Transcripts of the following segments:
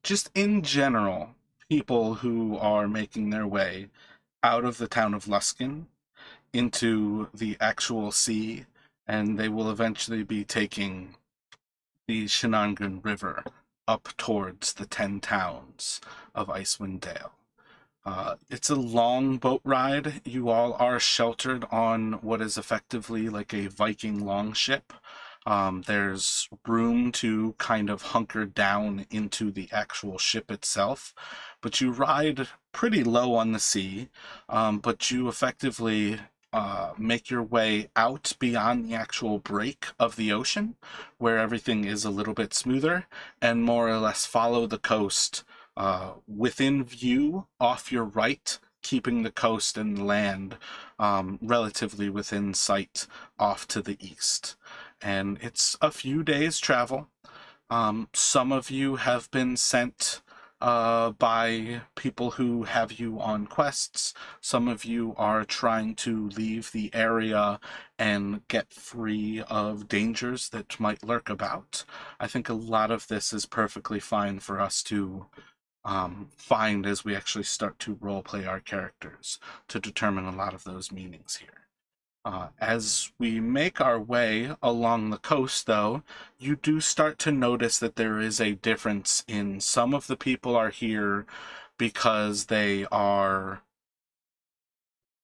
Just in general, people who are making their way out of the town of Luskin into the actual sea, and they will eventually be taking the Shaengarne River up towards the 10 towns of Icewind Dale. It's a long boat ride. You all are sheltered on what is effectively like a Viking longship. There's room to kind of hunker down into the actual ship itself, but you ride pretty low on the sea, but you effectively make your way out beyond the actual break of the ocean, where everything is a little bit smoother, and more or less follow the coast within view off your right, keeping the coast and land relatively within sight off to the east. And it's a few days' travel. Some of you have been sent by people who have you on quests. Some of you are trying to leave the area and get free of dangers that might lurk about. I think a lot of this is perfectly fine for us to find as we actually start to roleplay our characters to determine a lot of those meanings here. As we make our way along the coast, though, you do start to notice that there is a difference in some of the people are here because they are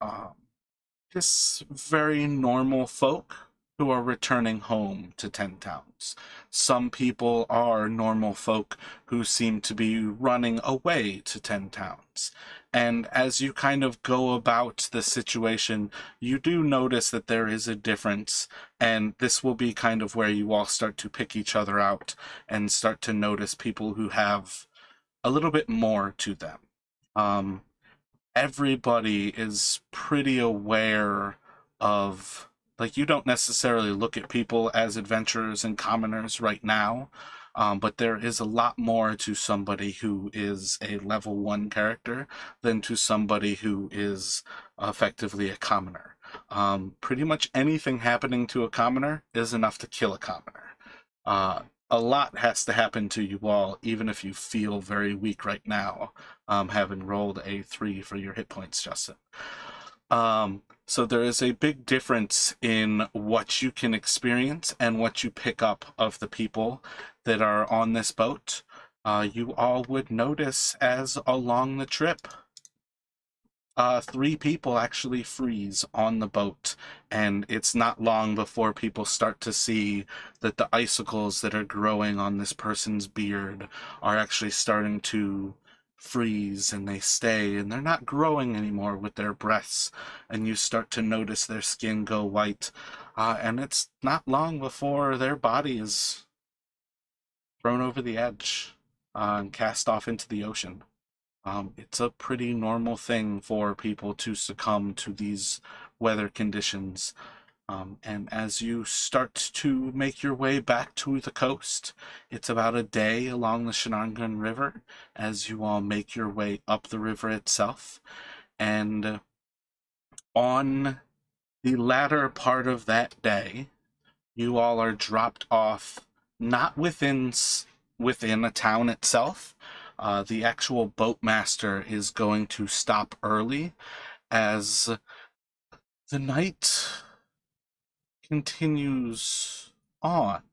um, just very normal folk who are returning home to 10 towns. Some people are normal folk who seem to be running away to 10 towns. And as you kind of go about the situation, you do notice that there is a difference, and this will be kind of where you all start to pick each other out and start to notice people who have a little bit more to them. Um, Everybody is pretty aware of, like, you don't necessarily look at people as adventurers and commoners right now, but there is a lot more to somebody who is a level 1 character than to somebody who is effectively a commoner. Pretty much anything happening to a commoner is enough to kill a commoner. Uh, a lot has to happen to you all, even if you feel very weak right now, having rolled a 3 for your hit points, Justin. So there is a big difference in what you can experience and what you pick up of the people that are on this boat. You all would notice as along the trip, 3 people actually freeze on the boat, and it's not long before people start to see that the icicles that are growing on this person's beard are actually starting to freeze, and they stay, and they're not growing anymore with their breaths, and you start to notice their skin go white, and it's not long before their body is thrown over the edge and cast off into the ocean. It's a pretty normal thing for people to succumb to these weather conditions. And as you start to make your way back to the coast, it's about a day along the Shaengarne River as you all make your way up the river itself. And on the latter part of that day, you all are dropped off not within a town itself. The actual boatmaster is going to stop early as the night continues on.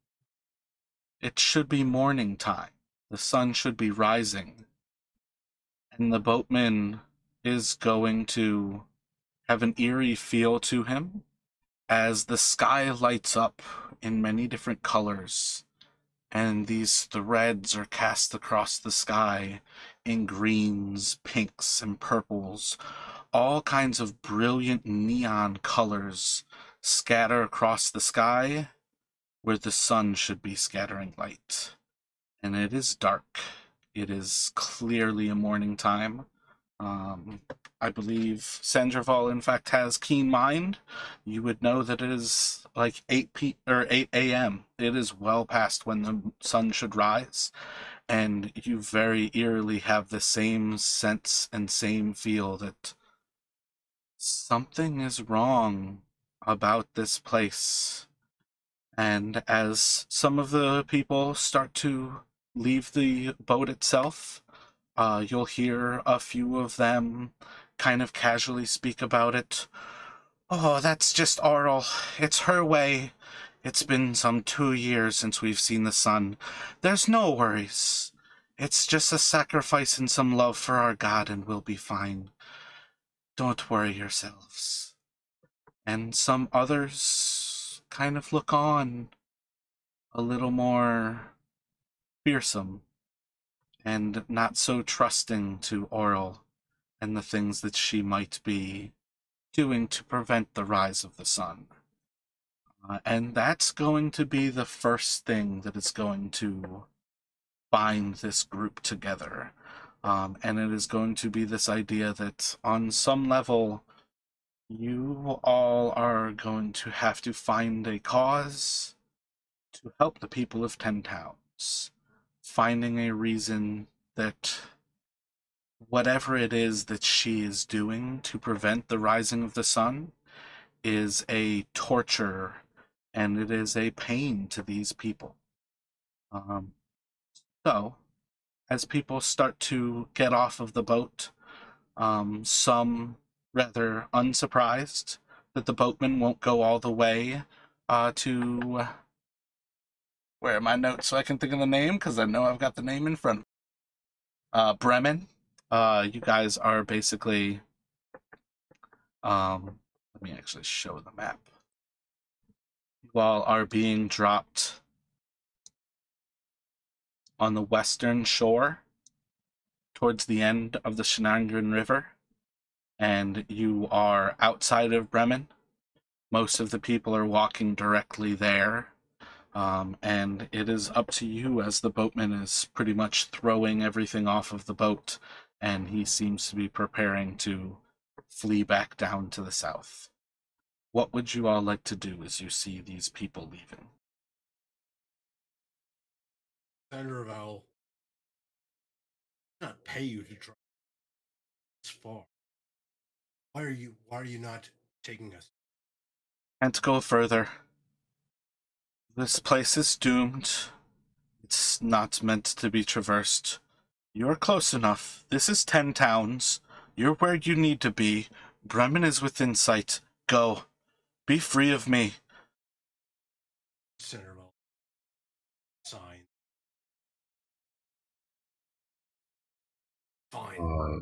It should be morning time. The sun should be rising. And the boatman is going to have an eerie feel to him as the sky lights up in many different colors, and these threads are cast across the sky in greens, pinks, and purples. All kinds of brilliant neon colors scatter across the sky where the sun should be scattering light. And it is dark. It is clearly a morning time. Um, I believe Sandraval, in fact, has keen mind. You would know that it is like 8 a.m. It is well past when the sun should rise, and you very eerily have the same sense and same feel that something is wrong about this place. And as some of the people start to leave the boat itself, you'll hear a few of them kind of casually speak about it. Oh, that's just Auril. It's her way. It's been some 2 years since we've seen the sun. There's no worries. It's just a sacrifice and some love for our god, and we'll be fine. Don't worry yourselves. And some others kind of look on, a little more fearsome and not so trusting to Auril and the things that she might be doing to prevent the rise of the sun. And that's going to be the first thing that is going to bind this group together. And it is going to be this idea that on some level, you all are going to have to find a cause to help the people of 10 towns. Finding a reason that whatever it is that she is doing to prevent the rising of the sun is a torture and it is a pain to these people. So, as people start to get off of the boat, some rather unsurprised that the boatman won't go all the way to. Where are my notes so I can think of the name? Because I know I've got the name in front. Bremen. You guys are basically. Let me actually show the map. You all are being dropped on the western shore towards the end of the Shaengarne River, and you are outside of Bremen. Most of the people are walking directly there, and it is up to you as the boatman is pretty much throwing everything off of the boat, and he seems to be preparing to flee back down to the south. What would you all like to do as you see these people leaving? Senator Val, not pay you to drive this far. Why are you not taking us? Can't go further. This place is doomed. It's not meant to be traversed. You're close enough. This is 10 towns. You're where you need to be. Bremen is within sight. Go. Be free of me. Senator Val, sign. Fine.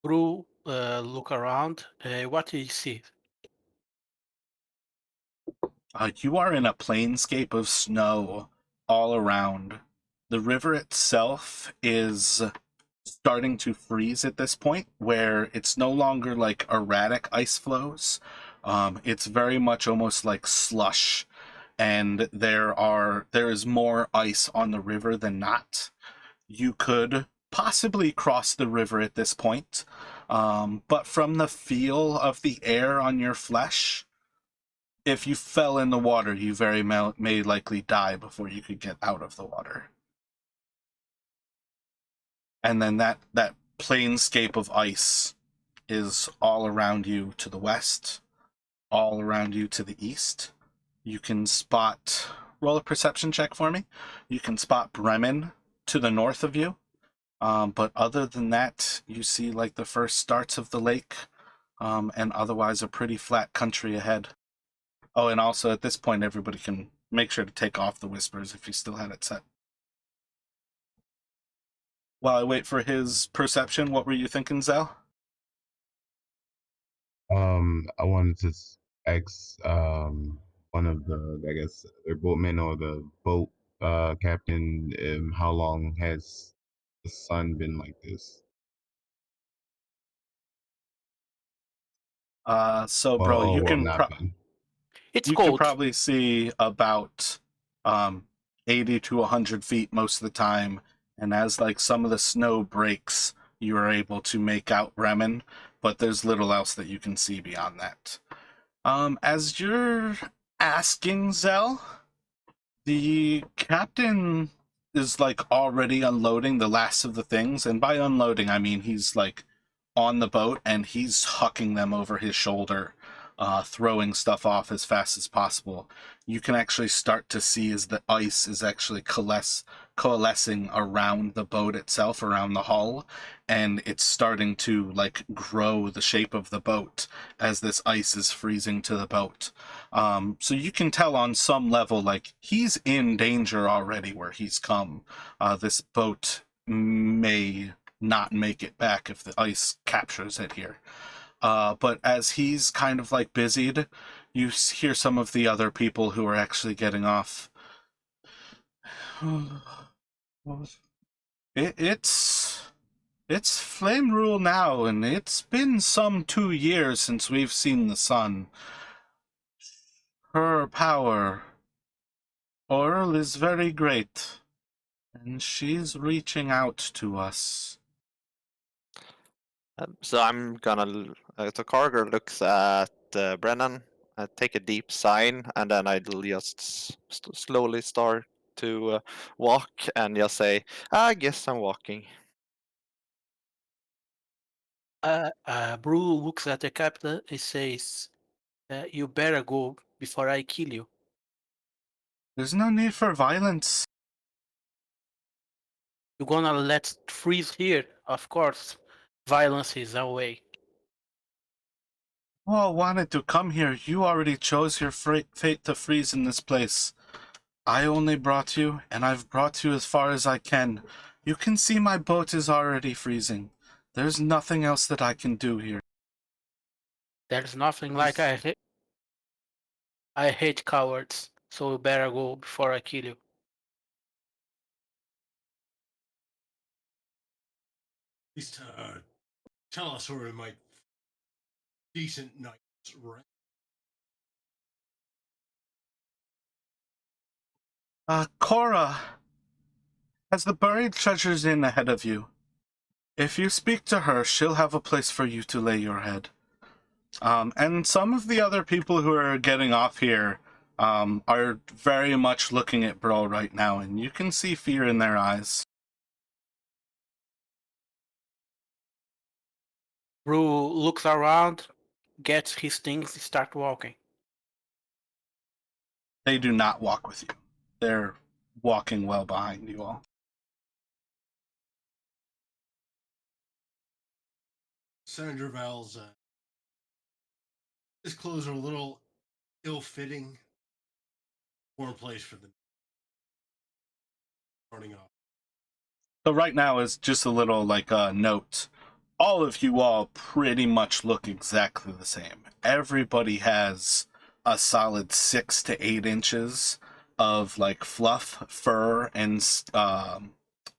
Gru look around. What do you see? You are in a plainscape of snow all around. The river itself is starting to freeze at this point, where it's no longer like erratic ice flows. It's very much almost like slush, and there is more ice on the river than not. You could possibly cross the river at this point, but from the feel of the air on your flesh, if you fell in the water, you very may likely die before you could get out of the water. And then that planescape of ice is all around you to the west, all around you to the east. You can spot, roll a perception check for me. You can spot Bremen to the north of you. But other than that, you see like the first starts of the lake, and otherwise a pretty flat country ahead. Oh, and also at this point, everybody can make sure to take off the whispers if you still had it set. While I wait for his perception, what were you thinking, Zell? I wanted to ask one of the, I guess, the boatman or the boat captain, how long has the sun been like this? So bro, you Well, can not been. It's you can cold. probably see about 80 to 100 feet most of the time, and as like some of the snow breaks, you are able to make out Bremen, but there's little else that you can see beyond that. As you're asking, Zell, the captain is like already unloading the last of the things, and by unloading I mean he's like on the boat and he's hucking them over his shoulder, throwing stuff off as fast as possible, you can actually start to see as the ice is actually coalescing around the boat itself, around the hull, and it's starting to like grow the shape of the boat as this ice is freezing to the boat. So you can tell on some level, like, he's in danger already where he's come. This boat may not make it back if the ice captures it here. But as he's kind of like busied, you hear some of the other people who are actually getting off. It's flame rule now, and it's been some 2 years since we've seen the sun. Her power, Auril, is very great, and she's reaching out to us. So I'm gonna. So Carger looks at Brennan, take a deep sign, and then I'll just slowly start to walk and just say, "I guess I'm walking." Brew looks at the captain and says, "You better go before I kill you." There's no need for violence. You're gonna let freeze here? Of course, violence is our way. You all wanted to come here. You already chose your fate to freeze in this place. I only brought you, and I've brought you as far as I can. You can see my boat is already freezing. There's nothing else that I can do here. There's nothing like I hate cowards, so you better go before I kill you. Please tell us where we might decent night's rest. Cora has the buried treasures inn ahead of you. If you speak to her, she'll have a place for you to lay your head. And some of the other people who are getting off here are very much looking at Bro right now, and you can see fear in their eyes. Brew looks around, gets his things, and start walking. They do not walk with you. They're walking well behind you all. Senator Val's his clothes are a little ill-fitting. Poor place for them. Running off. So right now is just a little like note. All of you all pretty much look exactly the same. Everybody has a solid 6 to 8 inches of like fluff, fur, and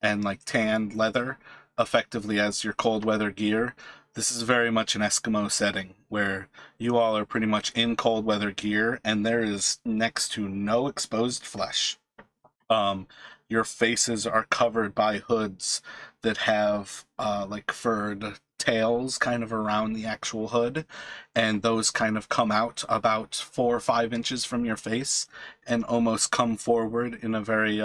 like tanned leather, effectively as your cold weather gear. This is very much an Eskimo setting where you all are pretty much in cold weather gear, and there is next to no exposed flesh. Your faces are covered by hoods that have like furred tails kind of around the actual hood, and those kind of come out about 4 or 5 inches from your face and almost come forward in a very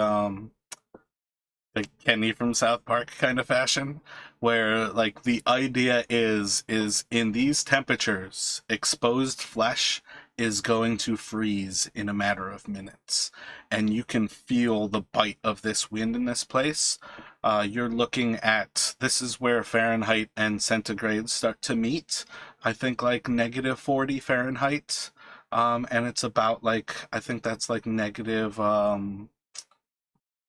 like Kenny from South Park kind of fashion, where like the idea is in these temperatures, exposed flesh is going to freeze in a matter of minutes, and you can feel the bite of this wind in this place. You're looking at, this is where Fahrenheit and centigrade start to meet. I think like -40 Fahrenheit, and it's about like, I think that's like negative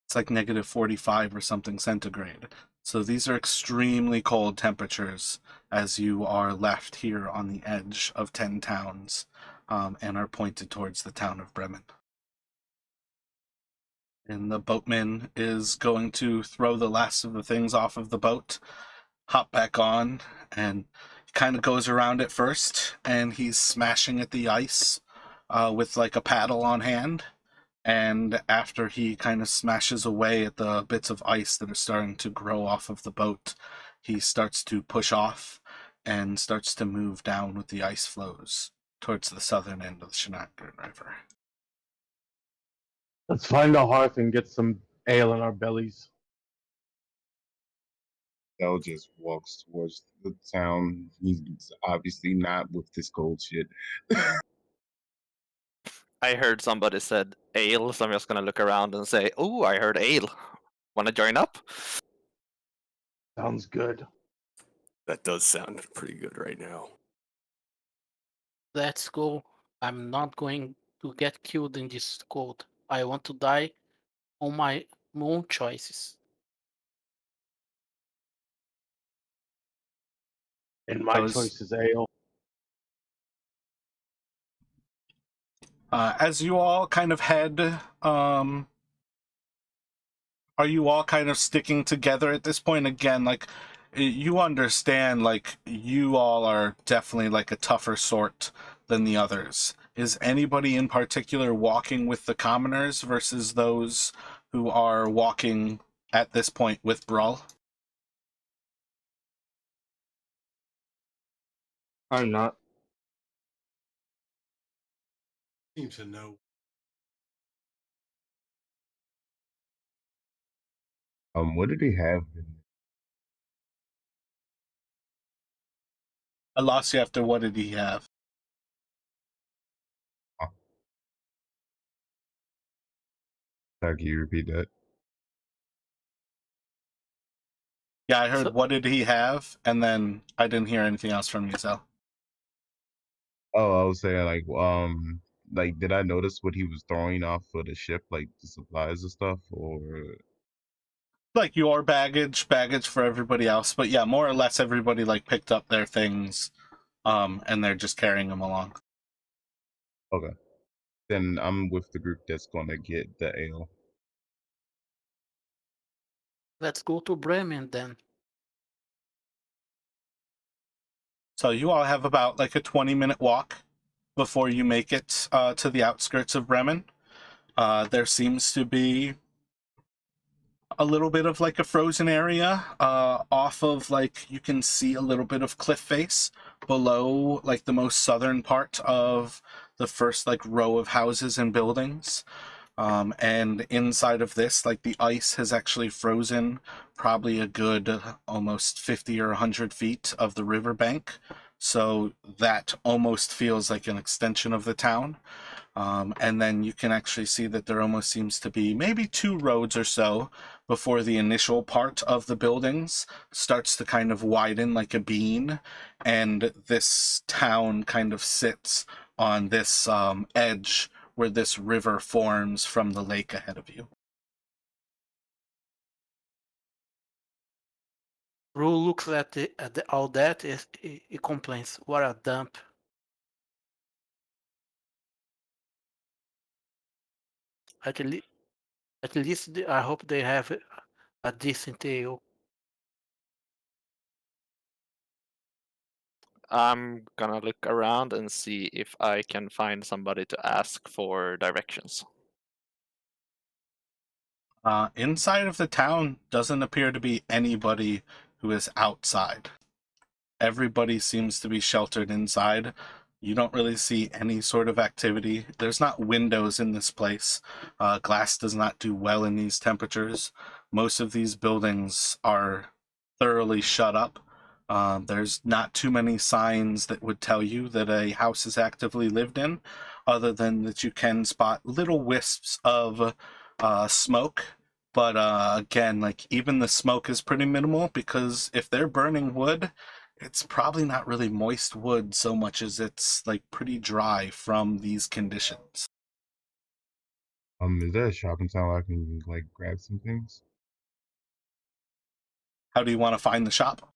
it's like -45 or something centigrade. So these are extremely cold temperatures as you are left here on the edge of 10 towns and are pointed towards the town of Bremen. And the boatman is going to throw the last of the things off of the boat, hop back on, and kind of goes around it first, and he's smashing at the ice with like a paddle on hand. And after he kind of smashes away at the bits of ice that are starting to grow off of the boat, he starts to push off and starts to move down with the ice flows towards the southern end of the Shaengarne River. Let's find a hearth and get some ale in our bellies. Dell just walks towards the town. He's obviously not with this cold shit. I heard somebody said ale, so I'm just gonna look around and say, "Oh, I heard ale. Want to join up?" Sounds good. That does sound pretty good right now. Let's go. I'm not going to get killed in this cold. I want to die on my own choices. And my Those- choice is ale. As you all kind of head, are you all kind of sticking together at this point? Again, like, you understand, like, you all are definitely like a tougher sort than the others. Is anybody in particular walking with the commoners versus those who are walking at this point with Brawl? I'm not. Seems to know. What did he have? I lost you after what did he have? Can you repeat that? Yeah, I heard So- what did he have, and then I didn't hear anything else from you, so. Oh, I was saying like did I notice what he was throwing off of the ship, like the supplies and stuff, or Like your baggage for everybody else, but yeah, more or less everybody like picked up their things, and they're just carrying them along. okay? Then I'm with the group that's gonna get the ale. Let's go to Bremen then. So you all have about like a 20-minute walk before you make it to the outskirts of Bremen. There seems to be a little bit of like a frozen area off of, like, you can see a little bit of cliff face below like the most southern part of the first like row of houses and buildings. And inside of this, like, the ice has actually frozen probably a good almost 50 or 100 feet of the riverbank. So that almost feels like an extension of the town. And then you can actually see that there almost seems to be maybe 2 roads or so before the initial part of the buildings starts to kind of widen like a bean. And this town kind of sits on this edge where this river forms from the lake ahead of you. Rue looks at all that. He complains, "What a dump!" At least I hope they have a decent ale. I'm gonna look around and see if I can find somebody to ask for directions. Inside of the town doesn't appear to be anybody who is outside. Everybody seems to be sheltered inside. You don't really see any sort of activity. There's not windows in this place. Glass does not do well in these temperatures. Most of these buildings are thoroughly shut up. There's not too many signs that would tell you that a house is actively lived in, other than that you can spot little wisps of smoke. But again, like, even the smoke is pretty minimal, because if they're burning wood, it's probably not really moist wood so much as it's like pretty dry from these conditions. Is there a shop in town where I can like grab some things? How do you want to find the shop?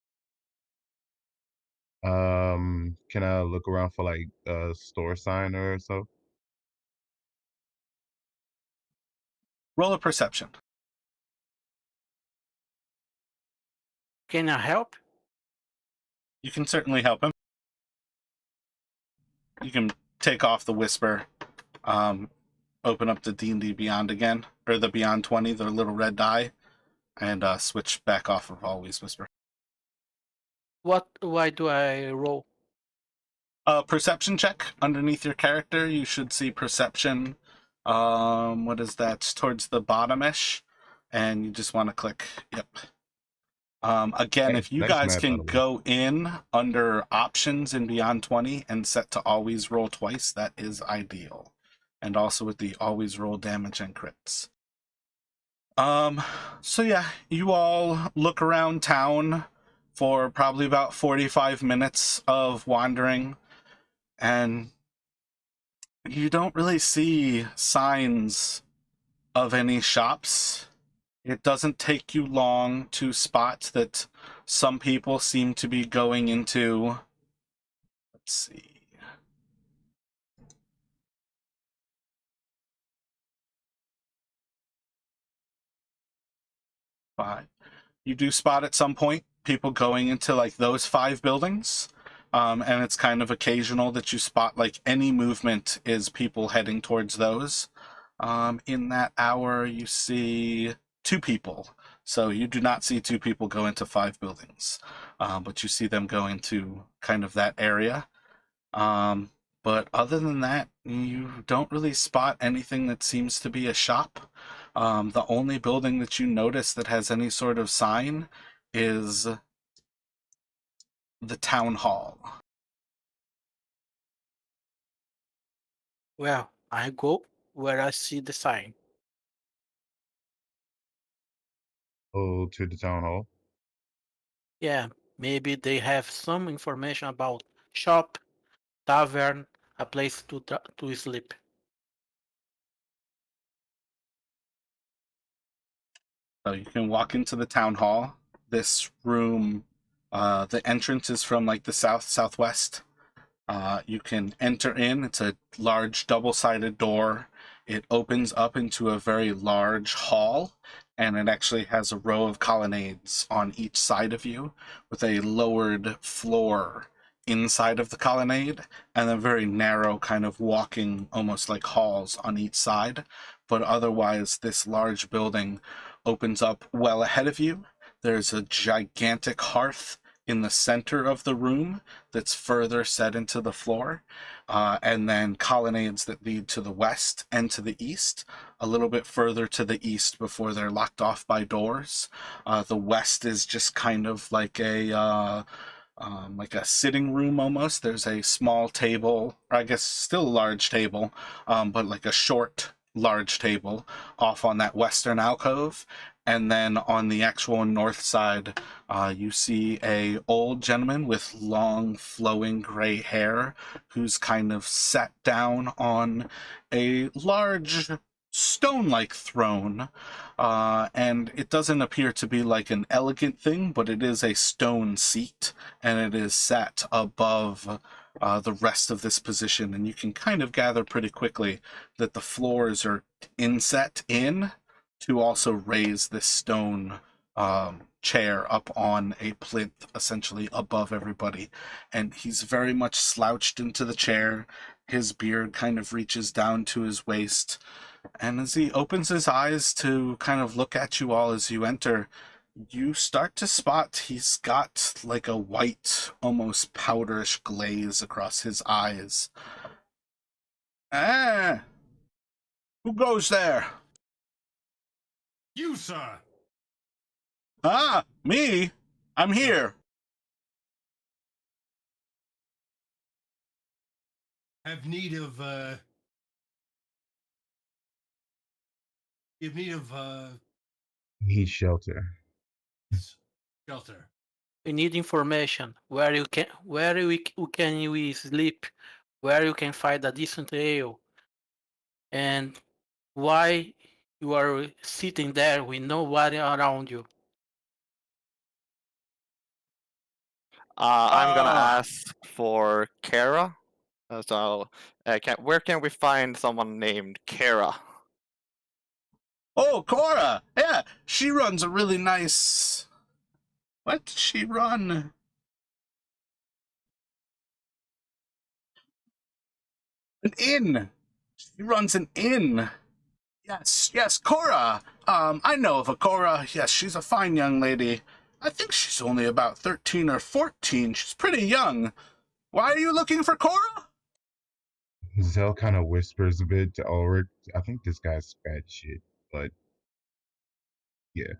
Can I look around for like a store sign or so? Roll a perception. Can I help? You can certainly help him. You can take off the whisper, open up the D&D Beyond again, or the Beyond 20, the little red die, and switch back off of Always Whisper. Why do I roll? Perception check underneath your character. You should see perception. What is that? Towards the bottom-ish, and you just want to click. Yep. Again, Hey, if you nice guys map, by can the way. go in under options in Beyond 20 and set to always roll twice, that is ideal. And also with the always roll damage and crits. So yeah, you all look around town for probably about 45 minutes of wandering, and you don't really see signs of any shops. It doesn't take you long to spot that some people seem to be going into, let's see, five. You do spot at some point people going into like those 5 buildings. And it's kind of occasional that you spot like any movement is people heading towards those. In that hour, you see 2 people. So you do not see 2 people go into 5 buildings, but you see them go into kind of that area. But other than that, you don't really spot anything that seems to be a shop. The only building that you notice that has any sort of sign is the town hall. Well, I go where I see the sign. Oh, to the town hall. Yeah, maybe they have some information about shop, tavern, a place to sleep. So you can walk into the town hall. This room, the entrance is from like the southwest. You can enter in. It's a large double-sided door. It opens up into a very large hall, and it actually has a row of colonnades on each side of you with a lowered floor inside of the colonnade and a very narrow kind of walking, almost like halls on each side. But otherwise, this large building opens up well ahead of you. There's a gigantic hearth in the center of the room that's further set into the floor, and then colonnades that lead to the west and to the east, a little bit further to the east before they're locked off by doors. The west is just kind of like a sitting room almost. There's a small table, or I guess still a large table, but like a short large table off on that western alcove. And then on the actual north side, you see a old gentleman with long flowing gray hair who's kind of sat down on a large stone-like throne, and it doesn't appear to be like an elegant thing, but it is a stone seat, and it is set above the rest of this position, and you can kind of gather pretty quickly that the floors are inset in to also raise this stone chair up on a plinth, essentially above everybody. And he's very much slouched into the chair. His beard kind of reaches down to his waist. And as he opens his eyes to kind of look at you all as you enter, you start to spot he's got like a white, almost powderish glaze across his eyes. Ah! Who goes there? You, sir. Ah, me? I'm here. Have need of Need shelter. shelter. We need information where can we sleep, where you can find a decent ale, and why you are sitting there with nobody around you. I'm gonna Ah. ask for Kara. Where can we find someone named Kara? Oh, Cora! Yeah, she runs a really nice... What does she run? An inn! She runs an inn! Yes, Cora! I know of a Cora. Yes, she's a fine young lady. I think she's only about 13 or 14. She's pretty young. Why are you looking for Cora? Zell kind of whispers a bit to Ulrich. I think this guy's bad shit, but yeah.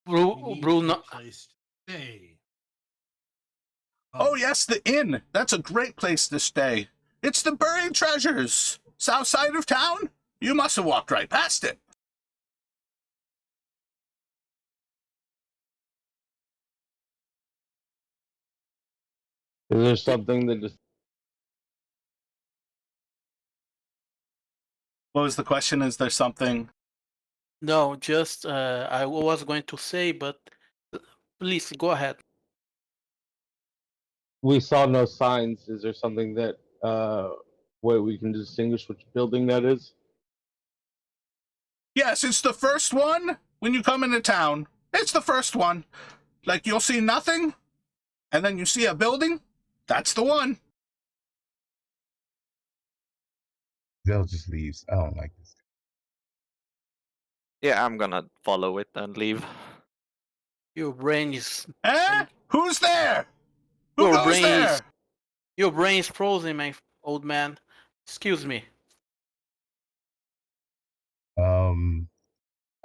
We need a Bruno, place to stay. Oh, yes, the inn. That's a great place to stay. It's the buried treasures. South side of town? You must have walked right past it. Is there something that just What was the question? Is there something? no, just I was going to say, but please go ahead. we saw no signs? Is there something that way we can distinguish which building that is? Yes, it's the first one when you come into town. It's the first one. Like, you'll see nothing, and then you see a building. That's the one. Zell just leaves. I don't like this. Yeah, I'm gonna follow it and leave. Your brain is Eh? Who's there? Who your goes brain there? is your brain is frozen, my old man. Excuse me.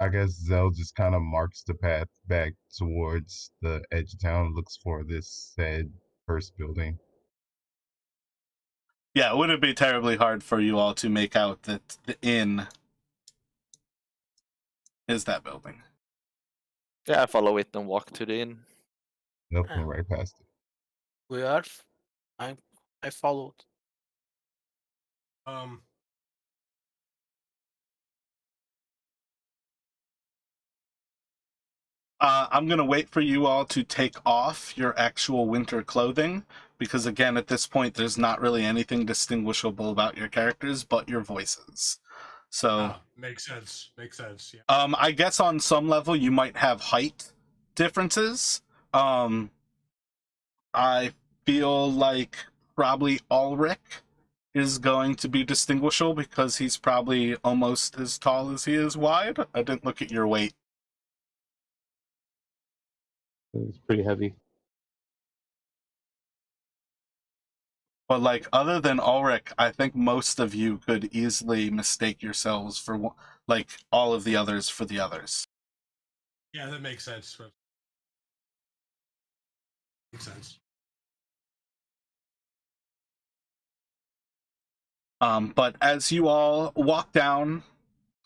I guess Zell just kind of marks the path back towards the edge of town, looks for this said first building. Yeah, it wouldn't be terribly hard for you all to make out that the inn is that building. Yeah, I follow it and walk to the inn. Nope, went right past it. We are. I followed. Um, I'm going to wait for you all to take off your actual winter clothing, because again, at this point, there's not really anything distinguishable about your characters but your voices. So, makes sense. Makes sense. Yeah. I guess on some level, you might have height differences. I feel like probably Ulrich is going to be distinguishable because he's probably almost as tall as he is wide. I didn't look at your weight. It's pretty heavy. But, like, other than Ulrich, I think most of you could easily mistake yourselves for, like, all of the others for the others. Yeah, that makes sense. Makes sense. But as you all walk down,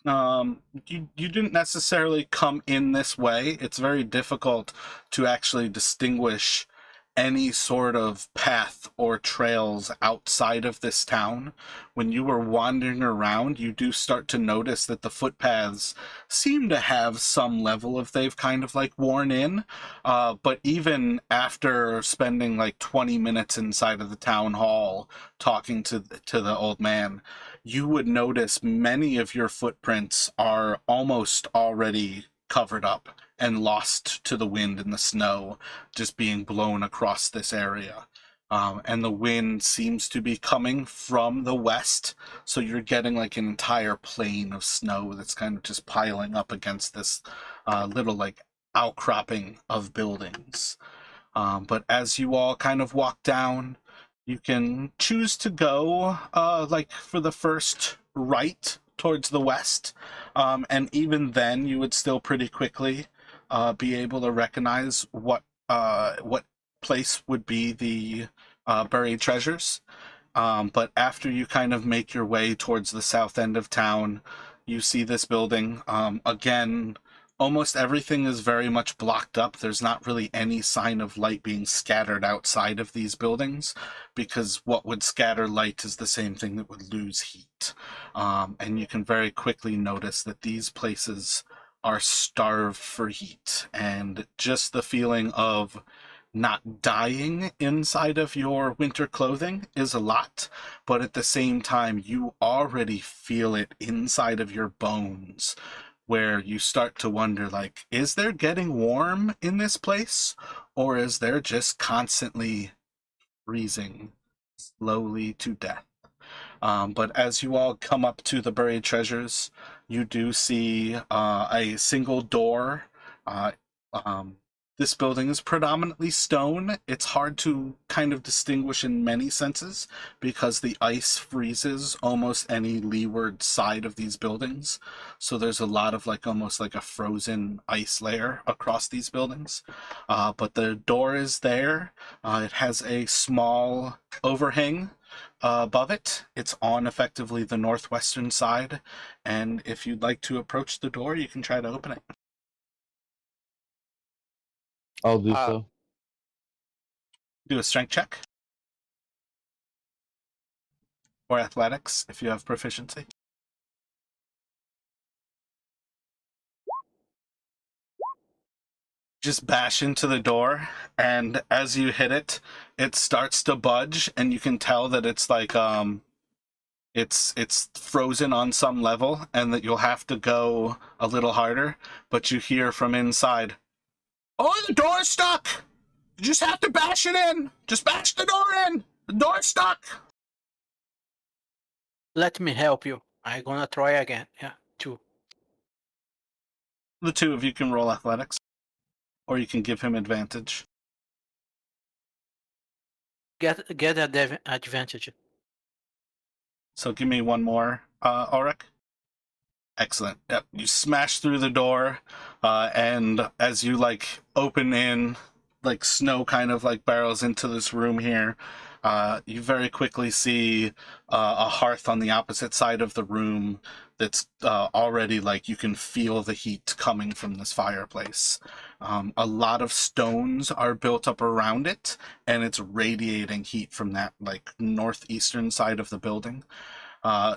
you didn't necessarily come in this way. It's very difficult to actually distinguish any sort of path or trails outside of this town. When you were wandering around, you do start to notice that the footpaths seem to have some level of they've kind of like worn in. But even after spending like 20 minutes inside of the town hall talking to the old man, you would notice many of your footprints are almost already covered up and lost to the wind and the snow, just being blown across this area. And the wind seems to be coming from the west, so you're getting like an entire plain of snow that's kind of just piling up against this little like outcropping of buildings. But as you all kind of walk down, you can choose to go like for the first right towards the west, and even then you would still pretty quickly be able to recognize what place would be the buried treasures. But after you kind of make your way towards the south end of town, you see this building. Again, almost everything is very much blocked up. There's not really any sign of light being scattered outside of these buildings, because what would scatter light is the same thing that would lose heat. And you can very quickly notice that these places are starved for heat, and just the feeling of not dying inside of your winter clothing is a lot, but at the same time, you already feel it inside of your bones, where you start to wonder, like, is there getting warm in this place, or is there just constantly freezing slowly to death? But as you all come up to the buried treasures, you do see a single door, uh, um, This building is predominantly stone. It's hard to kind of distinguish in many senses because the ice freezes almost any leeward side of these buildings. So there's a lot of like almost like a frozen ice layer across these buildings. But the door is there. It has a small overhang above it. It's on effectively the northwestern side. And if you'd like to approach the door, you can try to open it. I'll do Uh, so. Do a strength check. Or athletics, if you have proficiency. Just bash into the door, and as you hit it, it starts to budge, and you can tell that it's like it's frozen on some level, and that you'll have to go a little harder. But you hear from inside, "Oh, the door's stuck! You just have to bash it in! Just bash the door in! The door's stuck!" let me help you. I'm gonna try again. Yeah, 2. The two of you can roll athletics, or you can give him advantage. Get advantage. So give me one more, Ulrich. Excellent. Yep. You smash through the door, and as you like open in, like snow kind of like barrels into this room here, you very quickly see a hearth on the opposite side of the room that's already like you can feel the heat coming from this fireplace. A lot of stones are built up around it, and it's radiating heat from that like northeastern side of the building.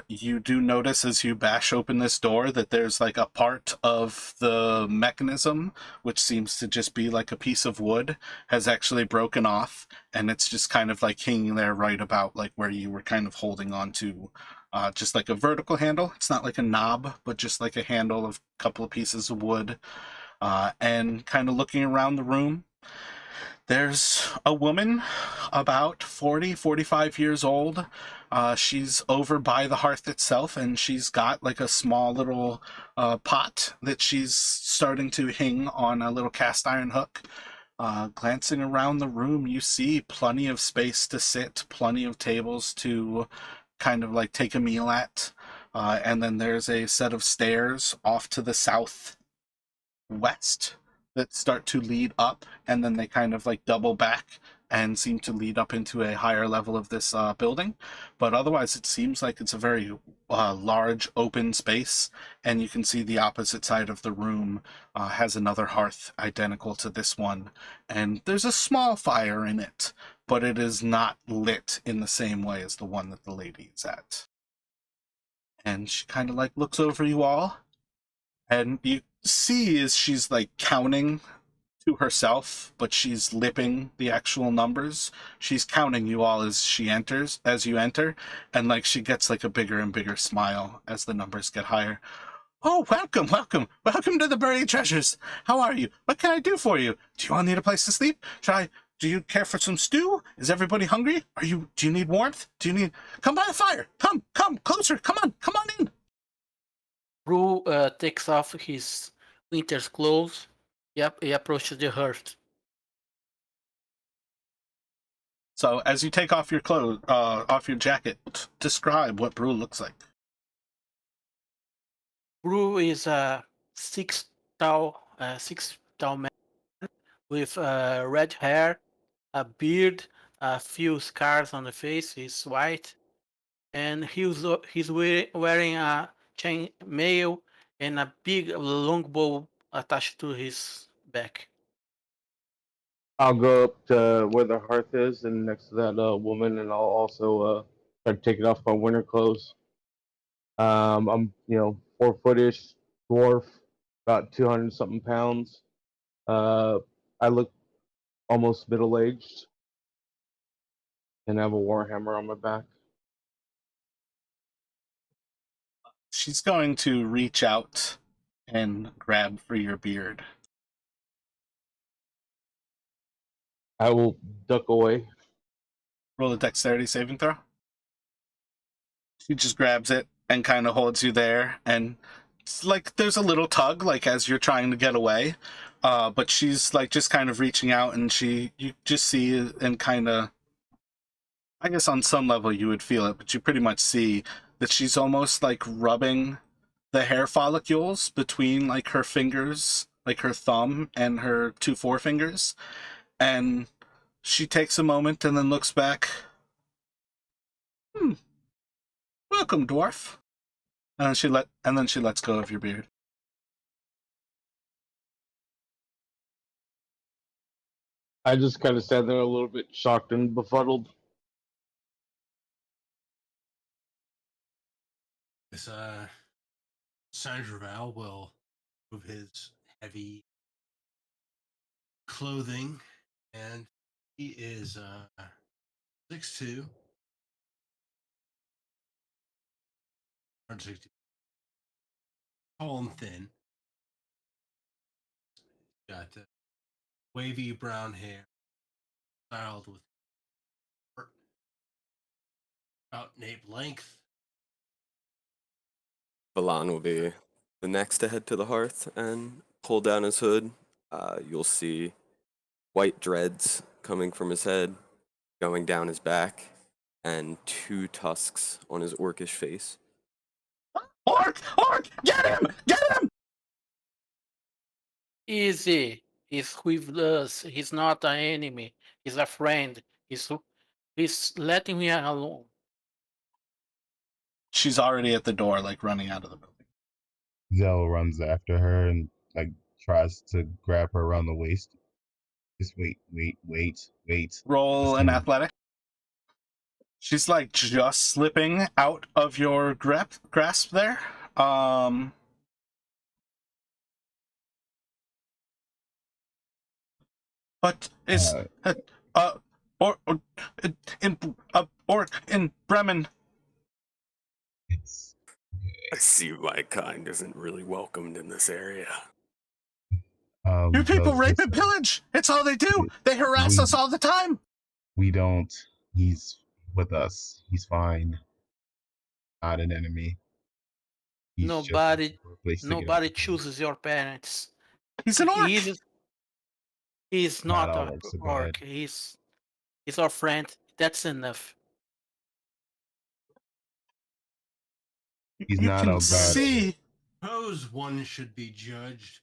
You do notice as you bash open this door that there's like a part of the mechanism, which seems to just be like a piece of wood, has actually broken off, and it's just kind of like hanging there right about like where you were kind of holding on to just like a vertical handle. It's not like a knob, but just like a handle of a couple of pieces of wood. And kind of looking around the room, there's a woman about 40, 45 years old. She's over by the hearth itself, and she's got like a small little pot that she's starting to hang on a little cast iron hook. Glancing around the room, you see plenty of space to sit, plenty of tables to kind of like take a meal at. And then there's a set of stairs off to the southwest that start to lead up, and then they kind of like double back and seem to lead up into a higher level of this building. But otherwise, it seems like it's a very large open space, and you can see the opposite side of the room has another hearth identical to this one, and there's a small fire in it, but it is not lit in the same way as the one that the lady is at. And she kind of like looks over you all, and you see as she's like counting to herself, but she's lipping the actual numbers. She's counting you all as you enter, and like she gets like a bigger and bigger smile as the numbers get higher. "Oh, welcome to the Buried Treasures. How are you? What can I do for you? Do you all need a place to sleep? Do you care for some stew? Is everybody hungry? Do you need warmth? Come by the fire. Come closer. Come on in." Bru takes off his winter's clothes. Yep, he approaches the hearth. So as you take off your clothes, off your jacket, describe what Brew looks like. Bru is a 6 tall man with red hair, a beard, a few scars on the face. He's white, and he's wearing a chain mail and a big long bow attached to his back. I'll go up to where the hearth is and next to that woman, and I'll also try to take it off my winter clothes. I'm 4-footish dwarf, about 200 something pounds. I look almost middle aged, and I have a warhammer on my back. She's going to reach out and grab for your beard. I will duck away. Roll a dexterity saving throw. She just grabs it and kind of holds you there, and it's like there's a little tug like as you're trying to get away, But she's like just kind of reaching out, and you just see and kind of, I guess on some level you would feel it, but you pretty much see that she's almost like rubbing the hair follicles between like her fingers, like her thumb and her two forefingers, and she takes a moment and then looks back. Welcome, dwarf. And then she lets go of your beard. I just kind of stand there a little bit shocked and befuddled. This Sandraval will move his heavy clothing, and he is 6'2", 160, tall and thin. Got wavy brown hair, styled with about nape length. Valan will be the next to head to the hearth and pull down his hood. You'll see white dreads coming from his head, going down his back, and two tusks on his orcish face. Orc! Orc! Get him! Get him! Easy. He's with us. He's not an enemy. He's a friend. He's letting me alone. She's already at the door, like running out of the building. Zell runs after her and like tries to grab her around the waist. Just wait. Roll an athletic. She's like just slipping out of your grasp there. But is or in Bremen. It's I see my kind isn't really welcomed in this area. You people Zell's rape just and pillage. It's all they do. They harass we us all the time. we don't. He's with us. He's fine. Not an enemy. He's just looking Nobody for a place to get nobody out. chooses your parents. He's an orc. He's Not not all a orcs are bad. orc. He's our friend. That's enough. He's You not can a bad. see. Suppose one should be judged.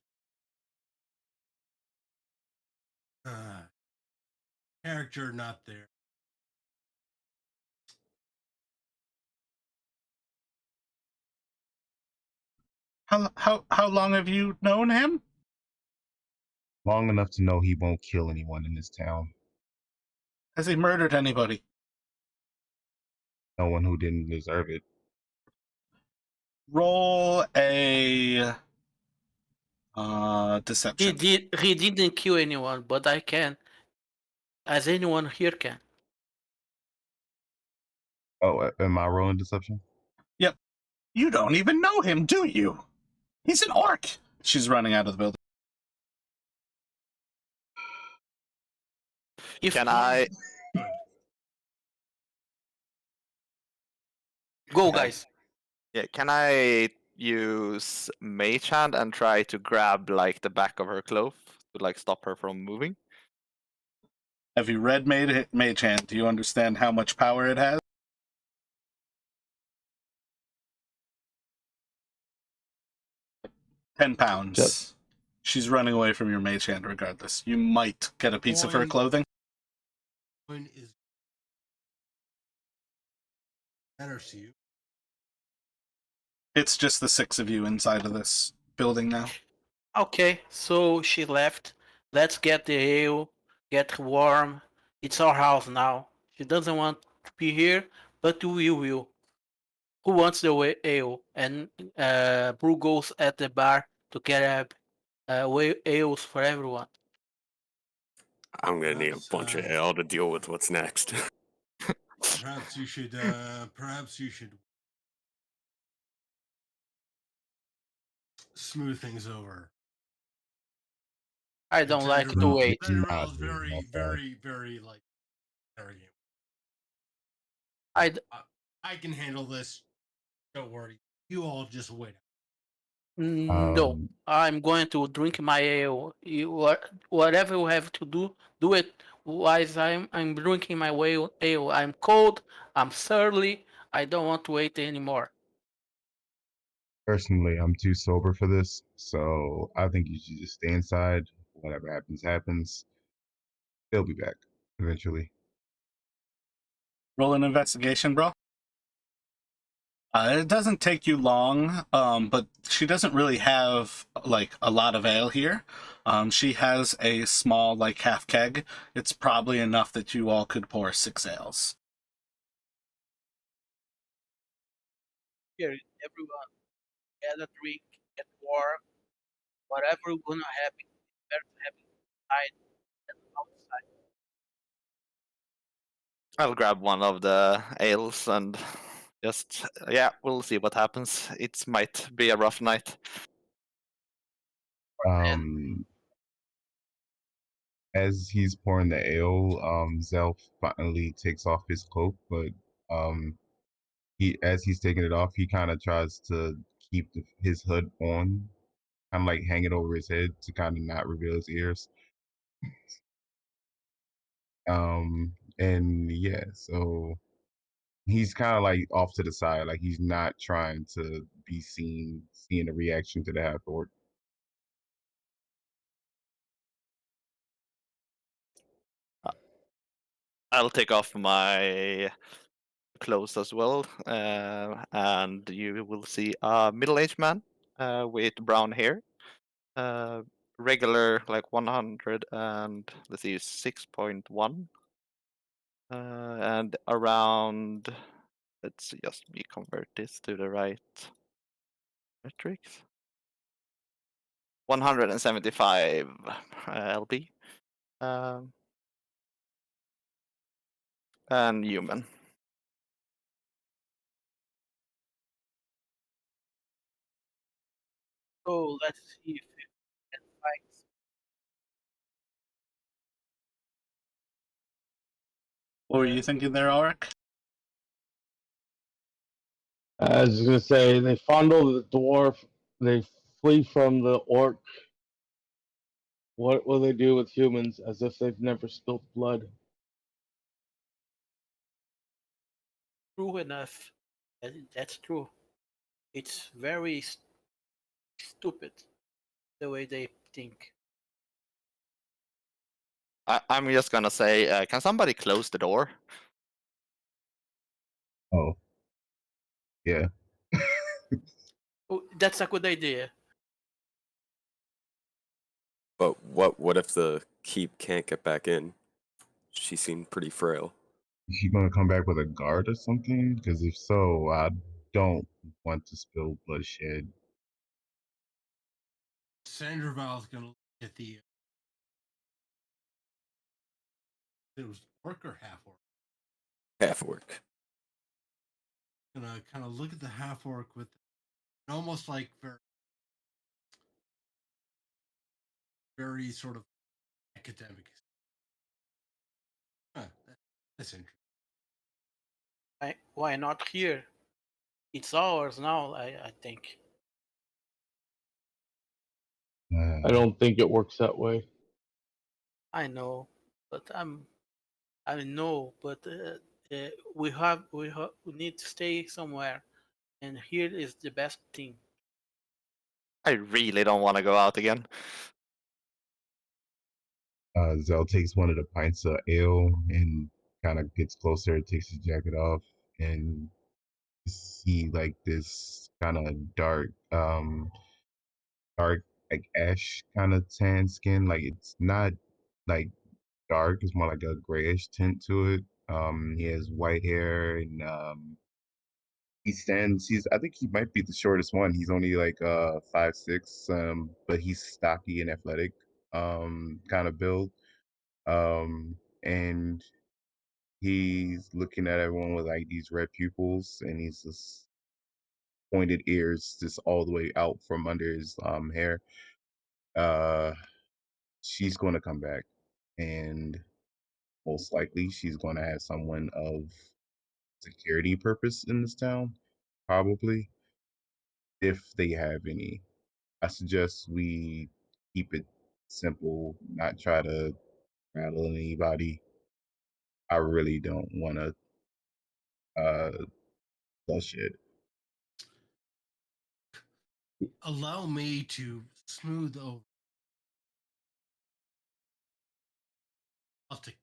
Character not there. How long have you known him? Long enough to know he won't kill anyone in this town. Has he murdered anybody? No one who didn't deserve it. Roll a He deception. he didn't kill anyone, but I can. As anyone here can. Oh, am I rolling deception? Yep. You don't even know him, do you? He's an orc. She's running out of the building. If Can I? go Can, guys. yeah, can I use Mage Hand and try to grab like the back of her cloak to like stop her from moving? Have you read Mage Hand? Do you understand how much power it has? £10. Just- She's running away from your Mage Hand regardless. You might get a piece of her Coin. clothing. Coin is matters to you. It's just the six of you inside of this building now. Okay, so she left. Let's get the ale, get warm. It's our house now. She doesn't want to be here, but we will. Who wants the ale? And Brew goes at the bar to get ales for everyone. I'm gonna need a Perhaps, bunch of ale to deal with what's next. Perhaps you should. Perhaps you should smooth things over. I don't like to Sandoval- wait. Sandoval is Not very, doing that very, very like arrogant. I I can handle this. Don't worry. You all just wait. No, I'm going to drink my ale. Whatever you have to do, do it. Whilst I'm drinking my ale. I'm cold. I'm surly. I don't want to wait anymore. Personally, I'm too sober for this, so I think you should just stay inside. Whatever happens, happens. They'll be back eventually. Roll an investigation, bro. It doesn't take you long, but she doesn't really have like a lot of ale here. She has a small like half keg. It's probably enough that you all could pour 6 ales. Here, everyone, get a drink, get warm. Whatever gonna happen, better to happen inside than outside. I'll grab one of the ales and just yeah, we'll see what happens. It might be a rough night. Um, as he's pouring the ale, Zelf finally takes off his cloak, but as he's taking it off, he kind of tries to keep his hood on, kind of like hang it over his head to kind of not reveal his ears. And yeah, so he's kind of like off to the side, like he's not trying to be seen, seeing the reaction to the half orc. I'll take off my clothes as well, and you will see a middle-aged man with brown hair, regular like 100 and let's see 6.1, and around. Let's just me convert this to the right metrics. 175 LB, and human. So let's see if we can find. What were you thinking there, Ulrich? I was gonna say they fondle the dwarf. They flee from the orc. What will they do with humans as if they've never spilled blood? True enough. That's true. It's very stupid the way they think. I'm just gonna say, can somebody close the door? Oh, yeah. Oh, that's a good idea. But what if the keep can't get back in? She seemed pretty frail. Is she gonna come back with a guard or something? Because if so, I don't want to spill bloodshed. Sandra Val's gonna look at the. It was orc or half orc. Half orc. Gonna kind of look at the half orc with almost like very sort of academic. Huh, that's interesting. Why not here? It's ours now, I think. I don't think it works that way. I know, but I know, but we need to stay somewhere, and here is the best thing. I really don't want to go out again. Zell takes one of the pints of ale and kind of gets closer, takes his jacket off, and see like this kind of dark like ash kind of tan skin. Like it's not like dark; it's more like a grayish tint to it. He has white hair and he stands. I think he might be the shortest one. He's only like 5'6", but he's stocky and athletic, kind of build. And he's looking at everyone with like these red pupils, and he's just pointed ears just all the way out from under his hair. Uh, she's going to come back, and most likely she's going to have someone of security purpose in this town, probably if they have any. I suggest we keep it simple, not try to rattle anybody. I really don't want to flush it. Allow me to smooth over. I'll take.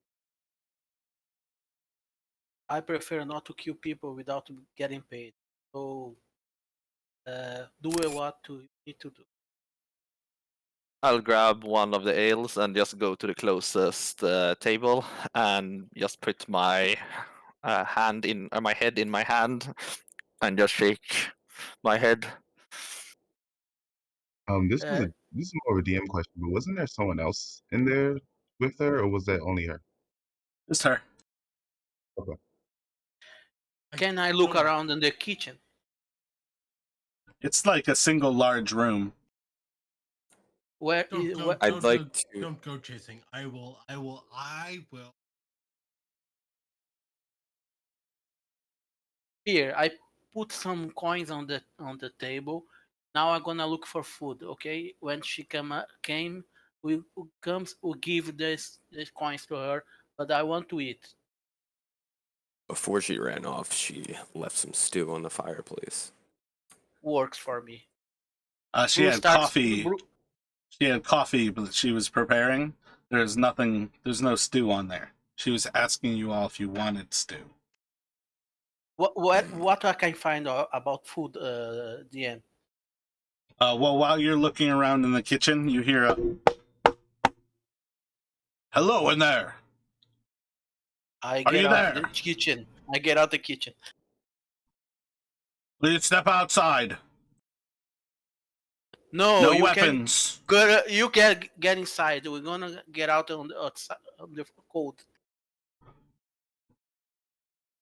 I prefer not to kill people without getting paid. So do what you need to do. I'll grab one of the ales and just go to the closest table and just put my hand in my head in my hand and just shake my head. This Uh, is more of a DM question, but wasn't there someone else in there with her, or was that only her? Just her. Okay. can I look don't- around in the kitchen? It's like a single large room. Where Don't, is don't, I'd don't, like don't, to. don't go chasing. I will. here? I put some coins on the table. Now I'm gonna look for food. Okay, when she came, we give this coins to her. But I want to eat. Before she ran off, she left some stew on the fireplace. Works for me. She Bruce had starts. coffee. She had coffee, but she was preparing. There's nothing. There's no stew on there. She was asking you all if you wanted stew. What I can find about food, DM? Well, while you're looking around in the kitchen, you hear a "Hello in there." I Are get you out of there? the kitchen. I get out the kitchen. Please step outside. No, No you can weapons. go. You can get inside. We're gonna get out on the outside, on the cold.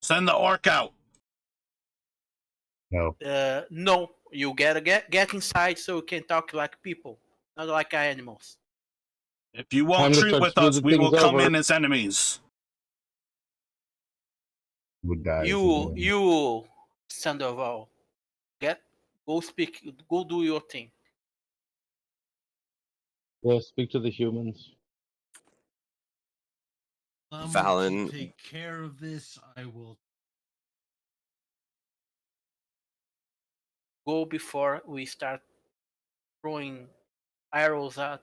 Send the orc out. No. No, you gotta get inside so you can talk like people, not like animals. If you won't Time to treat start with us, smoothing we will things come over. in as enemies. Good guys. You, Sandoval, go speak, go do your thing. Yeah, speak to the humans. allow me Fallon- to take care of this. I will. Go before we start throwing arrows at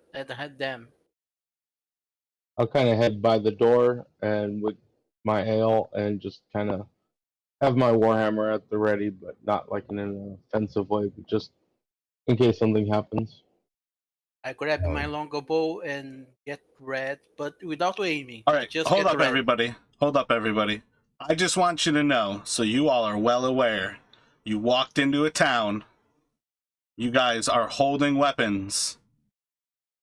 them. I'll kind of head by the door and with my ale and just kind of have my warhammer at the ready, but not like in an offensive way, but just in case something happens. I grab my longbow and get red, but without aiming. All I right, just hold get up, red. everybody. Hold up, everybody. I just want you to know, so you all are well aware. You walked into a town. You guys are holding weapons,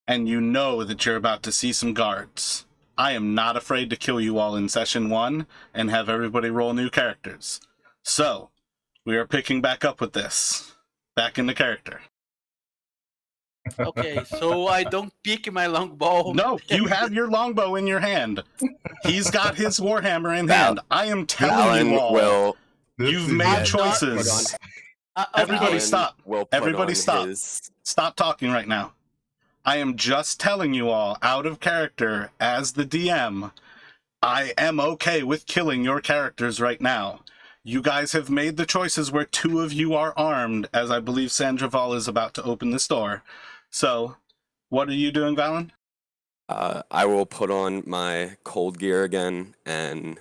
and you know that you're about to see some guards. I am not afraid to kill you all in session 1 and have everybody roll new characters. So, we are picking back up with this. Back into character. Okay, so I don't pick my longbow. No, you have your longbow in your hand. He's got his warhammer in hand. I am telling Fallon you all, will. you've is- made I'm not- choices. Everybody Okay, stop. Will put Everybody on stop. his- Stop talking right now. I am just telling you all, out of character, as the DM, I am okay with killing your characters right now. You guys have made the choices where 2 of you are armed, as I believe Sandraval is about to open this door. So, what are you doing, Valen? I will put on my cold gear again and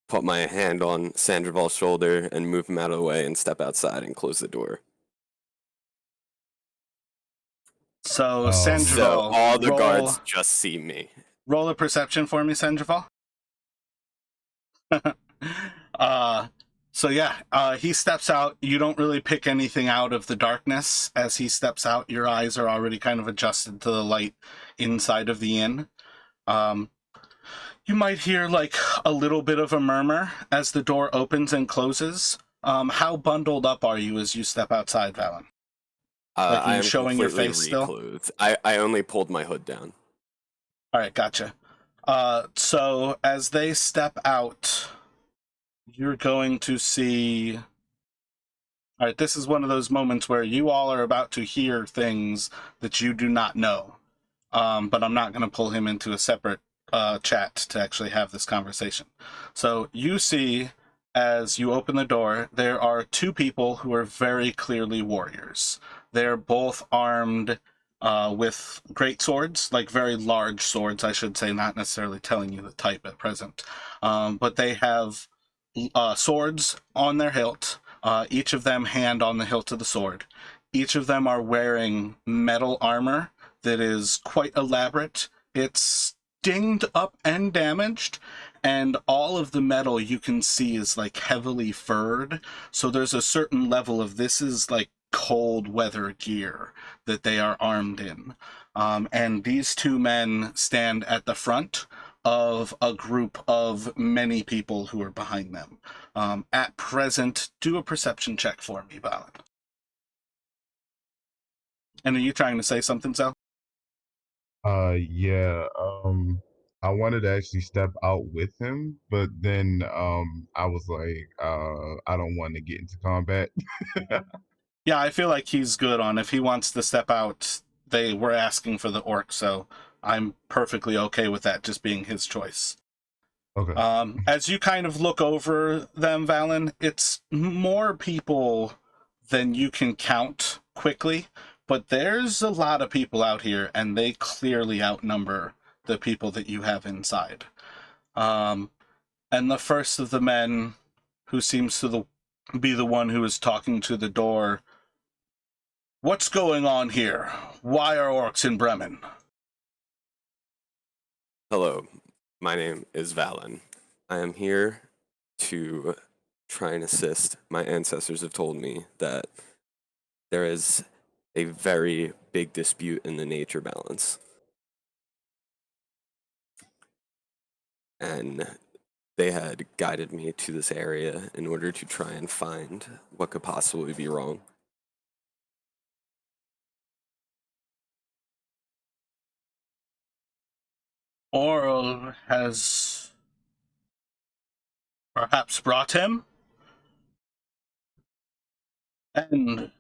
put my hand on Sandraval's shoulder and move him out of the way and step outside and close the door. So, Oh. Sandraval, So all the roll, guards just see me. roll a perception for me, Sandraval. So yeah, he steps out. You don't really pick anything out of the darkness. As he steps out, your eyes are already kind of adjusted to the light inside of the inn. You might hear like a little bit of a murmur as the door opens and closes. How bundled up are you as you step outside, Valen? Like, are I you am showing your completely face still? reclothed. I only pulled my hood down. All right, gotcha. So as they step out, you're going to see... All right, this is one of those moments where you all are about to hear things that you do not know. But I'm not going to pull him into a separate chat to actually have this conversation. So you see, as you open the door, there are two people who are very clearly warriors. They're both armed with great swords, like very large swords, I should say, not necessarily telling you the type at present. But they have swords on their hilt, each of them hand on the hilt of the sword. Each of them are wearing metal armor that is quite elaborate. It's dinged up and damaged, and all of the metal you can see is like heavily furred. So there's a certain level of this is like cold weather gear that they are armed in. And these two men stand at the front of a group of many people who are behind them. At present, do a perception check for me, Valen. And are you trying to say something, Sal? Yeah. I wanted to actually step out with him, but then I was like, I don't want to get into combat. Yeah, I feel like he's good on if he wants to step out. They were asking for the orc, so I'm perfectly okay with that just being his choice. Okay. As you kind of look over them, Valen, it's more people than you can count quickly, but there's a lot of people out here, and they clearly outnumber the people that you have inside. And the first of the men, who seems to be the one who is talking to the door, "What's going on here? Why are orcs in Bremen?" Hello, my name is Valen. I am here to try and assist. My ancestors have told me that there is a very big dispute in the nature balance. And they had guided me to this area in order to try and find what could possibly be wrong. Auril has perhaps brought him? And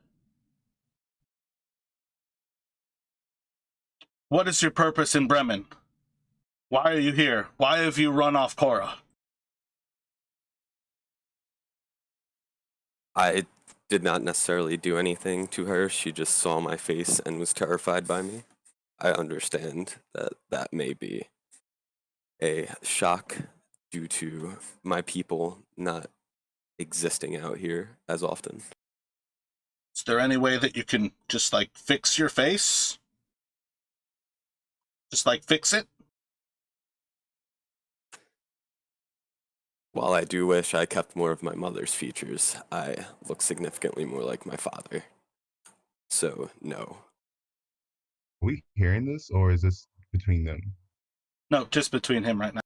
what is your purpose in Bremen? Why are you here? Why have you run off Cora? I did not necessarily do anything to her. She just saw my face and was terrified by me. I understand that that may be a shock due to my people not existing out here as often. Is there any way that you can just, like, fix your face? Just, like, fix it? While I do wish I kept more of my mother's features, I look significantly more like my father. So, no. Are we hearing this, or is this between them? No, just between him right now.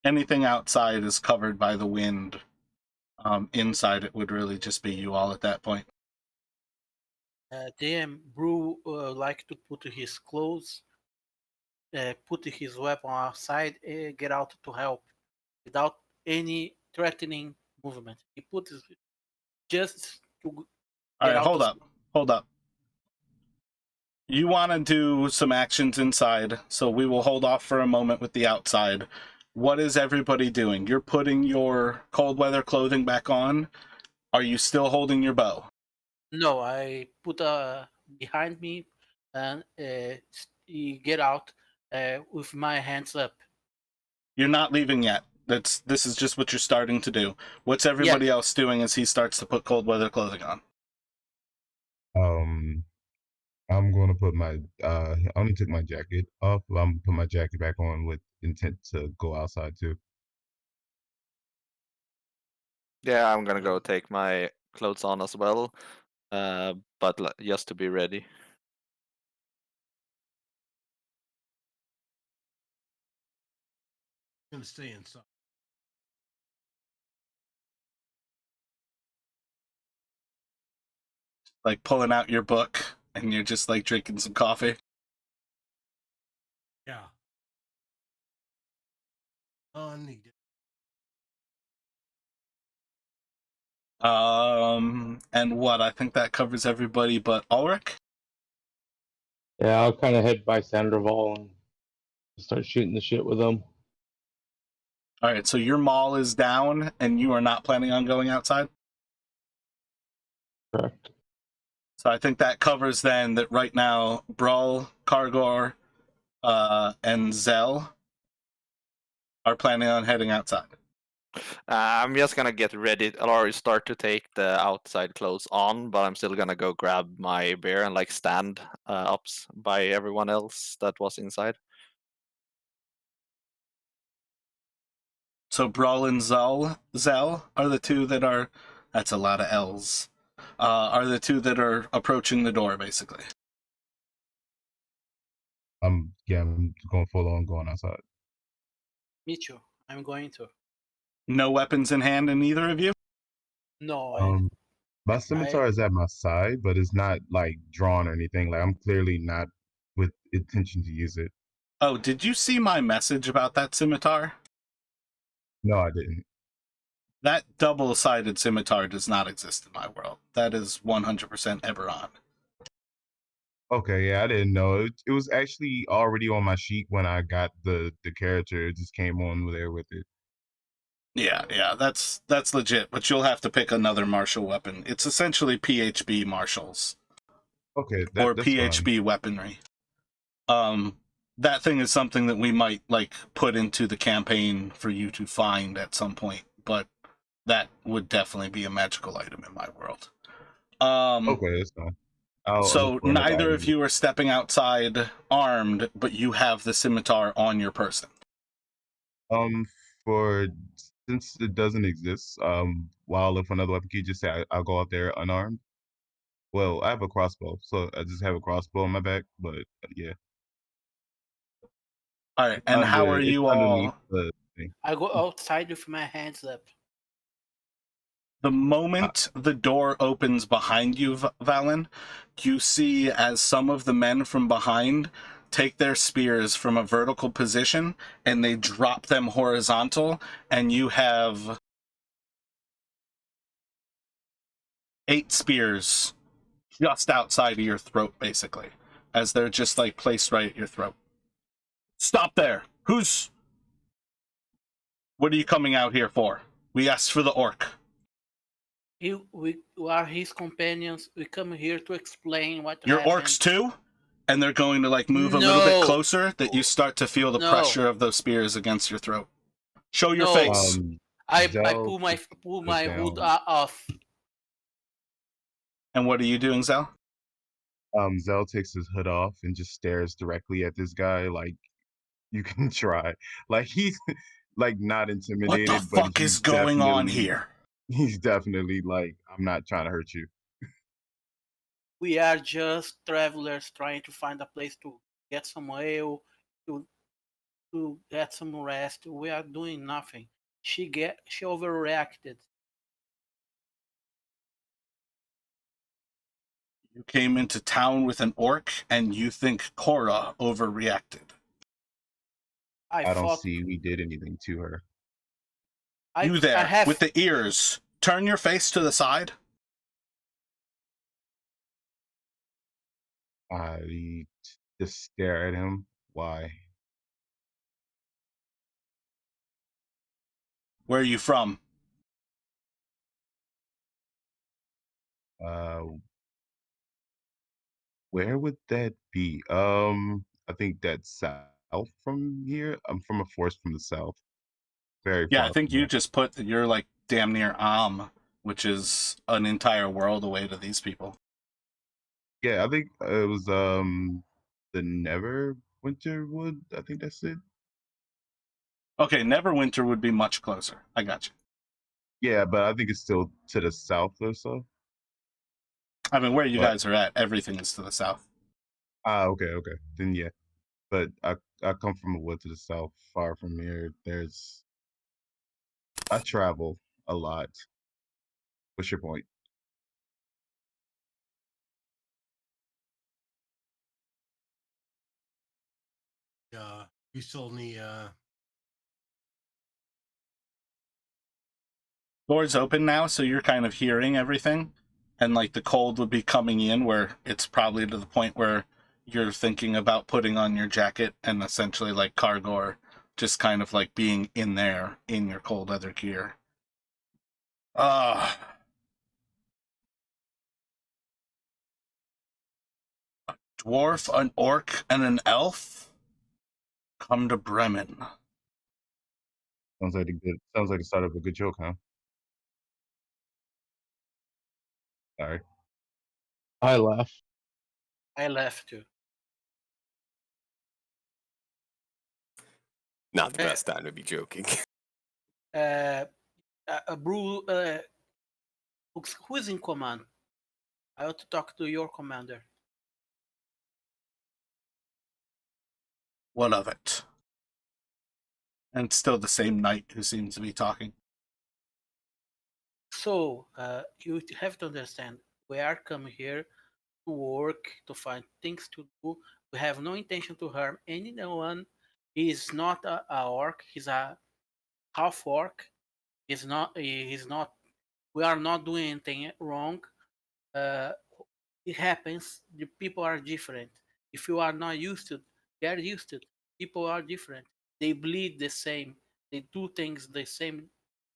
Anything outside is covered by the wind. Inside, it would really just be you all at that point. Then Brew like to put his clothes, put his weapon aside, and get out to help without any threatening movement. He put his, just to All get right, out. hold up. You want to do some actions inside, so we will hold off for a moment with the outside. What is everybody doing? You're putting your cold weather clothing back on. Are you still holding your bow? No, I put behind me and get out with my hands up. You're not leaving yet. This is just what you're starting to do. What's everybody else doing as he starts to put cold weather clothing on? I'm going to put my I only took my jacket off, but I'm gonna put my jacket back on with intent to go outside too. Yeah, I'm gonna go take my clothes on as well, but just to be ready. Gonna stay inside. Like pulling out your book and you're just like drinking some coffee? Yeah. Unneeded. And what? I think that covers everybody but Ulrich. Yeah, I'll kind of head by Sandoval and start shooting the shit with them. All right, so your maul is down, and you are not planning on going outside. Correct. So I think that covers then that right now, Brawl, Kargor, and Zell are planning on heading outside. I'm just gonna get ready or start to take the outside clothes on, but I'm still gonna go grab my beer and like stand up by everyone else that was inside. So Brawl and Zell are the two that are. That's a lot of L's. Are the two that are approaching the door, basically. I'm going full on going outside. Me too. I'm going to. No weapons in hand in either of you? No, My I scimitar is at my side, but it's not like drawn or anything. Like I'm clearly not with intention to use it. Oh, did you see my message about that scimitar? No, I didn't. That double-sided scimitar does not exist in my world. That is 100% Eberron. Okay, yeah, I didn't know. It was actually already on my sheet when I got the character. It just came on there with it. Yeah, that's legit, but you'll have to pick another martial weapon. It's essentially PHB martials Okay, or that's fine. PHB weaponry. That thing is something that we might like put into the campaign for you to find at some point, but that would definitely be a magical item in my world. Okay, that's fine. I'll look So for another neither of item. you are stepping outside armed, but you have the scimitar on your person. For since it doesn't exist, while I look for another weapon, can you just say I'll go out there unarmed? Well, I have a crossbow, so I just have a crossbow on my back. But yeah, All right, and how are it's you underneath all? the thing. I go outside with my hands up. The Uh, moment the door opens behind you, Valen, you see as some of the men from behind take their spears from a vertical position and they drop them horizontal, and you have 8 spears just outside of your throat, basically, as they're just like placed right at your throat. Stop there! What are you coming out here for? We asked for the orc. We are his companions. We come here to explain what Your happened. orcs too? And they're going to like move a little bit closer that you start to feel the pressure of those spears against your throat. Show your No. face. I Zell pull my puts it hood down. off. And what are you doing, Zell? Zell takes his hood off and just stares directly at this guy like you can try. Like he's like not What the intimidated, but fuck is going on here? he's definitely like, I'm not trying to hurt you. We are just travelers trying to find a place to get some ale, to get some rest. We are doing nothing. She overreacted. You came into town with an orc and you think Cora overreacted. I I don't thought see we did anything to her. You I there, with have the ears. Turn your face to the side. I just stare at him. Why? Where are you from? Uh, where would that be? I think that's south from here. I'm from a forest from the south, very Yeah, I far think from you here. just put that you're like damn near which is an entire world away to these people. Yeah, I think it was the Neverwinter Wood. I think that's it. Okay, Neverwinter would be much closer. I got you. Yeah, but I think it's still to the south or so. I mean, where you But guys are at, everything is to the south. okay. Then yeah. But I come from a wood to the south, far from here. I travel a lot. What's your point? You still need Doors open now, so you're kind of hearing everything, and like the cold would be coming in where it's probably to the point where you're thinking about putting on your jacket and essentially like Kargor just kind of like being in there in your cold leather gear. A dwarf, an orc, and an elf come to Bremen. Sounds like the start of a good joke, huh? Sorry. I laugh. I left too. Not the best time to be joking. Brew, who is in command? I want to talk to your commander. What of it? And it's still the same knight who seems to be talking. So, you have to understand, we are coming here to work, to find things to do. We have no intention to harm anyone. He is not a orc. He's a half orc. He's not. We are not doing anything wrong. It happens. The people are different. If you are not used to, they are used to. People are different. They bleed the same. They do things the same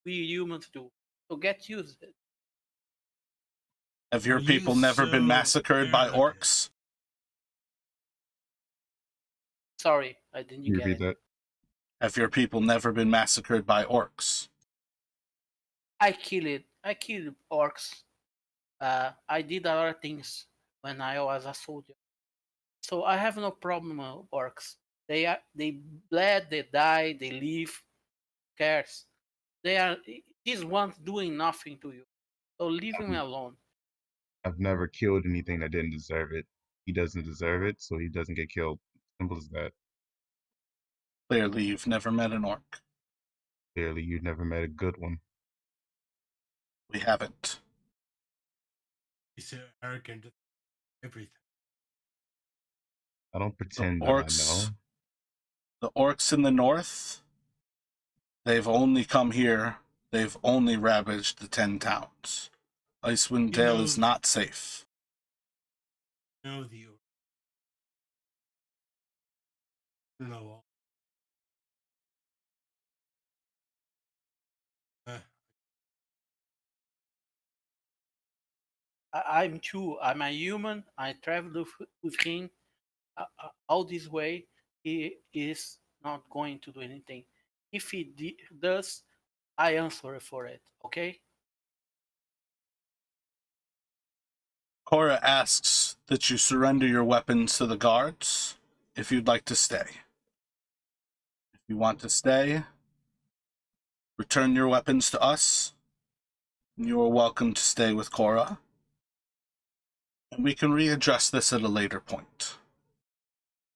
we humans do. So get used to it. Have your Are you people never been so massacred by arrogant? orcs? Sorry, I didn't Can you get repeat it. that? Have your people never been massacred by orcs? I killed orcs. I did other things when I was a soldier. So I have no problem with orcs. They bled, they die, they live. Who cares? These ones doing nothing to you. So leave him alone. I've never killed anything that didn't deserve it. He doesn't deserve it, so he doesn't get killed. Simple as that. Clearly, you've never met an orc. Clearly, you've never met a good one. We haven't. He's so arrogant. Everything. I don't The pretend that I know. orcs in the north, they've only come here. They've only ravaged the 10 towns. Icewind You Dale know- is not safe. No, the no. I'm too. I'm a human. I traveled with him all this way. He is not going to do anything. If he does, I answer for it. Okay? Cora asks that you surrender your weapons to the guards if you'd like to stay. If you want to stay, return your weapons to us. You are welcome to stay with Cora. And we can readdress this at a later point.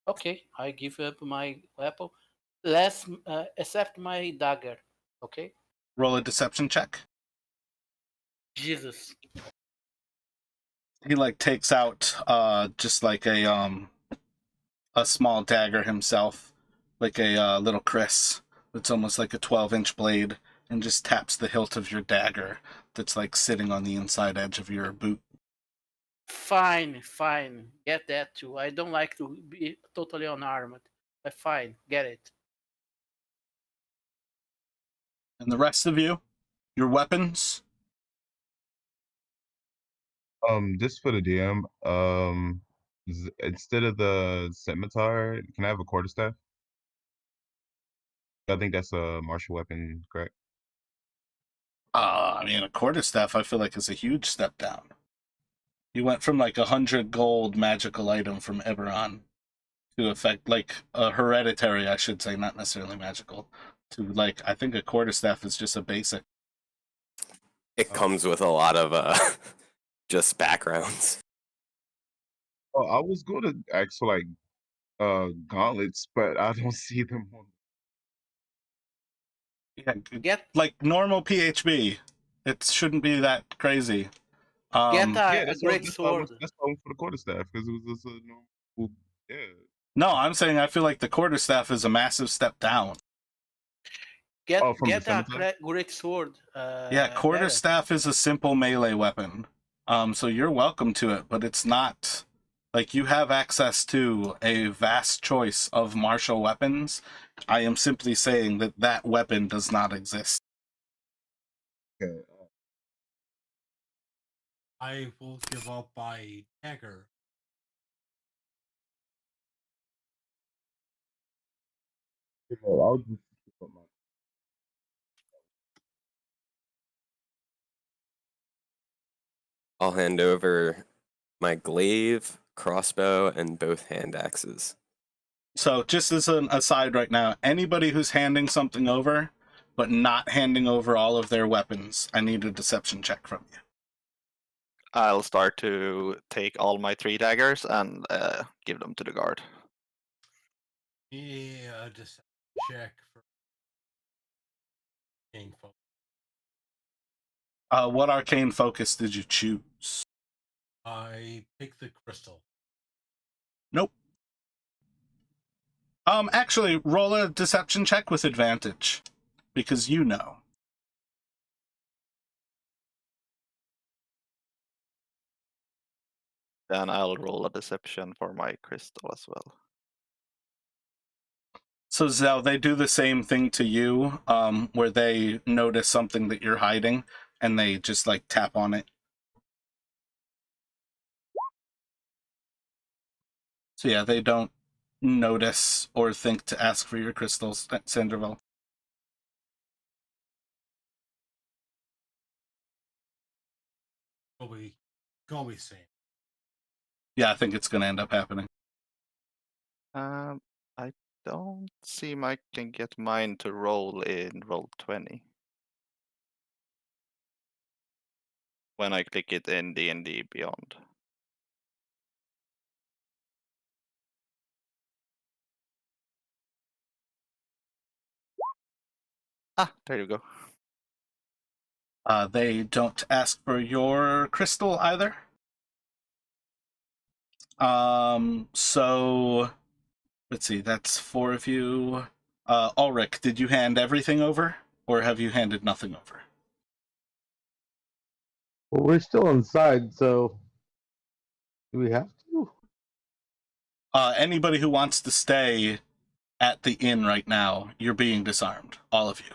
Okay, I give up my weapon. Let's accept my dagger. Okay? Roll a deception check. Jesus. He like takes out just like a small dagger himself, like a little Chris. It's almost like a 12-inch blade, and just taps the hilt of your dagger that's like sitting on the inside edge of your boot. Fine, fine. Get that too. I don't like to be totally unarmed. But fine, get it. And the rest of you, your weapons. Just for the DM, instead of the scimitar, can I have a quarterstaff? I think that's a martial weapon, correct? I mean, a quarterstaff I feel like is a huge step down. You went from like 100 gold magical item from Eberron to effect like a hereditary, I should say, not necessarily magical, to like I think a quarterstaff is just a basic. It comes with a lot of just backgrounds. Oh, I was going to ask for like gauntlets, but I don't see them on. Yeah, Get like normal PHB. It shouldn't be that crazy. get Yeah, a great sword. that's why I went for the quarterstaff because it was just a normal. Yeah. No, I'm saying I feel like the quarterstaff is a massive step down. Get Oh, from the get a scimitar? great sword. Yeah, Darren. quarterstaff is a simple melee weapon. So you're welcome to it, but it's not like you have access to a vast choice of martial weapons. I am simply saying that that weapon does not exist. Okay. I will give up my dagger. Well, I'll just put my I'll hand over my glaive, crossbow, and both hand axes. So just as an aside right now, anybody who's handing something over but not handing over all of their weapons, I need a deception check from you. I'll start to take all my 3 daggers and give them to the guard. Yeah, just check for info. What arcane focus did you choose? I pick the crystal. Nope. Actually, roll a deception check with advantage, because you know. Then I'll roll a deception for my crystal as well. So Zell, they do the same thing to you, where they notice something that you're hiding, and they just like tap on it. So yeah, they don't notice or think to ask for your crystals, Sanderville. Call me Sam. Yeah, I think it's going to end up happening. I don't seem I can get mine to roll in Roll20 when I click it in D&D Beyond. Ah, there you go. They don't ask for your crystal either. So let's see, that's 4 of you. Ulrich, did you hand everything over, or have you handed nothing over? Well, we're still inside, so do we have to? Anybody who wants to stay at the inn right now, you're being disarmed, all of you.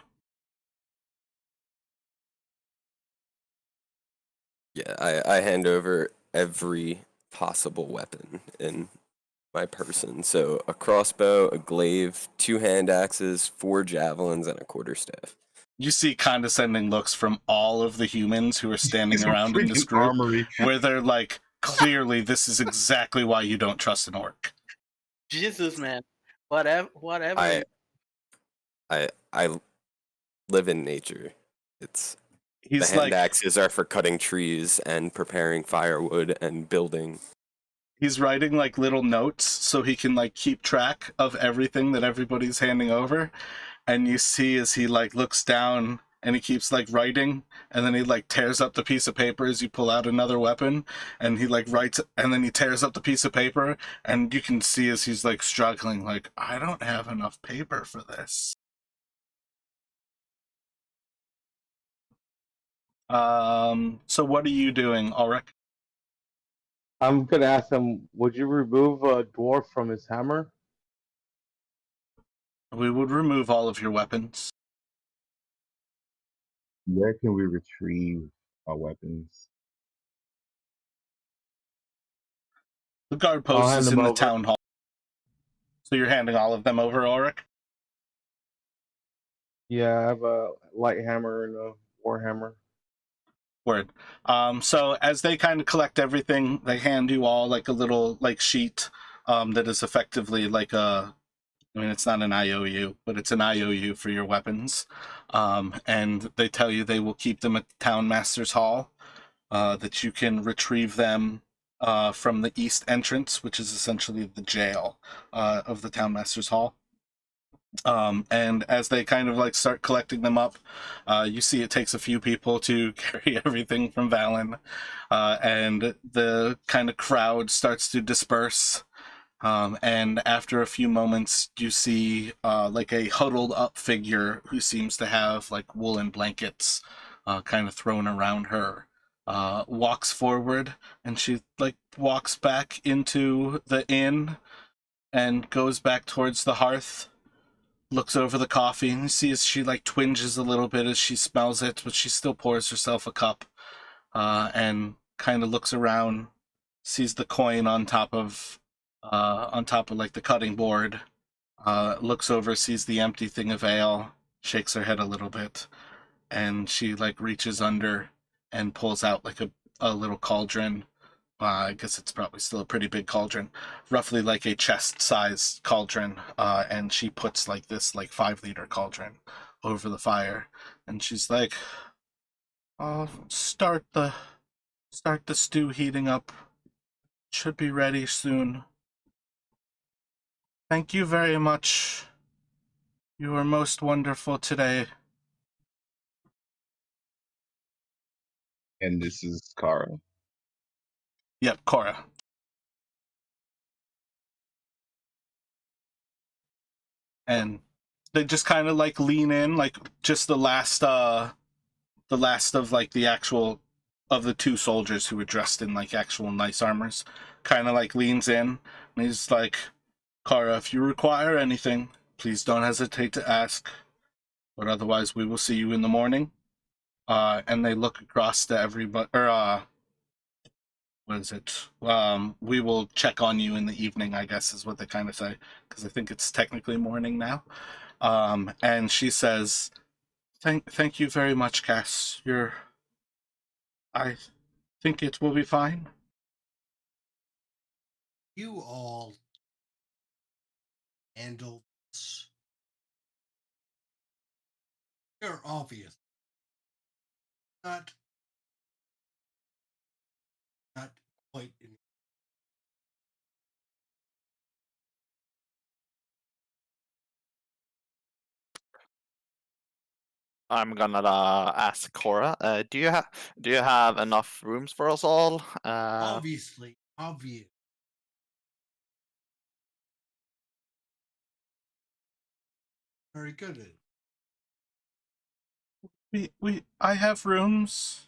Yeah, I hand over every possible weapon in my person. So a crossbow, a glaive, 2 hand axes, 4 javelins, and a quarterstaff. You see condescending looks from all of the humans who are standing It's a around in this freaking group, armory. where they're like, clearly this is exactly why you don't trust an orc. Jesus, man. Whatever. I live in nature. It's the He's hand like, axes are for cutting trees and preparing firewood and building. he's writing like little notes so he can like keep track of everything that everybody's handing over. And you see as he like looks down and he keeps like writing, and then he like tears up the piece of paper as you pull out another weapon, and he like writes, and then he tears up the piece of paper, and you can see as he's like struggling, like, I don't have enough paper for this. So what are you doing, Ulrich? I'm gonna ask him. Would you remove a dwarf from his hammer? We would remove all of your weapons. Where can we retrieve our weapons? The guard I'll post hand is them in the over. town hall. So you're handing all of them over, Ulrich? Yeah, I have a light hammer and a war hammer. Word. So as they kind of collect everything, they hand you all like a little like sheet that is effectively like I mean, it's not an IOU, but it's an IOU for your weapons. And they tell you they will keep them at the Town Master's Hall, that you can retrieve them from the east entrance, which is essentially the jail of the Town Master's Hall. And as they kind of like start collecting them up, you see it takes a few people to carry everything from Valen, and the kind of crowd starts to disperse. And after a few moments, you see like a huddled up figure who seems to have like woolen blankets kind of thrown around her. Walks forward, and she like walks back into the inn and goes back towards the hearth. Looks over the coffee and you see as she like twinges a little bit as she smells it, but she still pours herself a cup. And kind of looks around, sees the coin on top of like the cutting board. Looks over, sees the empty thing of ale, shakes her head a little bit, and she like reaches under and pulls out like a little cauldron. I guess it's probably still a pretty big cauldron, roughly like a chest-sized cauldron. And she puts like this like 5-liter cauldron over the fire, and she's like, "I'll start the stew heating up. Should be ready soon. Thank you very much. You were most wonderful today." And this is Kara. Yep, Cora. And they just kind of like lean in, like just the last of like the actual of the two soldiers who were dressed in like actual nice armors, kind of like leans in, and he's like, "Kara, if you require anything, please don't hesitate to ask. But otherwise, we will see you in the morning." And they look across to everybody, or what is it? We will check on you in the evening, I guess is what they kind of say, because I think it's technically morning now. And she says, Thank you very much, Cass. I think it will be fine." You all handle this. You're obvious. Not not quite in I'm gonna ask Cora. Do you have enough rooms for us all? obviously obvious. Very good at I have rooms.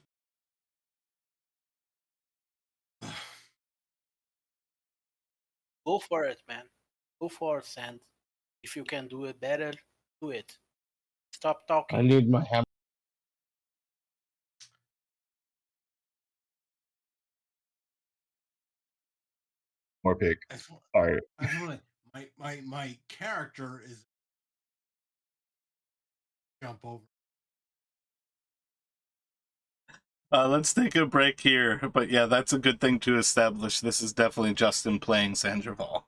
it. Go for it, man. Go for it, Sand. If you can do it better, do it. Stop I talking. need my hammer. More pick. That's what Sorry. that's what my character is jump over. Let's take a break here. But yeah, that's a good thing to establish. This is definitely Justin playing Sandoval.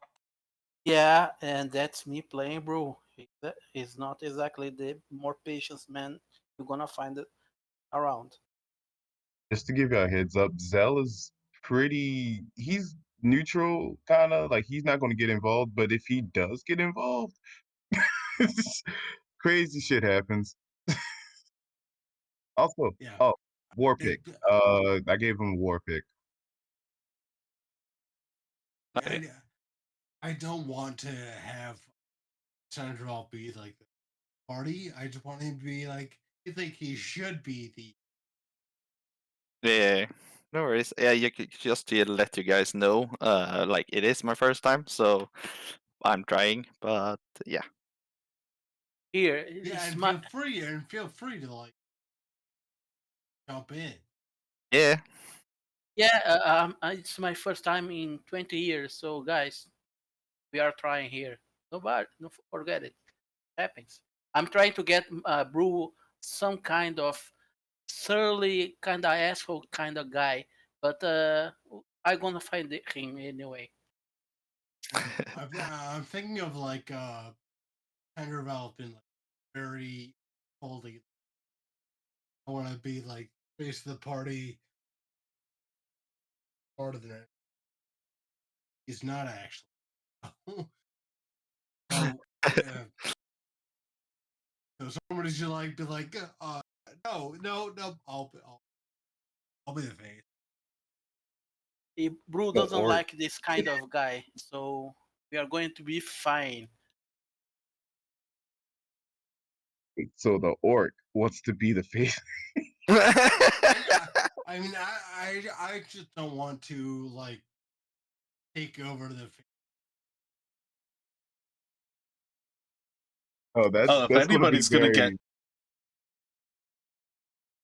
Yeah, and that's me playing, bro. He's not exactly the more patience man you're gonna find it around. Just to give you a heads up, Zell is he's neutral, kind of like he's not going to get involved, but if he does get involved, crazy shit happens. Also, Yeah. oh, war pick. It- I gave him a war pick. I, I don't want to have Sandoval be like the party. I just want him to be like you think he should be the. Yeah, no worries. Yeah, just to let you guys know, like it is my first time, so I'm trying. But yeah, Here, Yeah, it's and my feel free to like jump in. yeah. yeah. It's my first time in 20 years. So guys, we are trying here. Nobody, no, forget it. Happens. I'm trying to get brew some kind of surly, kind of asshole kind of guy, but I'm gonna find him anyway. I'm thinking of like Sandoval been like very holy. I want to be like face of the party, part of the. He's not actually. So, so somebody should like be like, no, I'll be the face. Brew Oh, doesn't or like this kind of guy, so We are going to be fine. So the orc wants to be the face. I mean, I just don't want to like take over the. Oh, Oh, if that's going to be anybody's gonna get very.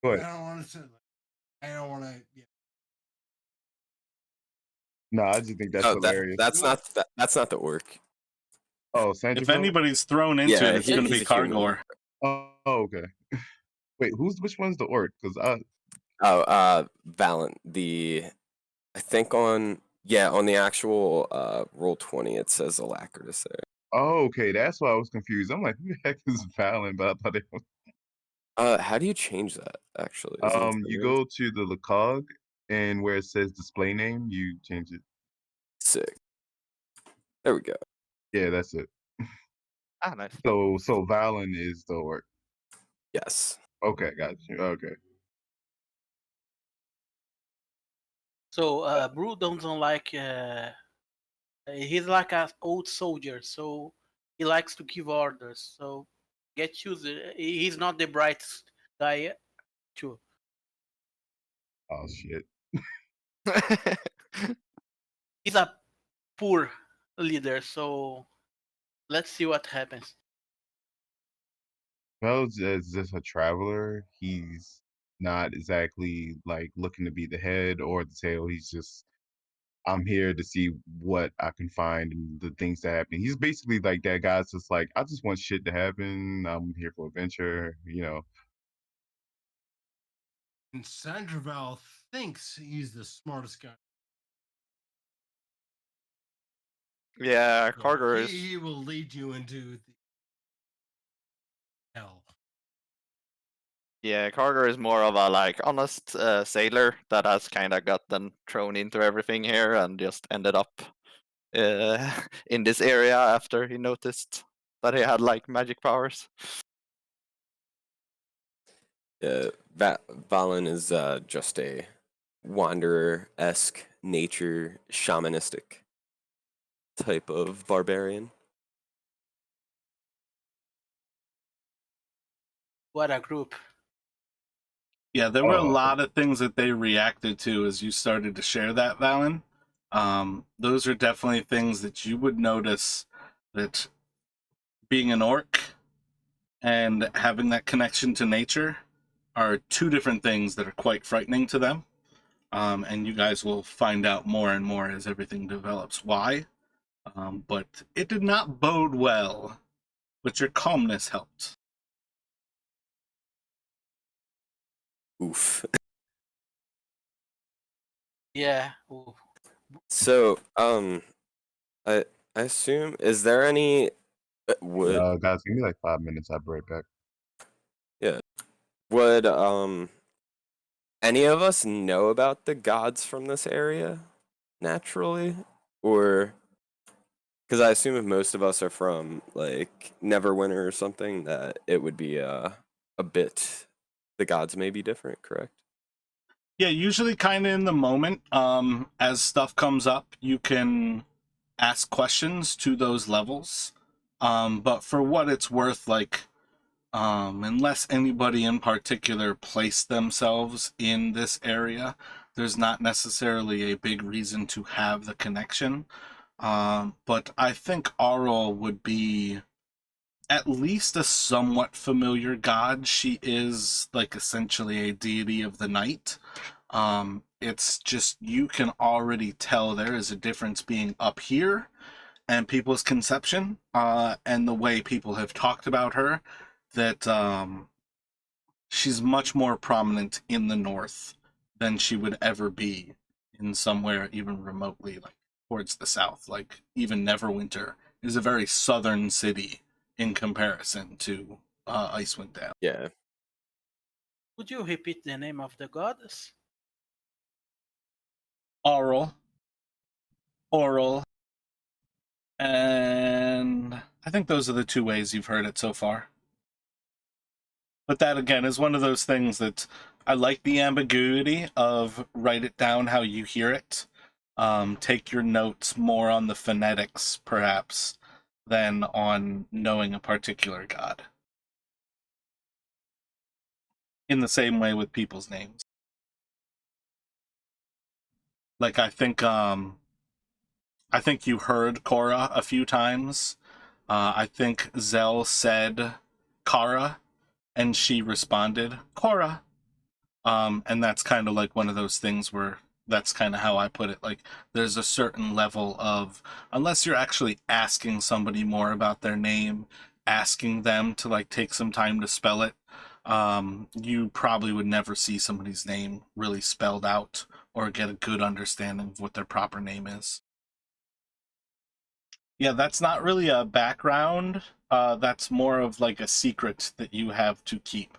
What? I don't want to. I don't want to. Yeah. No, I just think that's Oh, hilarious. that's not the orc. Oh, if Sandravel? anybody's thrown into Yeah, it, it's gonna be he's a human. Kargor. Oh, okay. Wait, which one's the orc? Because Valent. I think on the actual roll 20 it says Alacritus there. oh, okay, that's why I was confused. I'm like, who the heck is Valen? But I thought it was. How do you change that actually? Is it You go to the Lacog, and where it says display name, you change it. sick? There we go. Yeah, that's it. Ah, nice. So Valen is the orc. Yes. Okay, got you. Okay. So Brew doesn't like. He's like an old soldier, so he likes to give orders. So get used. He's not the brightest guy, too. Oh shit. He's a poor leader. So let's see what happens. Well, as just a traveler, he's not exactly like looking to be the head or the tail. He's just, I'm here to see what I can find and the things that happen. He's basically like that guy's just like, I just want shit to happen. I'm here for adventure, you know. And Sandravel thinks he's the smartest guy. Yeah, So Carter is. he will lead you into the hell. Yeah, Carter is more of a like honest sailor that has kind of gotten thrown into everything here and just ended up in this area after he noticed that he had like magic powers. Valen is just a wanderer-esque nature shamanistic type of barbarian. What a group. Yeah, there were a Oh, lot of things that they reacted to as you started to share that, Valen. Those are definitely things that you would notice that being an orc and having that connection to nature are two different things that are quite frightening to them. And you guys will find out more and more as everything develops why. But it did not bode well, but your calmness helped. Oof. Yeah. Ooh. So, I assume, is there any would guys, give me like 5 minutes. I'll be right back. would any of us know about the gods from this area naturally, or because I assume if most of us are from like Neverwinter or something, that it would be a bit, the gods may be different, correct? Yeah, usually kind of in the moment, as stuff comes up, you can ask questions to those levels. But for what it's worth, like, unless anybody in particular placed themselves in this area, there's not necessarily a big reason to have the connection. But I think Auril would be at least a somewhat familiar god. She is like essentially a deity of the night. It's just you can already tell there is a difference being up here and people's conception, and the way people have talked about her, that she's much more prominent in the north than she would ever be in somewhere even remotely like towards the south. Like even Neverwinter is a very southern city in comparison to Icewind Dale. Yeah. Would you repeat the name of the goddess? Auril, and I think those are the two ways you've heard it so far. But that again is one of those things that I like the ambiguity of write it down how you hear it. take your notes more on the phonetics, perhaps, than on knowing a particular god. In the same way with people's names. Like I think you heard Korra a few times. I think Zell said Kara, and she responded Korra. And that's kind of like one of those things where that's kind of how I put it. Like, there's a certain level of, unless you're actually asking somebody more about their name, asking them to like take some time to spell it, you probably would never see somebody's name really spelled out or get a good understanding of what their proper name is. Yeah, that's not really a background. That's more of like a secret that you have to keep.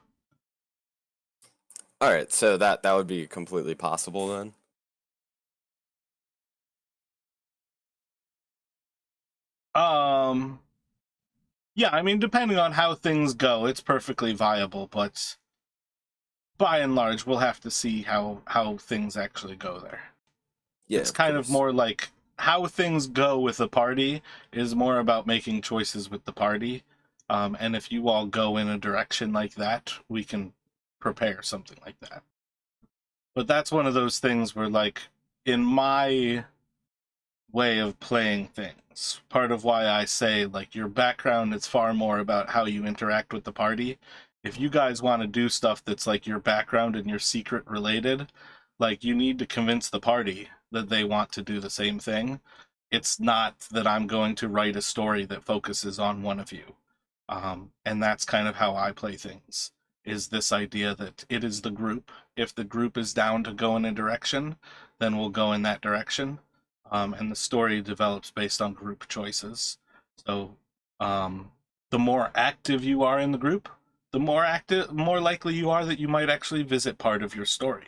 All right, so that would be completely possible then. Yeah, I mean, depending on how things go, it's perfectly viable, but by and large, we'll have to see how things actually go there. Yeah, It's kind of more like how things go with the party is more about making choices with the party. And if you all go in a direction like that, we can prepare something like that. But that's one of those things where, like, in my way of playing things, part of why I say, like, your background is far more about how you interact with the party. If you guys want to do stuff that's like your background and your secret related, like, you need to convince the party that they want to do the same thing. It's not that I'm going to write a story that focuses on one of you. And that's kind of how I play things, is this idea that it is the group. If the group is down to go in a direction, then we'll go in that direction. And the story develops based on group choices. So the more active you are in the group, the more likely you are that you might actually visit part of your story.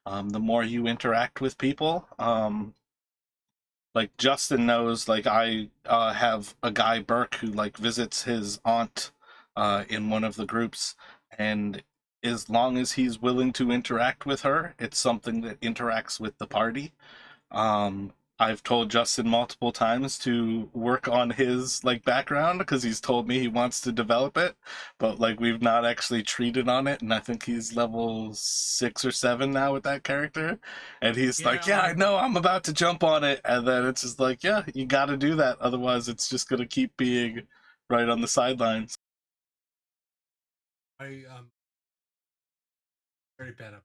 The more you interact with people, like Justin knows, like I have a guy Burke who like visits his aunt in one of the groups, and as long as he's willing to interact with her, it's something that interacts with the party. I've told Justin multiple times to work on his like background because he's told me he wants to develop it, but like we've not actually treated on it, and I think he's level 6 or 7 now with that character, and he's like, "Yeah, I know, I'm about to jump on it," and then it's just like, "Yeah, you got to do that, otherwise it's just gonna keep being right on the sidelines." I very bad up.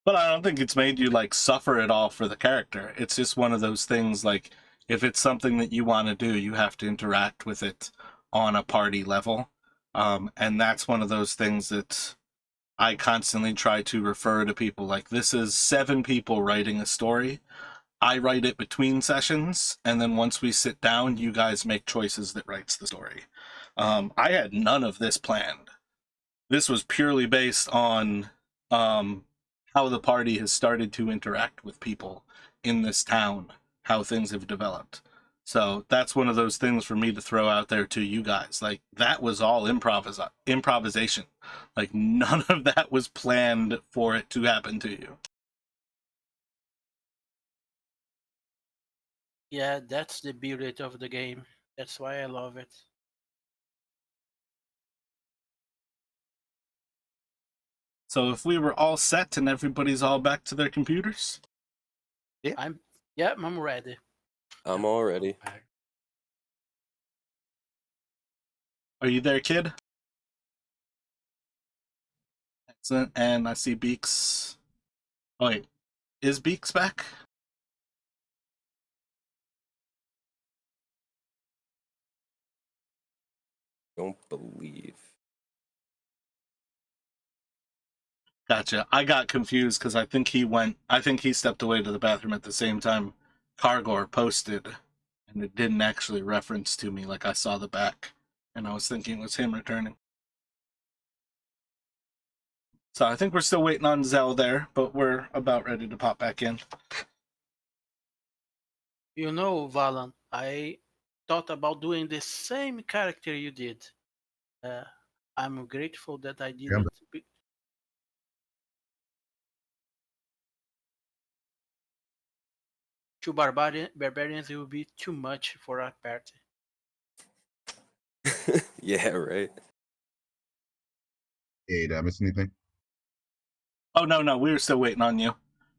But I don't think it's made you like suffer at all for the character. It's just one of those things, like, if it's something that you want to do, you have to interact with it on a party level. And that's one of those things that I constantly try to refer to people like, this is 7 people writing a story. I write it between sessions, and then once we sit down, you guys make choices that writes the story. I had none of this planned. This was purely based on how the party has started to interact with people in this town, how things have developed. So that's one of those things for me to throw out there to you guys. Like, that was all improvisation. Like, none of that was planned for it to happen to you. Yeah, that's the beauty of the game. That's why I love it. So if we were all set and everybody's all back to their computers, I'm ready. I'm all ready. are you there, kid? Excellent. And I see Beaks. Oh, wait, is Beaks back? Don't believe. Gotcha. I got confused because I think he stepped away to the bathroom at the same time Kargor posted, and it didn't actually reference to me, like I saw the back, and I was thinking it was him returning. So I think we're still waiting on Zell there, but we're about ready to pop back in. You know, Valan, I thought about doing the same character you did. I'm grateful that I didn't. Two barbarians will be too much for a party. Yeah, right. Hey, did I miss anything? Oh no, we were still waiting on you.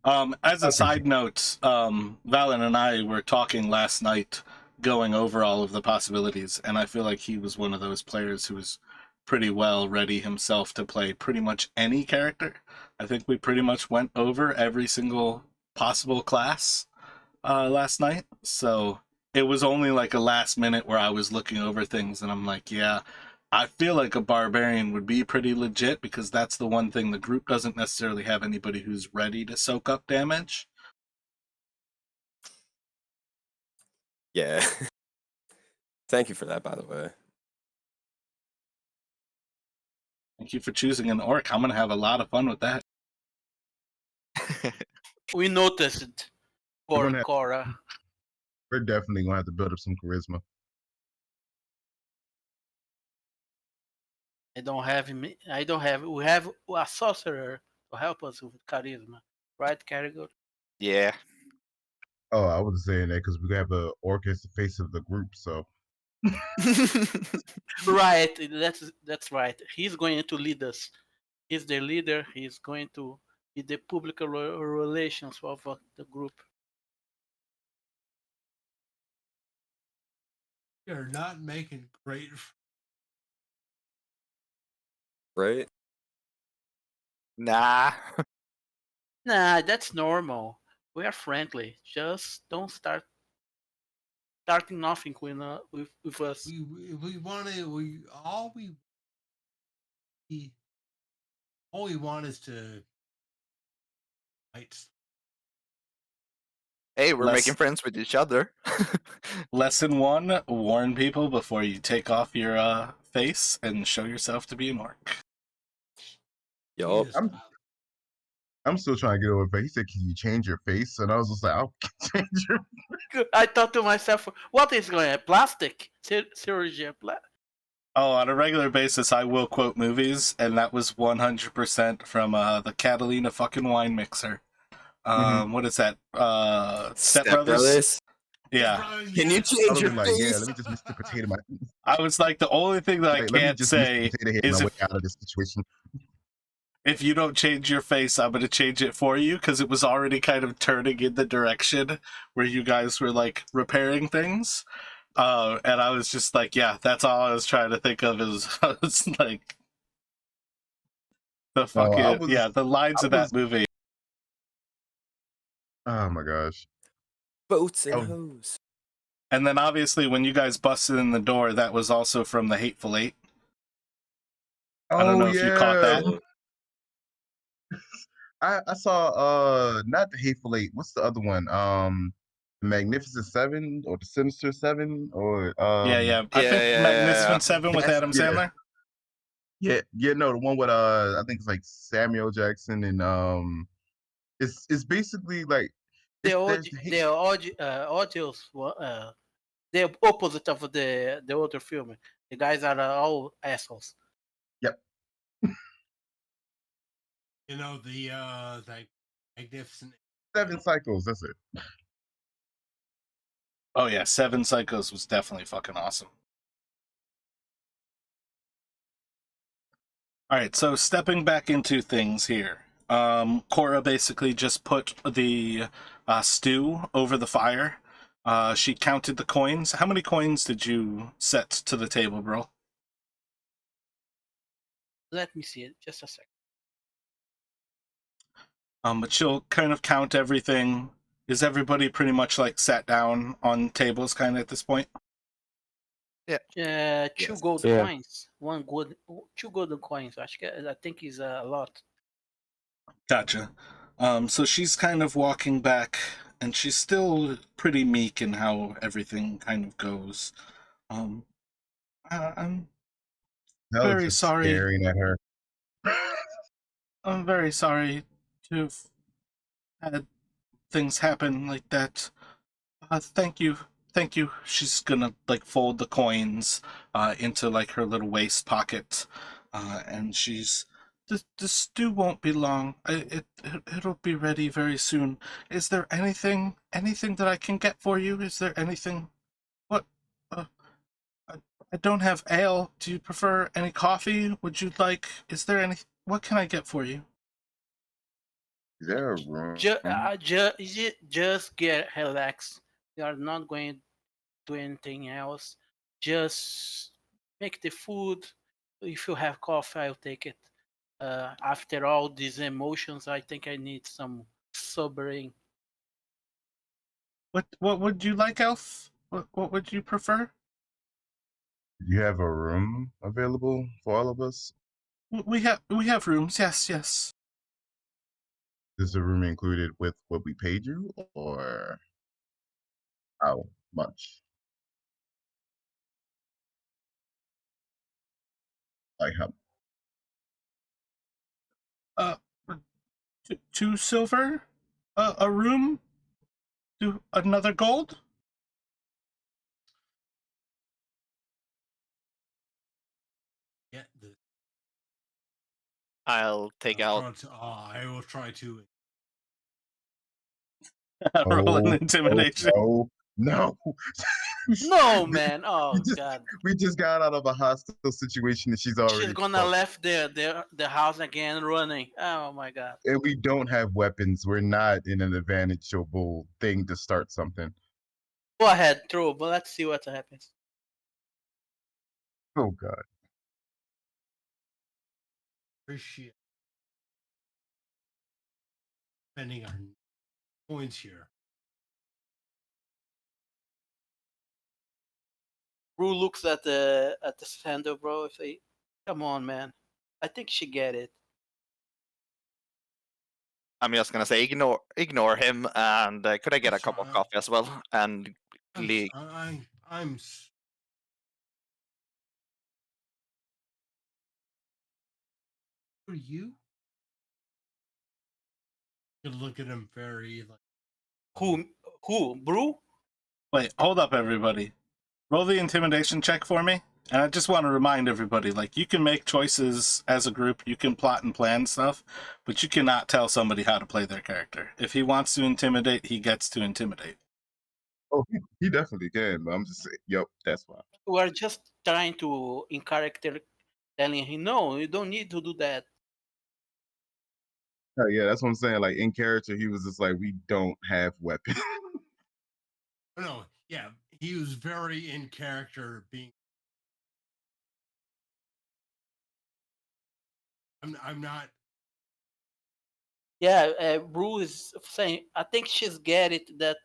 As a Okay, side note, Valen and I were talking last night, going over all of the possibilities, and I feel like he was one of those players who was pretty well ready himself to play pretty much any character. I think we pretty much went over every single possible class last night, so it was only like a last minute where I was looking over things, and I'm like, yeah, I feel like a barbarian would be pretty legit because that's the one thing the group doesn't necessarily have anybody who's ready to soak up damage. Yeah. Thank you for that, by the way. Thank you for choosing an orc. I'm gonna have a lot of fun with that. We noticed We're for gonna have, Cora. we're definitely gonna have to build up some charisma. I don't have me. I don't have. We have a sorcerer to help us with charisma, right, Carrigal? Yeah. Oh, I was saying that because we have a orc as the face of the group, so Right. That's right. He's going to lead us. He's the leader. He's going to be the public relations of the group. You're not making great. Right? Nah. Nah, that's normal. We are friendly. Just don't starting nothing with us. We want to. All we want is to fight. Hey, we're making Less, friends with each other. Lesson 1: warn people before you take off your face and show yourself to be an orc. Yup. Jesus, I'm still trying to get over it. He said, "Can you change your face?" And I was just like, "I'll change your." I thought to myself, what is going on? Plastic? Surgery? Oh, on a regular basis, I will quote movies, and that was 100% from the Catalina fucking wine mixer. Mhm. What is that? Step Step Brothers? Brothers. Yeah. Can you yes. I change would your be like, "Yeah, face? let me just Mr. Potato my I was like, the only thing that I like, let me can't just Mr. say Potato Head my is way out of this situation." if you don't change your face, I'm going to change it for you, because it was already kind of turning in the direction where you guys were like repairing things. And I was just like, yeah, that's all I was trying to think of is I was like the No, fucking yeah, the lines I of that was. movie. Oh my gosh. Boats and Oh, hose. And then obviously when you guys busted in the door, that was also from the Hateful Eight. I don't know if you caught yeah. that. I saw not the Hateful Eight. What's the other one? The Magnificent Seven or the Sinister Seven or Yeah. I think Yeah. Magnificent Seven with that's Adam yeah. Sandler. Yeah, no, the one with I think it's like Samuel Jackson and it's basically like The it's odd, there's the hate. the odd, audios, the opposite of the other film. The guys are all assholes. Yep. You know the magnificent. Seven Cycles, that's it. Oh yeah, Seven Psychos was definitely fucking awesome. All right, so stepping back into things here. Cora basically just put the stew over the fire. She counted the coins. How many coins did you set to the table, bro? Let me see it. Just a second. But she'll kind of count everything. Is everybody pretty much like sat down on tables kind of at this point? Two Yes. gold Yeah. coins. Two golden coins. I think is a lot. Gotcha. So she's kind of walking back, and she's still pretty meek in how everything kind of goes. Um, I'm I was very just sorry. staring at her. I'm very sorry to have had things happen like that. Thank you. Thank you. She's gonna like fold the coins into like her little waist pocket. And she's the stew won't be long. It'll be ready very soon. Is there anything that I can get for you? Is there anything? What? Uh, I, I don't have ale. Do you prefer any coffee? Would you like? Is there any? What can I get for you? Is there a room? Just get relax. We are not going to do anything else. Just make the food. If you have coffee, I'll take it. After all these emotions, I think I need some sobering. What would you like, Elf? What would you prefer? Do you have a room available for all of us? We have rooms. Yes. Is the room included with what we paid you, or how much? Like how? Uh, two silver, a room, another gold. Get this. I'll take out. I will try to. Roll an Oh, intimidation. no. No, man. we Oh just God. we just got out of a hostile situation and she's already She's gonna fucked. left the house again running. Oh my God. And we don't have weapons. We're not in an advantageable thing to start something. Go ahead, throw, but let's see what happens. Oh God. Appreciate spending our points here. Rue looks at the sandal bro and say, "Come on, man. I think she get it." I'm just gonna say ignore him, and could I get a cup of coffee as well? And I'm Who are you? You look at him very like. Who? Brew? Wait, hold up, everybody. Roll the intimidation check for me. And I just want to remind everybody, like, you can make choices as a group, you can plot and plan stuff, but you cannot tell somebody how to play their character. If he wants to intimidate, he gets to intimidate. Oh, he definitely can, but I'm just saying, yep, that's fine. We're just trying to, in character, telling him, no, you don't need to do that. Yeah, that's what I'm saying. Like in character, he was just like, we don't have weapons. No, yeah, he was very in character. I'm not. Yeah, Brew is saying, I think she's get it that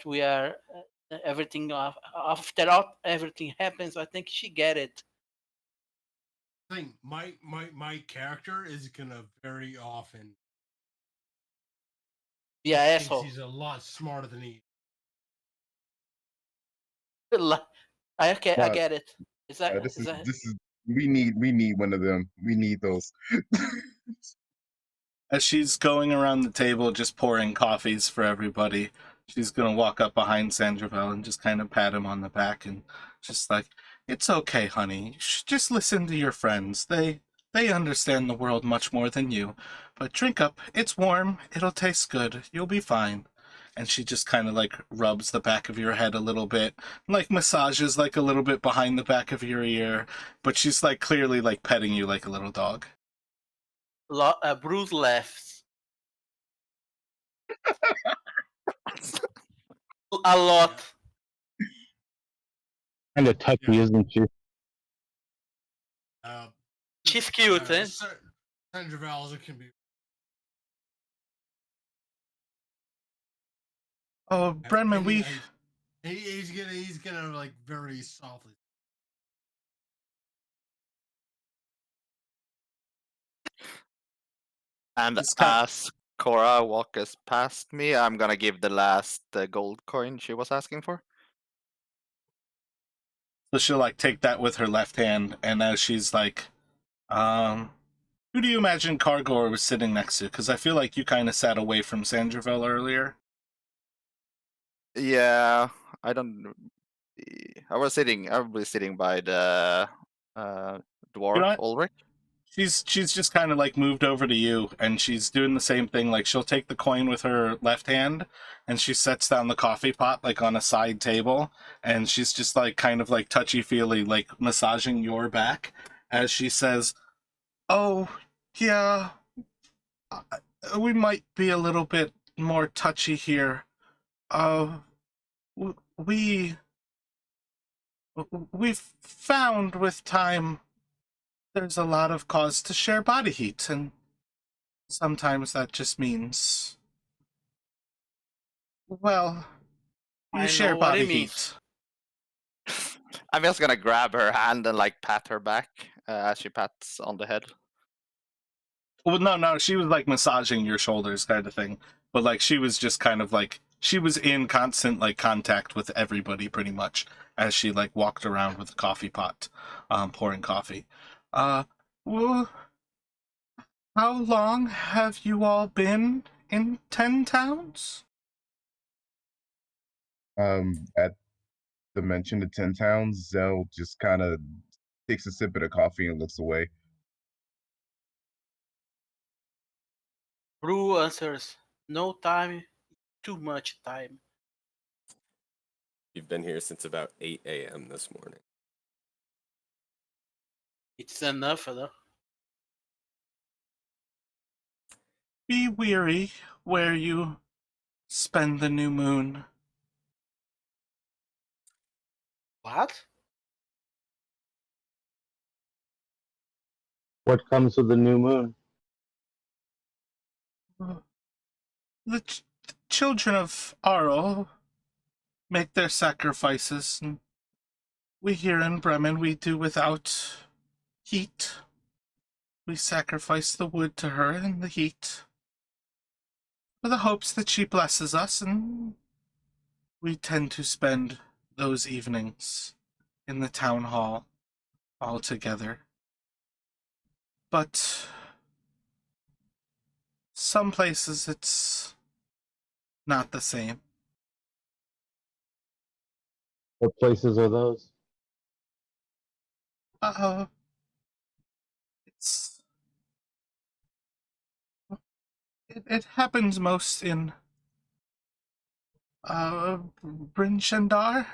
we are everything after everything happens. I think she get it. Thing my character is gonna very often. Yeah, He thinks asshole. he's a lot smarter than he. I get it. Is that This is we need one of them. We need those. As she's going around the table just pouring coffees for everybody, she's going to walk up behind Sandravel and just kind of pat him on the back and just like, it's okay, honey. You should just listen to your friends. They understand the world much more than you. But drink up. It's warm. It'll taste good. You'll be fine. And she just kind of like rubs the back of your head a little bit, like massages like a little bit behind the back of your ear, but she's like clearly like petting you like a little dog. Bruce laughs a lot. Kind of touchy, Yeah. isn't she? She's cute, eh? Sandra Valza can be. Oh, Bremen, He's gonna like very softly. And Just kind as Cora walks past me, I'm gonna give the last gold coin she was asking for. So she'll like take that with her left hand, and as she's like, who do you imagine Kargor was sitting next to? Because I feel like you kind of sat away from Sandravel earlier. Yeah, I don't. I was sitting. I was sitting by the dwarf You know what? Ulrich. She's just kind of like moved over to you, and she's doing the same thing. Like she'll take the coin with her left hand, and she sets down the coffee pot like on a side table, and she's just like kind of like touchy feely, like massaging your back as she says, "Oh, yeah, uh, we might be a little bit more touchy here. Uh, we we've found with time there's a lot of cause to share body heat, and sometimes that just means, well, you I share know what body it means. heat." I'm just gonna grab her hand and like pat her back as she pats on the head. Well, no, she was like massaging your shoulders, kind of thing. But like she was just kind of like she was in constant like contact with everybody, pretty much, as she like walked around with a coffee pot, pouring coffee. Uh, well, how long have you all been in 10 towns? At the mention of 10 towns, Zell just kind of takes a sip of the coffee and looks away. Brew answers, no time, too much time. You've been here since about 8 a.m. this morning. It's enough, though. Be weary where you spend the new moon. What? What comes with the new moon? The children of Auril make their sacrifices, and we here in Bremen, we do without heat. We sacrifice the wood to her in the heat for the hopes that she blesses us, and we tend to spend those evenings in the town hall all together. But some places it's not the same. What places are those? It's it happens most in Brinshendar,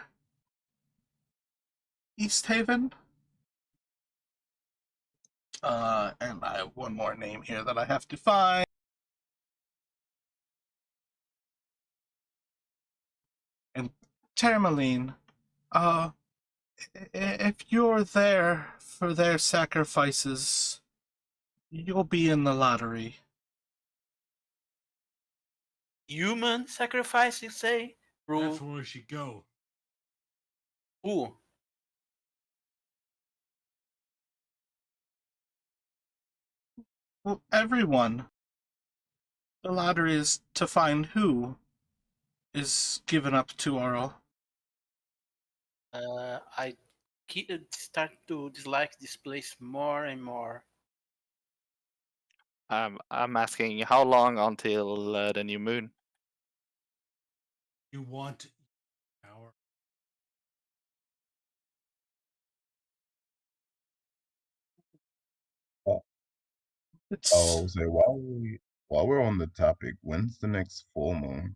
East Haven. And I have one more name here that I have to find. And Termaline, if you're there for their sacrifices, you'll be in the lottery. Human sacrifice, you say? That's Brew. where we should go. Who? Well, everyone. The lottery is to find who is given up to Auril. I start to dislike this place more and more. I'm asking how long until the new moon? You want our It's Oh, say while we're on the topic, when's the next full moon?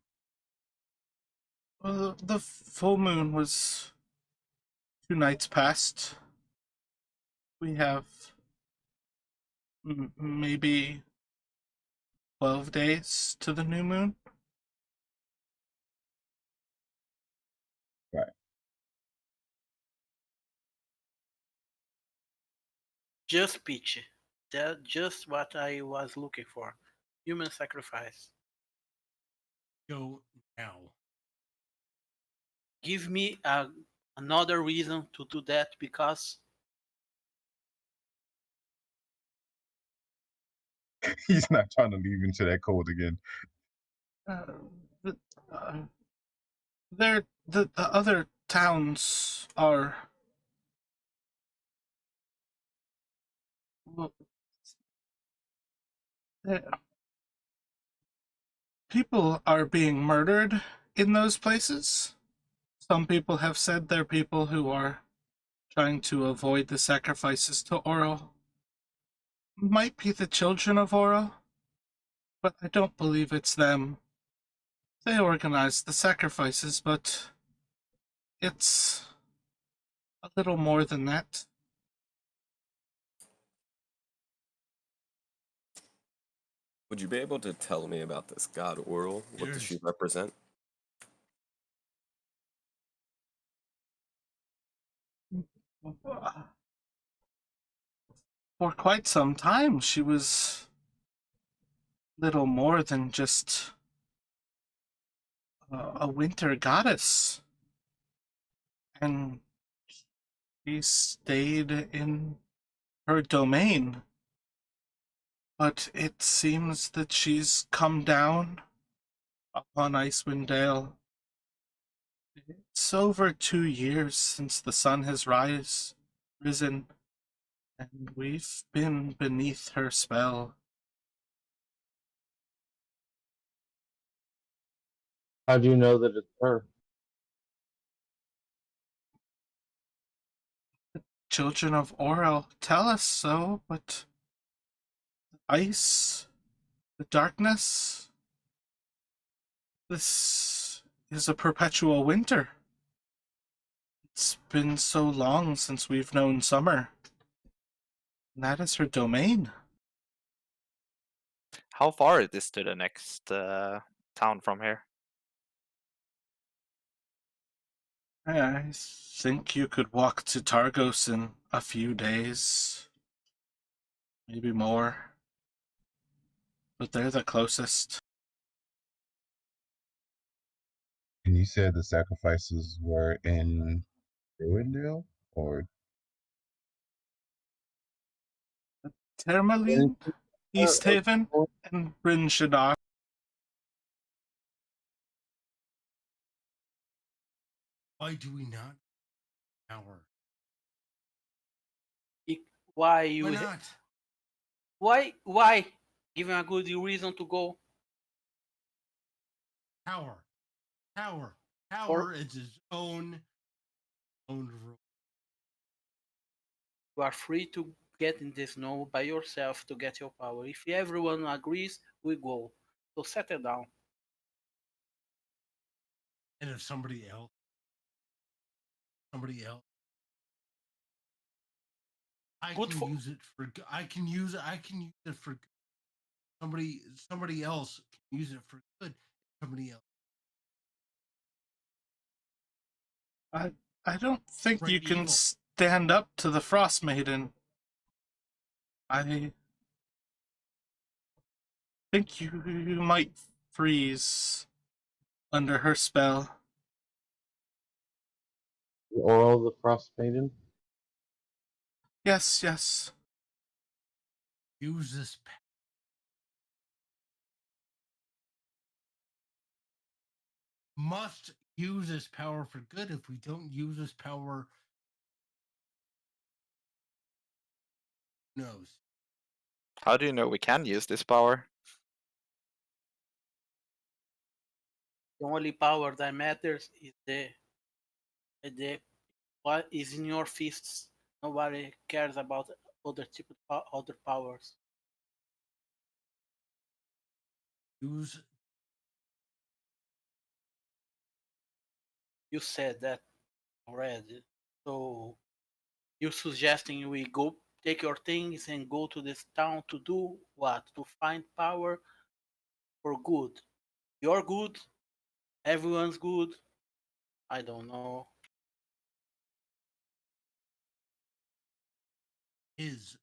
well, the full moon was 2 nights past. We have maybe 12 days to the new moon. Right. Just peach. That's just what I was looking for. Human sacrifice. go now. Give me another reason to do that because He's not trying to leave into that cold again. Uh, the, uh, the other towns are, well, people are being murdered in those places. Some people have said they're people who are trying to avoid the sacrifices to Auril. might be the children of Auril, but I don't believe it's them. They organized the sacrifices, but it's a little more than that. Would you be able to tell me about this god Auril? What does she represent? For quite some time, she was little more than just a winter goddess. And she stayed in her domain. But it seems that she's come down upon Icewind Dale. It's over 2 years since the sun has risen, and we've been beneath her spell. How do you know that it's her? Children of Auril tell us so, but the ice, the darkness, this is a perpetual winter. It's been so long since we've known summer. And that is her domain. How far is this to the next town from here? I think you could walk to Targos in a few days. Maybe more. But they're the closest. And you said the sacrifices were in Ruindale, or Termaline, East Haven, and Bryn Shaddar. Why do we not power? Why Why you? not? Why? Give him a good reason to go. Power. Power is its own rule. You are free to get in the snow by yourself to get your power. If everyone agrees, we go. So settle down. And if somebody else, I Good can for- use it for. I can use it for. Somebody else can use it for good. Somebody else. I don't think For you can evil. stand up to the Frostmaiden. I think you might freeze under her spell. Auril the Frostmaiden? Yes. Use this. Must use this power for good. If we don't use this power, who knows? How do you know we can use this power? The only power that matters is the what is in your fists. Nobody cares about other powers. Use. You said that already. So you're suggesting we go take your things and go to this town to do what? To find power for good. You're good. Everyone's good. I don't know. Is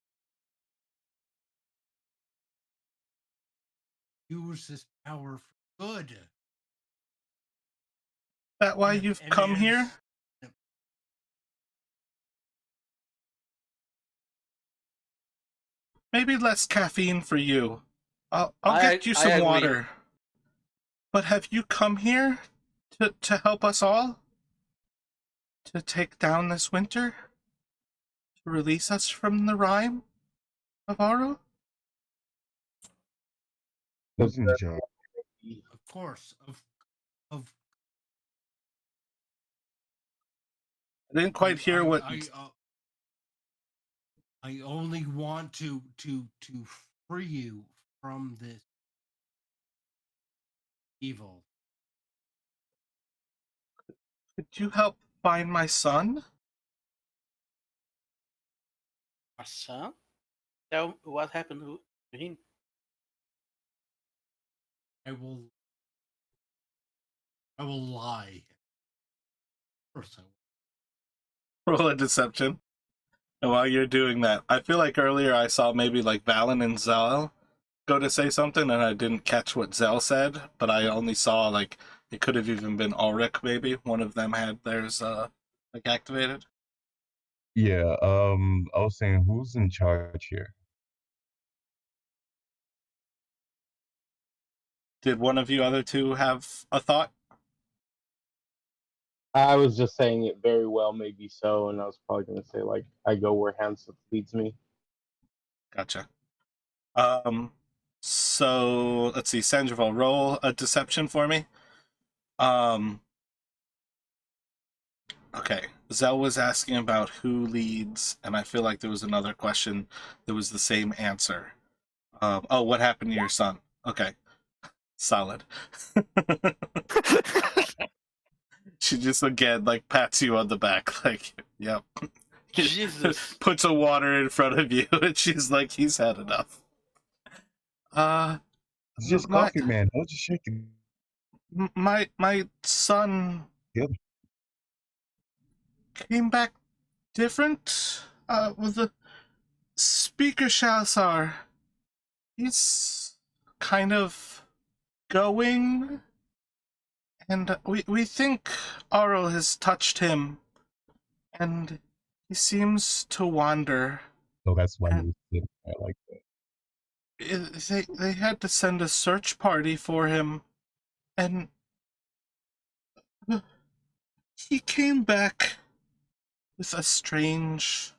use this power for good. That why you've come here? Maybe less caffeine for you. I'll get you some agree. water. But have you come here to help us all? To take down this winter? To release us from the rime of Auril? What's who's in that? charge? Of course. Of I didn't quite hear what. I only want to free you from this evil. Could you help find my son? Our son? Tell what happened to him. I will lie. First, I will. Roll a deception. And while you're doing that, I feel like earlier I saw maybe like Valen and Zell go to say something, and I didn't catch what Zell said, but I only saw like it could have even been Ulrich. Maybe one of them had theirs like activated. Yeah. I was saying, who's in charge here? Did one of you other two have a thought? I was just saying it very well, maybe so, and I was probably gonna say like I go where Hansel leads me. Gotcha. So let's see, Sandoval, roll a deception for me. Okay. Zell was asking about who leads, and I feel like there was another question that was the same answer. Oh, what happened to your son? Okay, solid. She just again like pats you on the back, like, yep. Jesus. Puts a water in front of you, and she's like, he's had enough. It's just My coffee, man. Don't just shake it. my son Yep. came back different. With the speaker Shalsar. He's kind of going, and we think Auril has touched him, and he seems to wander. So that's why And you sit there like that. they had to send a search party for him, and he came back with a strange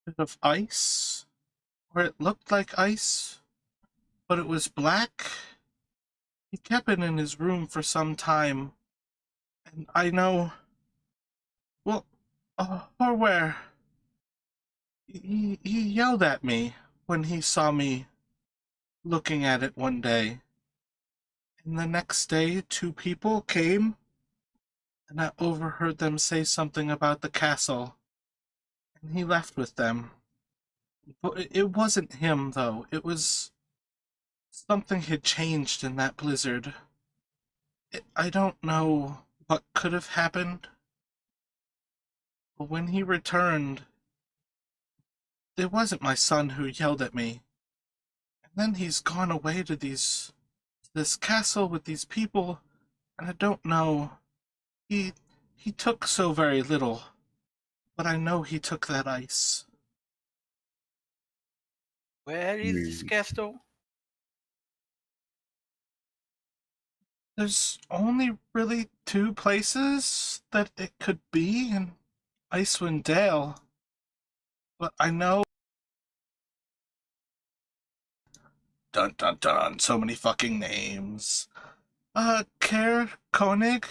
bit of ice, where it looked like ice, but it was black. He kept it in his room for some time, and I know, well, or where. He yelled at me when he saw me looking at it one day. And the next day, two people came, and I overheard them say something about the castle, and he left with them. But it wasn't him, though. It was something had changed in that blizzard. I don't know what could have happened, but when he returned, it wasn't my son who yelled at me. And then he's gone away to this castle with these people, and I don't know. He took so very little, but I know he took that ice. Where is this You- castle? There's only really two places that it could be in Icewind Dale, but I know. Dun dun dun, so many fucking names. Caer Koenig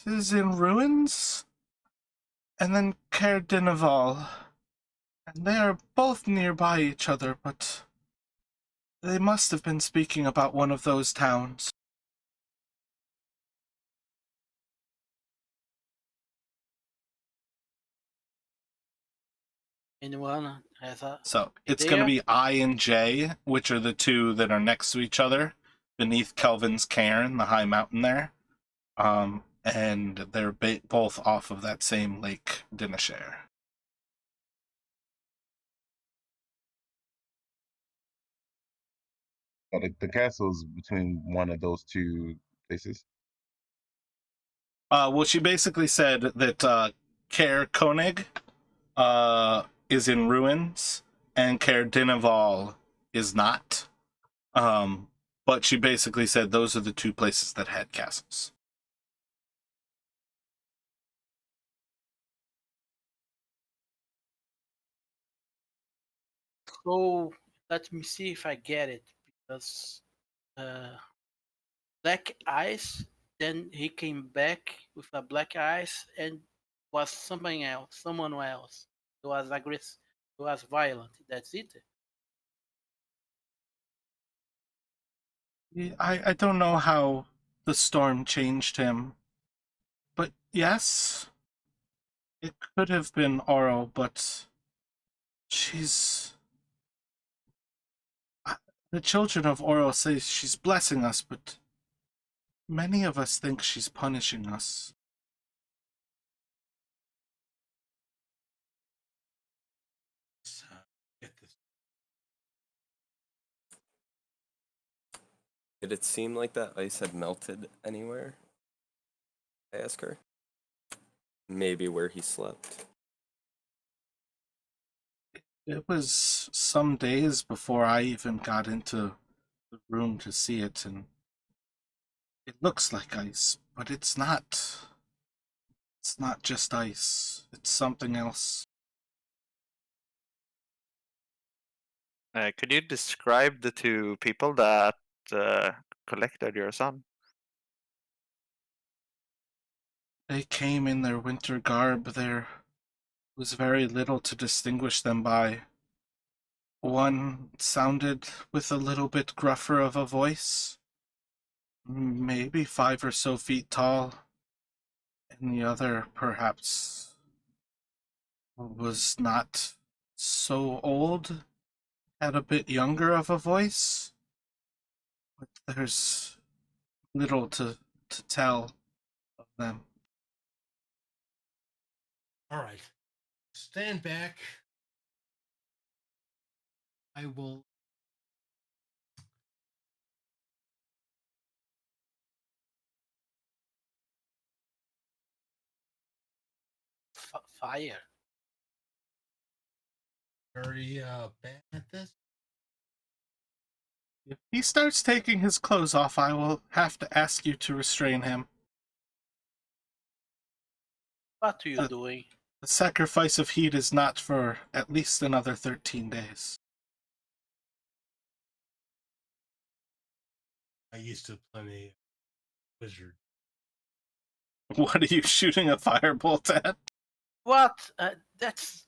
is in ruins, and then Caer Dineval. And they are both nearby each other, but they must have been speaking about one of those towns. Anyone has a So it's going to idea? be I and J, which are the two that are next to each other beneath Kelvin's cairn, the high mountain there. And they're both off of that same lake, Dinashare. the castle's between one of those two places. Well, she basically said that Caer Koenig is in ruins and Caer Dineval is not. But she basically said those are the two places that had castles. So let me see if I get it. Because black ice, then he came back with a black ice and was someone else. Someone else. It was aggressive. was violent. That's it. I don't know how the storm changed him, but yes, it could have been Auril, but she's... The children of Auril say she's blessing us, but many of us think she's punishing us. Let's, get this. Did it seem like that ice had melted anywhere? I ask her. Maybe where he slept. It was some days before I even got into the room to see it, and it looks like ice, but it's not. It's not just ice. It's something else. Could you describe the two people that collected your son? They came in their winter garb. There was very little to distinguish them by. One sounded with a little bit gruffer of a voice, maybe 5 or so feet tall, and the other perhaps was not so old, had a bit younger of a voice, but there's little to tell of them. All right. Stand back. I will. Fire. Very bad at this. If he starts taking his clothes off, I will have to ask you to restrain him. What are you doing? The sacrifice of heat is not for at least another 13 days. I used to play wizard. What are you shooting a firebolt at? What? That's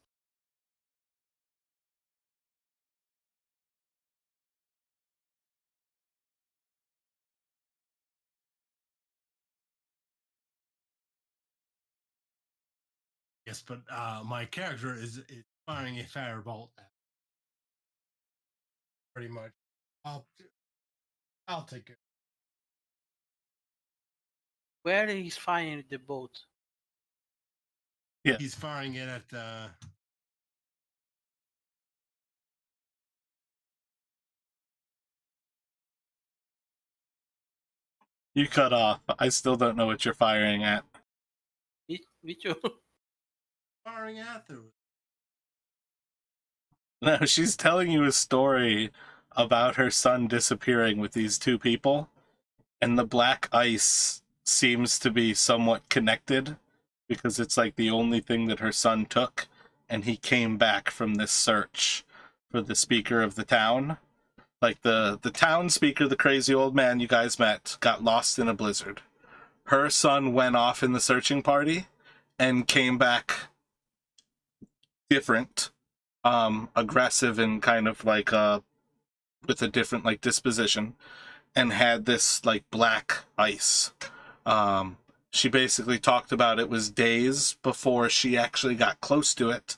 Yes, but my character is firing a firebolt at pretty much. I'll take it. where he's finding the boat. Yeah. He's firing it at You cut off. I still don't know what you're firing at. Me too. firing at the. No, she's telling you a story about her son disappearing with these two people, and the black ice seems to be somewhat connected because it's like the only thing that her son took, and he came back from this search for the speaker of the town. Like the town speaker, the crazy old man you guys met, got lost in a blizzard. Her son went off in the searching party and came back different, aggressive and kind of like with a different like disposition, and had this like black ice. She basically talked about it was days before she actually got close to it,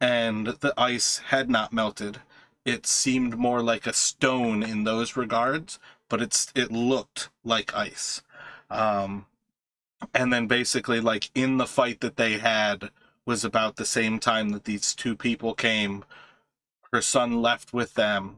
and the ice had not melted. It seemed more like a stone in those regards, but it looked like ice. And then basically, like, in the fight that they had was about the same time that these two people came. Her son left with them,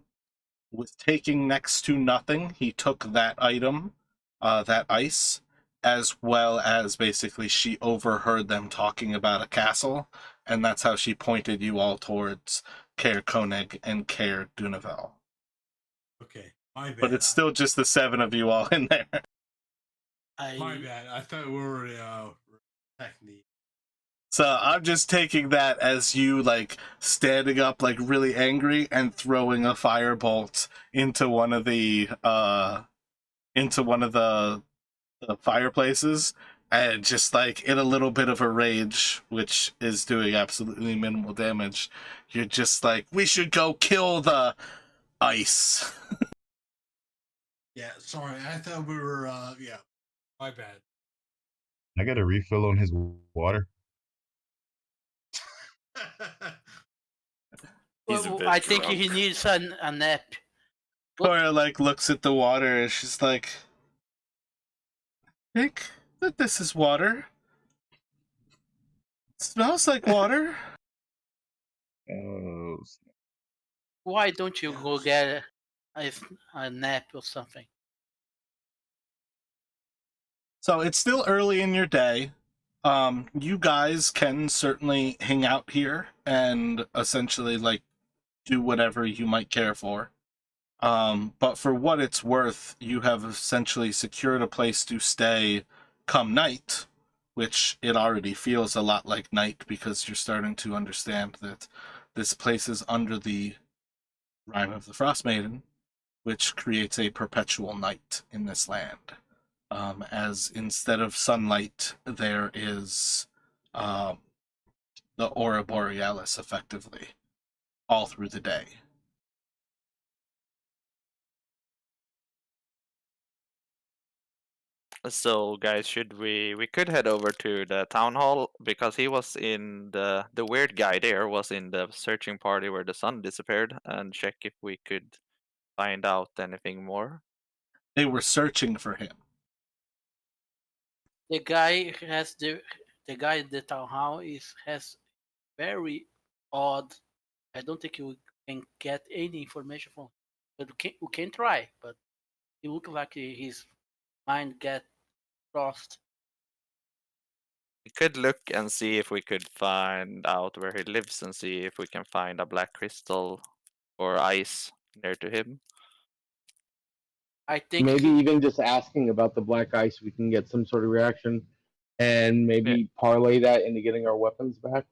with taking next to nothing. He took that item, that ice, as well as basically she overheard them talking about a castle, and that's how she pointed you all towards Caer Koenig and Caer Dunavel. Okay, my bad. But it's still just the 7 of you all in there. My bad. I thought we were technique. So I'm just taking that as you like standing up like really angry and throwing a firebolt into one of the fireplaces, And just like in a little bit of a rage, which is doing absolutely minimal damage, you're just like, we should go kill the ice. Yeah, sorry. I thought we were. Yeah, my bad. I get a refill on his water. He's a bit I think he drunk. needs a nap. Cora like looks at the water and she's like, I think that this is water. It smells like water. Oh, Why don't you go Yes. get a nap or something? So it's still early in your day. You guys can certainly hang out here and essentially like do whatever you might care for. But for what it's worth, you have essentially secured a place to stay come night, which it already feels a lot like night because you're starting to understand that this place is under the Rime of the Frostmaiden, which creates a perpetual night in this land. As instead of sunlight, there is the aurora borealis effectively all through the day. So, guys, should we could head over to the town hall because he was in the weird guy there was in the searching party where the sun disappeared and check if we could find out anything more. They were searching for him. The guy at the town hall has very odd. I don't think you can get any information from him. But we can try, but it looks like his mind get lost. We could look and see if we could find out where he lives and see if we can find a black crystal or ice near to him. I think Maybe even just asking about the black ice, we can get some sort of reaction, and maybe parlay that into getting our weapons back.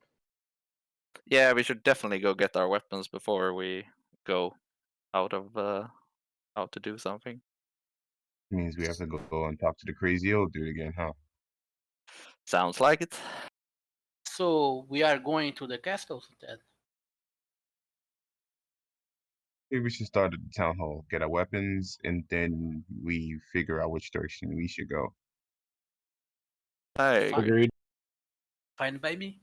Yeah, we should definitely go get our weapons before we go out of out to do something. means we have to go and talk to the crazy old dude again, huh? Sounds like it. so. We are going to the castle then. Maybe we should start at the town hall, get our weapons, and then we figure out which direction we should go. I agree. Agreed. Fine by me.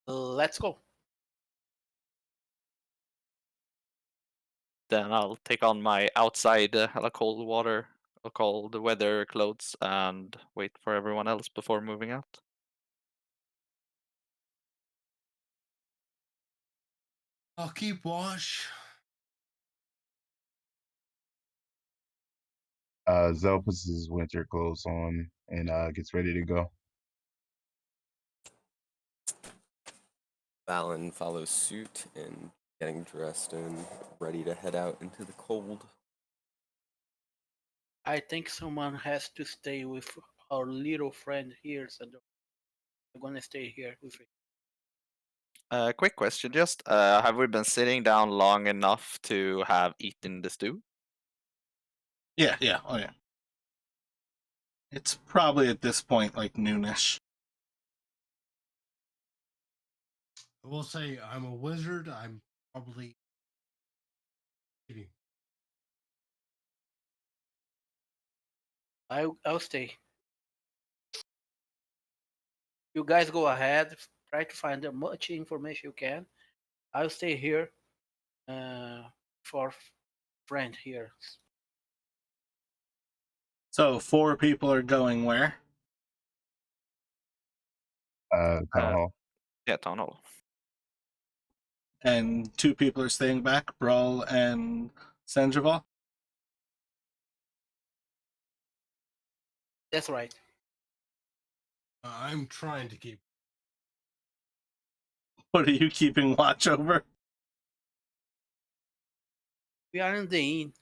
Let's go. Then I'll take on my outside cold water, cold weather clothes, and wait for everyone else before moving out. I'll keep watch. Zell puts his winter clothes on and gets ready to go. Valen follows suit and getting dressed and ready to head out into the cold. I think someone has to stay with our little friend here, so I'm gonna stay here with him. Quick question, just have we been sitting down long enough to have eaten the stew? Yeah, oh yeah. It's probably at this point like noonish. I will say I'm a wizard. I'm probably eating. I'll stay. You guys go ahead. Try to find as much information you can. I'll stay here for friend here. So 4 people are going where? Town hall. Yeah, town hall. And 2 people are staying back, Brawl and Sandoval. That's right. I'm trying to keep. What are you keeping watch over? We are in the inn.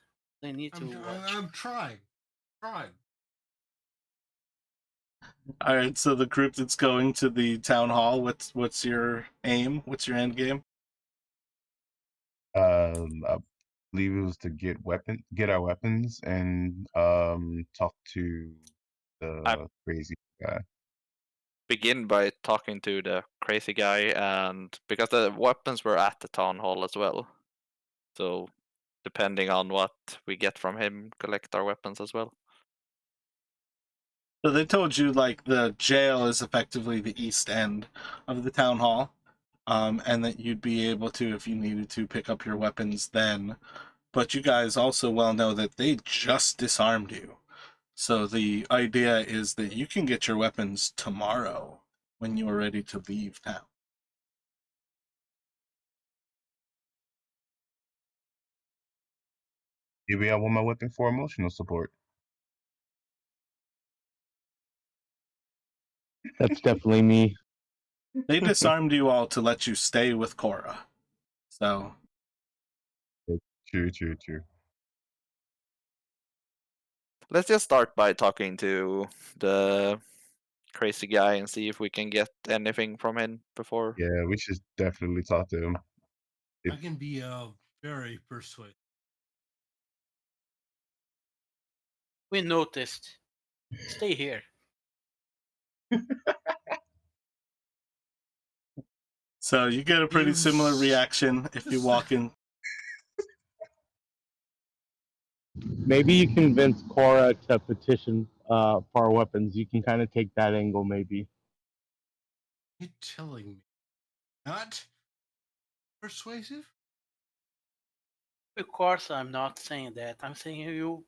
They need to I'm, watch. I'm trying. Trying. All right, so the group that's going to the town hall, what's your aim? What's your end game? I believe it was to get our weapons, and talk to the crazy guy. Begin by talking to the crazy guy, and because the weapons were at the town hall as well, so depending on what we get from him, collect our weapons as well. So they told you like the jail is effectively the east end of the town hall, and that you'd be able to, if you needed to, pick up your weapons then. But you guys also well know that they just disarmed you. So the idea is that you can get your weapons tomorrow when you are ready to leave town. Maybe I want my weapon for emotional support. That's definitely me. They disarmed you all to let you stay with Cora. So True. Let's just start by talking to the crazy guy and see if we can get anything from him before. Yeah, we should definitely talk to him. I can be very persuasive. We noticed. Stay here. So you get a pretty You similar s- reaction if you walk in. Maybe you convince Cora to petition for our weapons. You can kind of take that angle, maybe. You're telling me not persuasive? Of course, I'm not saying that. I'm saying you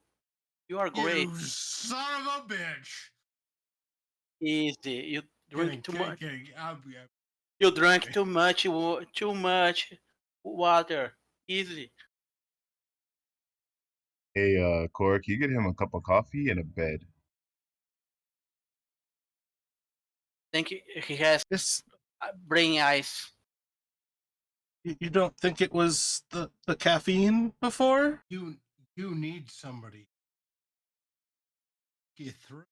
are great. You son of a bitch! Easy. You drink too much. Kidding. You drank too much. Too much water. Easy. Hey, Cora, can you get him a cup of coffee and a bed? Think he has This brain ice. you don't think it was the caffeine before? You need somebody to get through.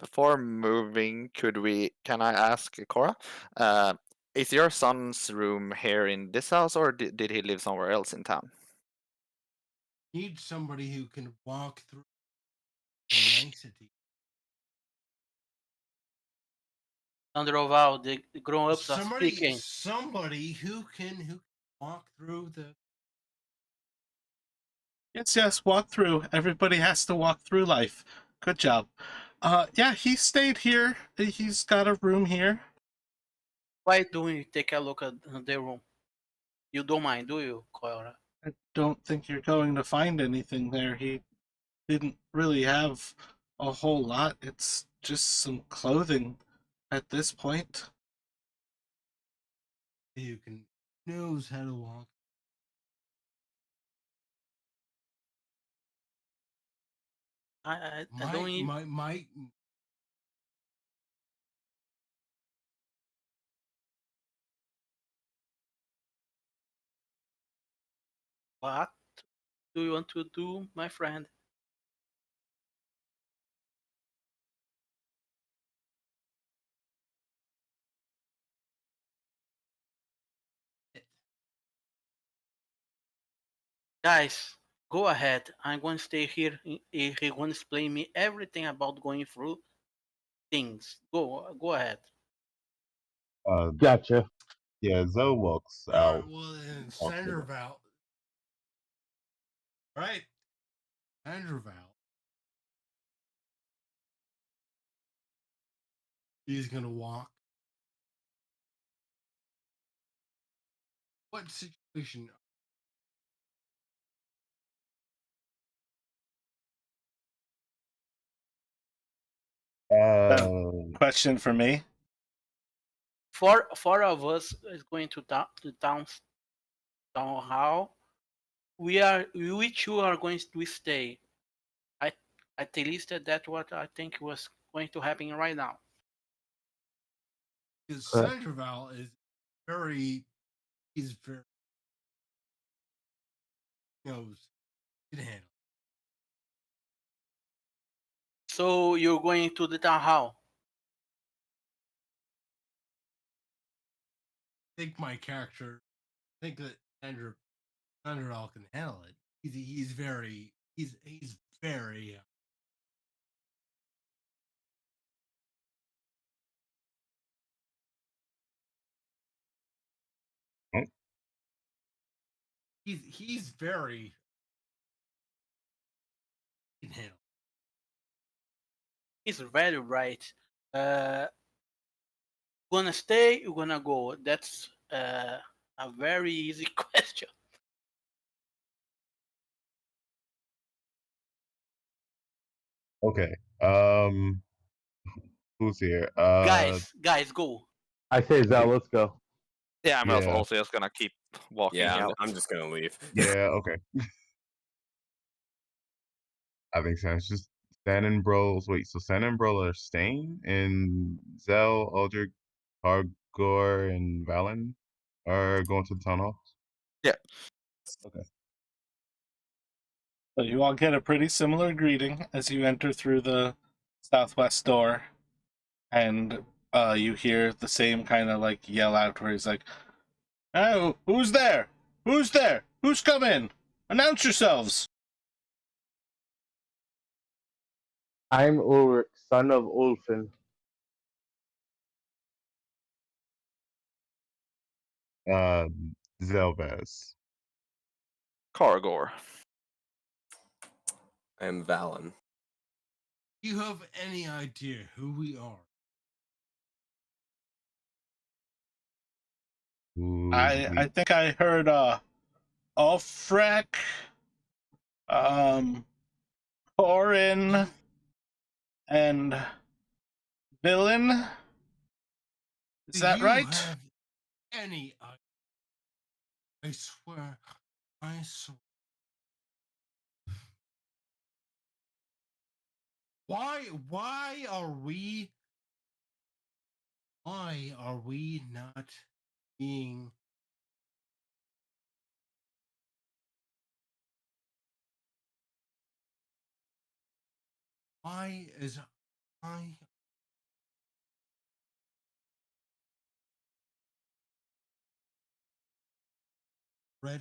Before moving, can I ask Cora? Is your son's room here in this house, or did he live somewhere else in town? Need somebody who can walk through Shh. nicety. Sandoval, the grown-ups are speaking. Somebody who can walk through the. Yes, walk through. Everybody has to walk through life. Good job. Yeah, he stayed here. He's got a room here. Why don't you take a look at the room? You don't mind, do you, Cora? I don't think you're going to find anything there. He didn't really have a whole lot. It's just some clothing at this point. Who can knows how to walk. I don't need. My What do you want to do, my friend? Guys, go ahead. I'm going to stay here. He's going to explain me everything about going through things. Go ahead. Gotcha. Yeah, Zoe walks out. well in Talk to them. Sanderval. Right? Sanderval. He's gonna walk. What situation? Question for me. Four of us is going to town hall. We two are going to stay. I at least that's what I think was going to happen right now. Because Correct. Sanderval is very. He's very knows can handle. So you're going to the town hall. I think my character think that Andrew can handle it. He's very Oh, he's very can handle. He's very right. Gonna stay, you're gonna go. That's a very easy question. okay. Who's here? Guys, go. I say Zal, let's go. Yeah, I'm Yeah. also just gonna keep walking Yeah, out. I'm just gonna leave. Yeah. Okay. I think so. It's just Stan and Bros. Wait, so Stan and Bro are staying, and Zell, Aldrich, Hargor, and Valen are going to the town hall. Yeah. Okay. So you all get a pretty similar greeting as you enter through the southwest door, and you hear the same kind of like yell out where he's like, "Oh, who's there? Who's there? Who's come in? Announce yourselves!" I'm Ulrich, son of Ulfin. Zelvaz. Cargor. I am Valen. Do you have any idea who we are? I think I heard Ulfrek, Corin, and Villain. Is that right? Do you have any idea? I swear. Why are we not being why is I red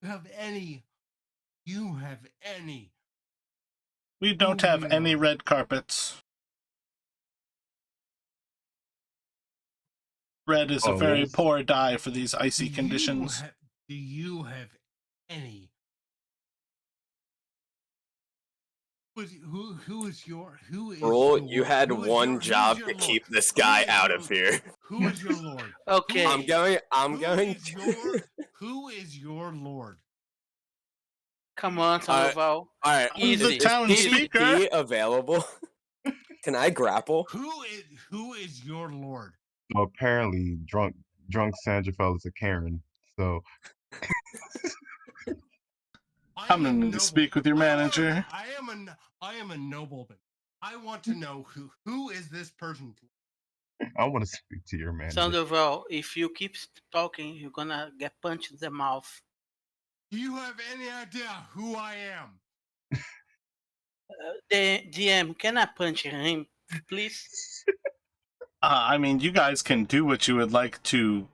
you have any We don't who have we any are? red carpets. Red is a Oh, what very was? poor dye for these icy conditions. Do you have any who is your Bro, you had who is one your, who's job your to lord? keep this Who guy is out your- of here. Who is your lord? Okay. I'm going Who is your lord? Come on, Sandoval. Alright, I'm the Easy. is town Easy. speaker. PvP available? Can I grapple? Who is your lord? So apparently, drunk Sandrafell is a Karen. So I I'm am a gonna need to noble. speak with your manager. I am a nobleman. I want to know who is this person? I want to speak to your manager. Sandoval, if you keep talking, you're gonna get punched in the mouth. Do you have any idea who I am? The DM, can I punch him, please? I mean, you guys can do what you would like to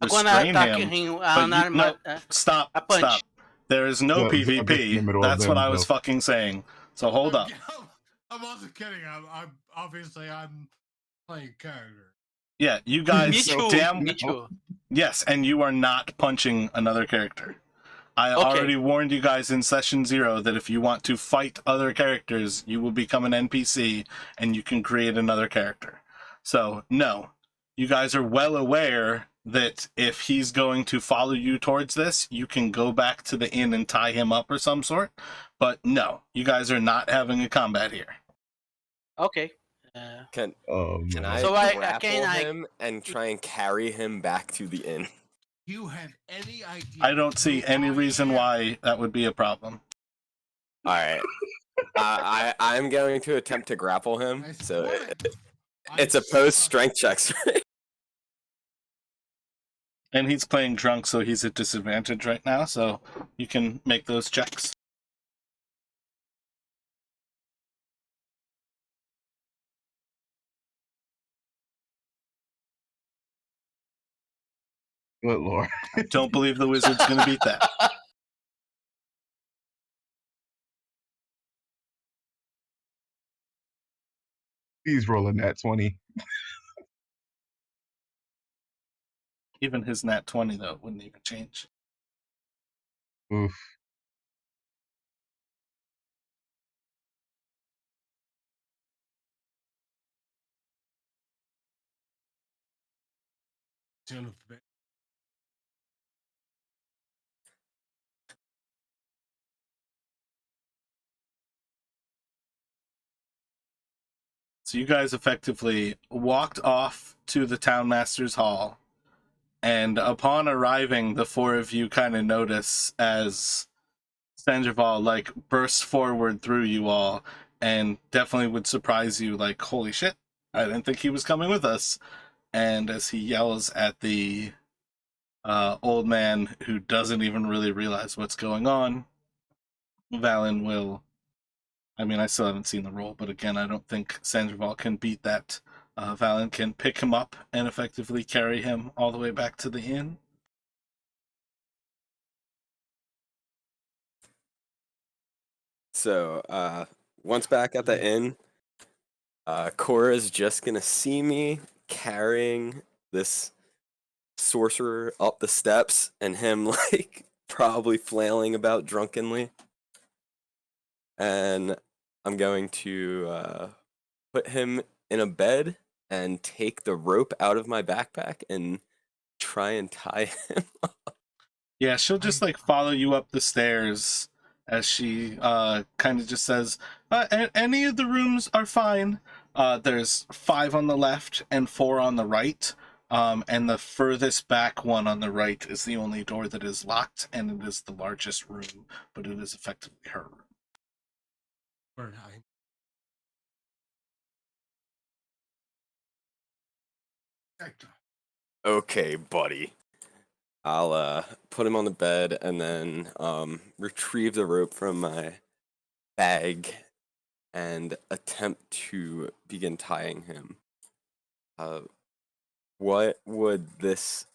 I'm gonna restrain attack him, him but no, stop, a punch. stop. There is no Zell gets in the PvP. middle of That's what them, I was so- fucking saying. So hold up. I'm also kidding. I'm obviously I'm playing character. Yeah, you Me guys too. damn Me too. yes, and you are not punching another character. I Okay. already warned you guys in session 0 that if you want to fight other characters, you will become an NPC and you can create another character. So, no. You guys are well aware that if he's going to follow you towards this, you can go back to the inn and tie him up or some sort. But no, you guys are not having a combat here. Okay. Can man. I So I grapple can him and try and carry him back to the inn? Do you have any idea? I don't see who any I reason am? why that would be a problem. Alright. I'm going to attempt to grapple him. I So swear it's a post strength checks, right? And he's playing drunk, so he's at disadvantage right now, so you can make those checks. Good lord. I don't believe the wizard's going to beat that. Please roll a nat 20. Even his nat 20, though, wouldn't even change. Oof. Son of a bitch. So you guys effectively walked off to the townmaster's hall, and upon arriving, the four of you kind of notice as Sandoval like bursts forward through you all, and definitely would surprise you. Like, holy shit! I didn't think he was coming with us. And as he yells at the old man who doesn't even really realize what's going on, Valen will. I mean, I still haven't seen the roll, but again, I don't think Sandoval can beat that. Valen can pick him up and effectively carry him all the way back to the inn. So, once back at the inn, Cora's just gonna see me carrying this sorcerer up the steps and him like probably flailing about drunkenly. And I'm going to put him in a bed and take the rope out of my backpack and try and tie him. Yeah, she'll just like follow you up the stairs as she kind of just says, any of the rooms are fine. There's 5 on the left and 4 on the right. And the furthest back one on the right is the only door that is locked, and it is the largest room, but it is effectively her room. Bernheim. Hector. Okay, buddy. I'll put him on the bed and then retrieve the rope from my bag and attempt to begin tying him. What would this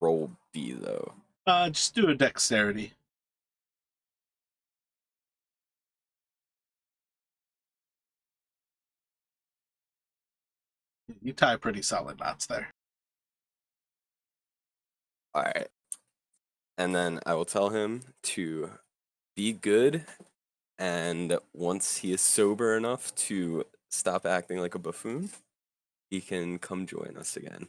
roll be, though? Just do a dexterity. You tie pretty solid knots there. All right. And then I will tell him to be good, and once he is sober enough to stop acting like a buffoon, he can come join us again.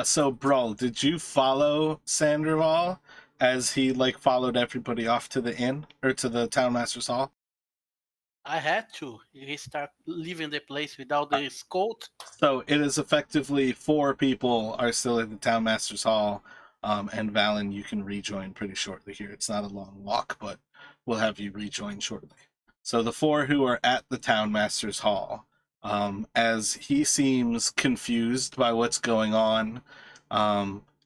So Brawl, did you follow Sandoval as he like followed everybody off to the inn or to the townmaster's hall? I had to. He start leaving the place without the escort. So it is effectively 4 people are still at the townmaster's hall, and Valen, you can rejoin pretty shortly here. It's not a long walk, but we'll have you rejoin shortly. So the 4 who are at the townmaster's hall, as he seems confused by what's going on,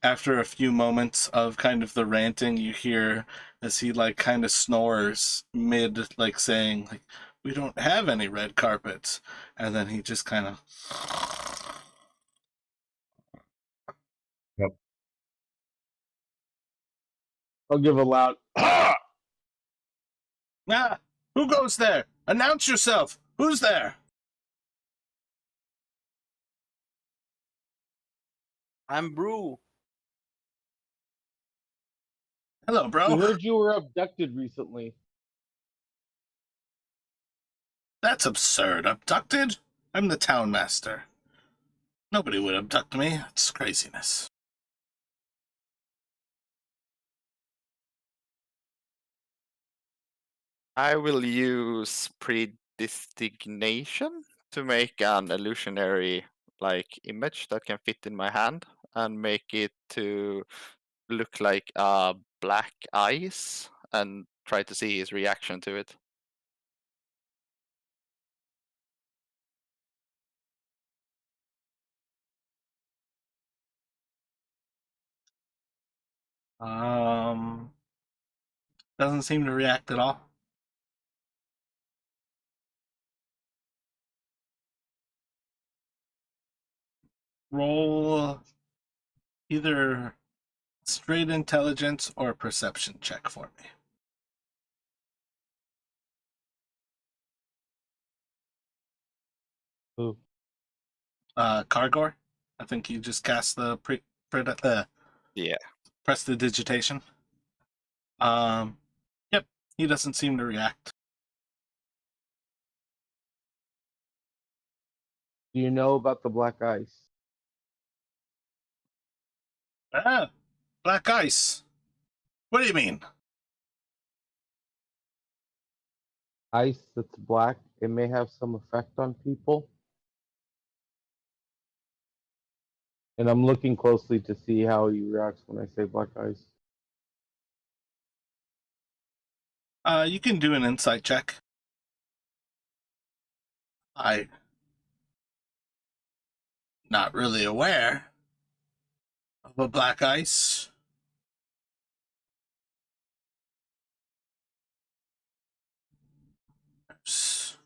after a few moments of kind of the ranting, you hear as he like kind of snores mid like saying like, we don't have any red carpets, and then he just kind of I'll give a loud ah, who goes there? Announce yourself. Who's there? I'm Brew. Hello, We bro. heard you were abducted recently. That's absurd. Abducted? I'm the townmaster. Nobody would abduct me. It's craziness. I will use predestination to make an illusionary like image that can fit in my hand and make it to look like black eyes and try to see his reaction to it. Doesn't seem to react at all. Roll either straight intelligence or perception check for me. Ooh. Kargor, I think you just cast the Yeah. prestidigitation. Yep, he doesn't seem to react. Do you know about the black ice? Ah, black ice. What do you mean? Ice that's black. It may have some effect on people. And I'm looking closely to see how he reacts when I say black ice. You can do an insight check. I'm not really aware of a black ice. There's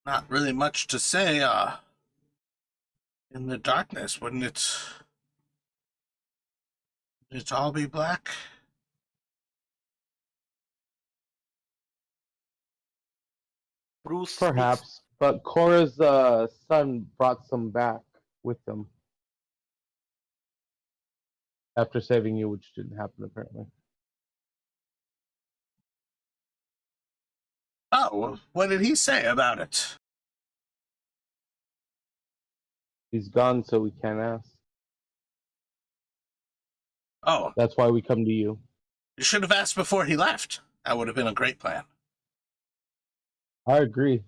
not really much to say. In the darkness, wouldn't it all be black? Bruce speaks. Perhaps, but Cora's son brought some back with him after saving you, which didn't happen apparently. Oh, what did he say about it? He's gone, so we can't ask. Oh, That's why we come to you. you should have asked before he left. That would have been a great plan. I agree.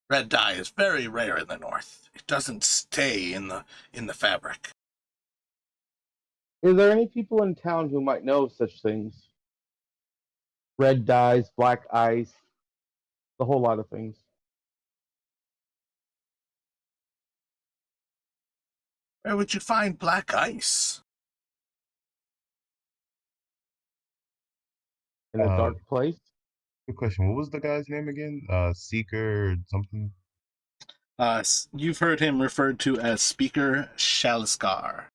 Red dye is very rare in the north. It doesn't stay in the fabric. Is there any people in town who might know of such things? Red dyes, black ice, a whole lot of things. Where would you find black ice? In a dark place? Good question. What was the guy's name again? Seeker something? You've heard him referred to as Speaker Shalskar.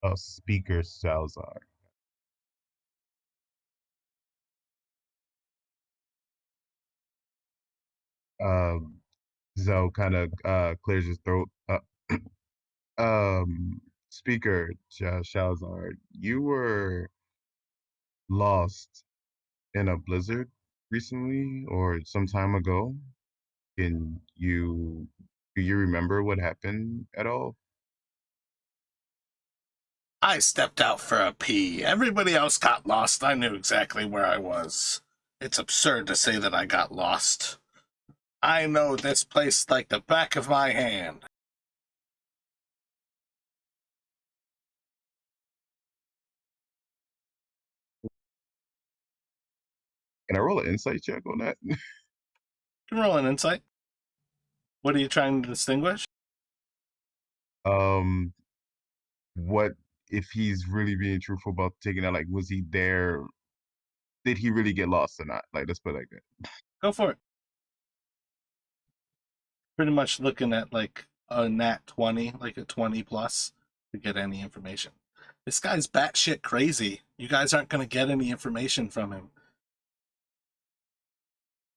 Oh, Speaker Salazar. Zoe kind of clears his throat. Speaker Shalazar, you were lost in a blizzard recently or some time ago. Can you do you remember what happened at all? I stepped out for a pee. Everybody else got lost. I knew exactly where I was. It's absurd to say that I got lost. I know this place like the back of my hand. Can I roll an insight check on that? You can roll an insight. What are you trying to distinguish? um, what if he's really being truthful about taking that? Like, was he there? Did he really get lost or not? Like, let's put it like that. Go for it. Pretty much looking at like a nat 20, like a 20 plus to get any information. This guy's batshit crazy. You guys aren't going to get any information from him.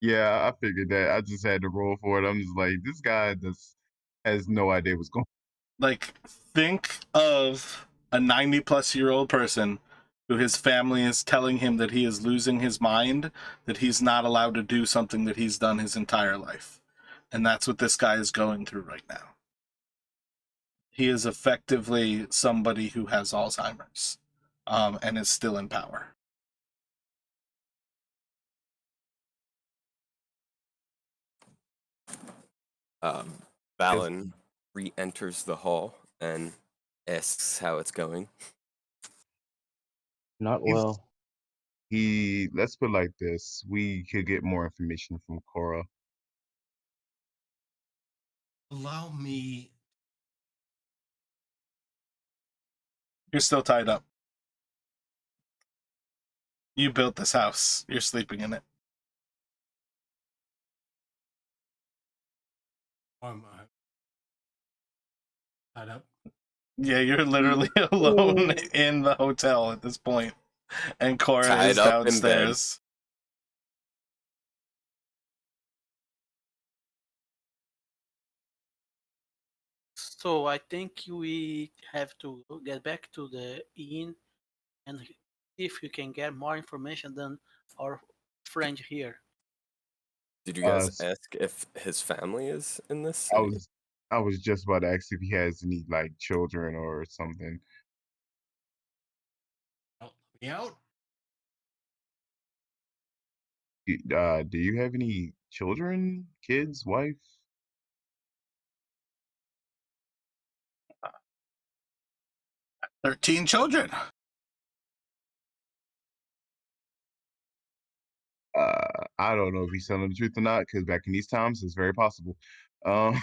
Yeah, I figured that. I just had to roll for it. I'm just like, this guy just has no idea what's going. Like, think of a 90-plus-year-old person who his family is telling him that he is losing his mind, that he's not allowed to do something that he's done his entire life. And that's what this guy is going through right now. He is effectively somebody who has Alzheimer's, and is still in power. Balin re-enters the hall and asks how it's going. Not He's- well. Let's put it like this. We could get more information from Cora. Allow me. You're still tied up. You built this house. You're sleeping in it. I'm tied up. Yeah, you're literally alone in the hotel at this point, and Cora Tied is up in bed. downstairs. So I think we have to get back to the inn and see if we can get more information than our friend here. Did you guys S- ask if his family is in this I city? was I was just about to ask if he has any like children or something. Help me out. Do you have any children, kids, wife? 13 children. I don't know if he's telling the truth or not, because back in these times, it's very possible. Um,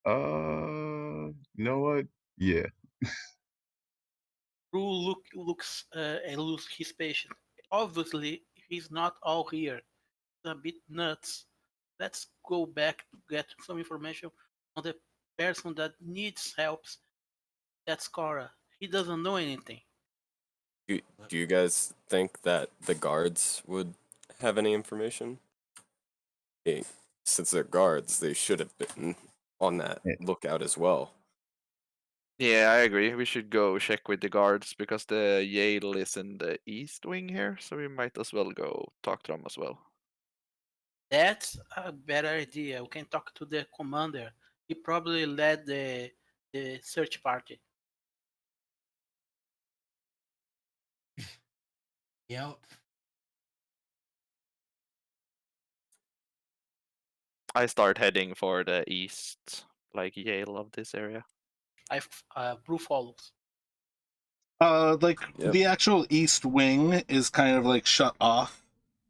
you know what? Yeah. Rue looks and lose his patience. Obviously, he's not all here. He's a bit nuts. Let's go back to get some information on the person that needs help. That's Cora. He doesn't know anything. Do you guys think that the guards would have any information? Hey, since they're guards, they should have been on that Eh, lookout as well. Yeah, I agree. We should go check with the guards because the Yale is in the east wing here, so we might as well go talk to them as well. That's a better idea. We can talk to the commander. He probably led the search party. Me out. I start heading for the east, like Yale of this area. Brew follows. Like Yep. the actual east wing is kind of like shut off,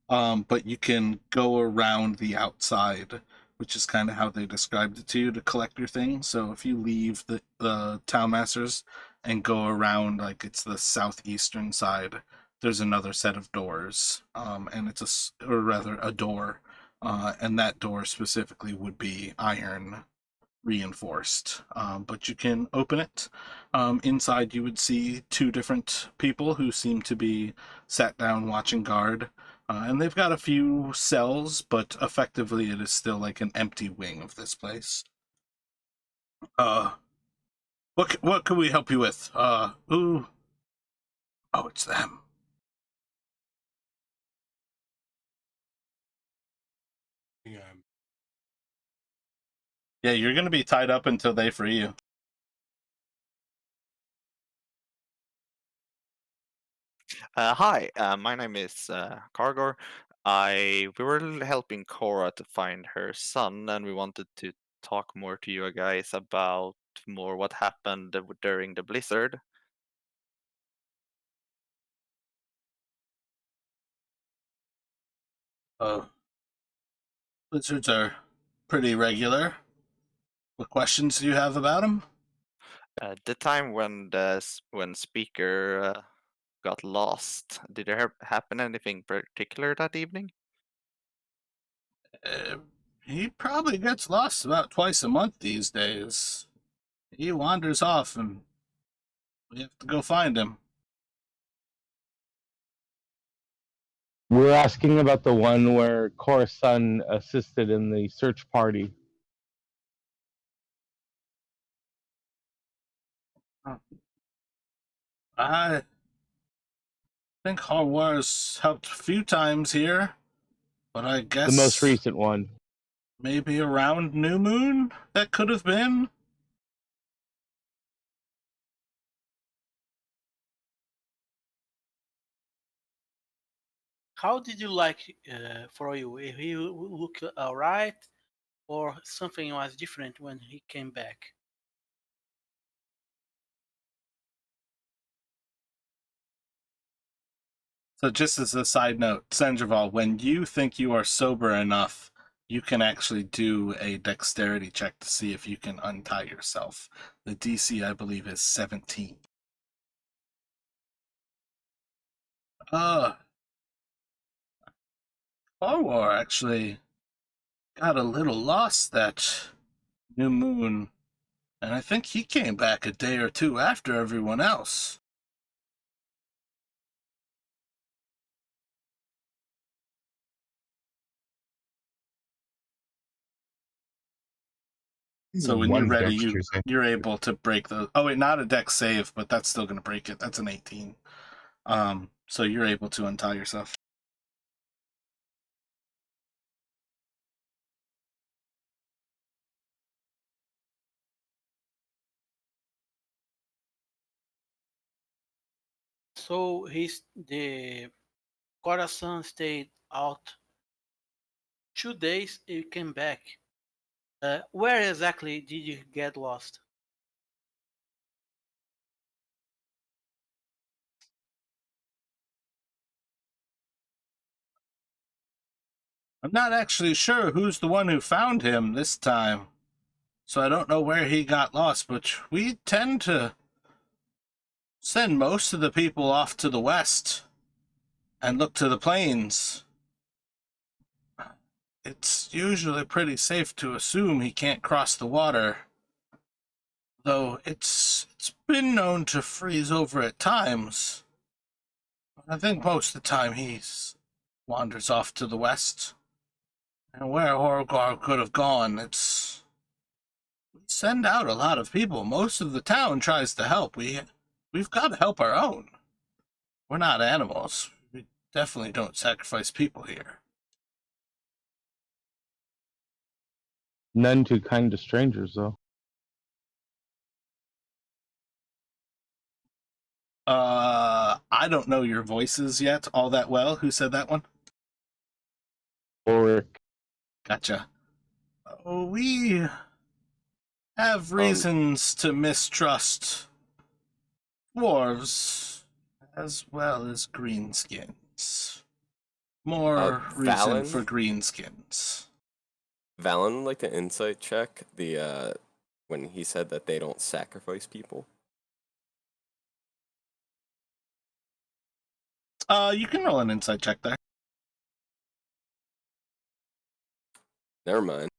but you can go around the outside, which is kind of how they described it to you to collect your things. So if you leave the town masters and go around, like it's the southeastern side, there's another set of doors, and or rather a door, and that door specifically would be iron reinforced, but you can open it. Inside, you would see two different people who seem to be sat down watching guard, and they've got a few cells, but effectively, it is still like an empty wing of this place. What can we help you with? Who? Oh, it's them. Yeah, you're gonna be tied up until they free you. Hi, my name is Kargor. We were helping Cora to find her son, and we wanted to talk more to you guys about more what happened during the blizzard. Blizzards are pretty regular. What questions do you have about them? The time when Speaker got lost, did there happen anything particular that evening? He probably gets lost about twice a month these days. He wanders off, and we have to go find him. We're asking about the one where Cora's son assisted in the search party. I think Harwar's helped a few times here, but I The most guess recent one. maybe around New Moon that could have been. How did you like for you? He look alright, or something was different when he came back? So, just as a side note, Sandoval, when you think you are sober enough, you can actually do a dexterity check to see if you can untie yourself. The DC, I believe, is 17. Harwar actually got a little lost that new moon, and I think he came back a day or two after everyone else. So when you're One ready, dexterous save. you're able to break the. Oh wait, not a dex save, but that's still gonna break it. That's an 18. So you're able to untie yourself. So the Corazon stayed out 2 days. He came back. Where exactly did you get lost? I'm not actually sure who's the one who found him this time, so I don't know where he got lost, but we tend to send most of the people off to the west and look to the plains. It's usually pretty safe to assume he can't cross the water, though it's been known to freeze over at times. I think most of the time he wanders off to the west. And where Horgar could have gone, we send out a lot of people. Most of the town tries to help. We've got to help our own. We're not animals. We definitely don't sacrifice people here. None too kind to strangers, though. I don't know your voices yet all that well. Who said that one? Ulrich. Gotcha. We have reasons to mistrust dwarves as well as greenskins. More reason Valen? for greenskins. Valen, like the insight check, when he said that they don't sacrifice people. You can roll an insight check there. Never mind.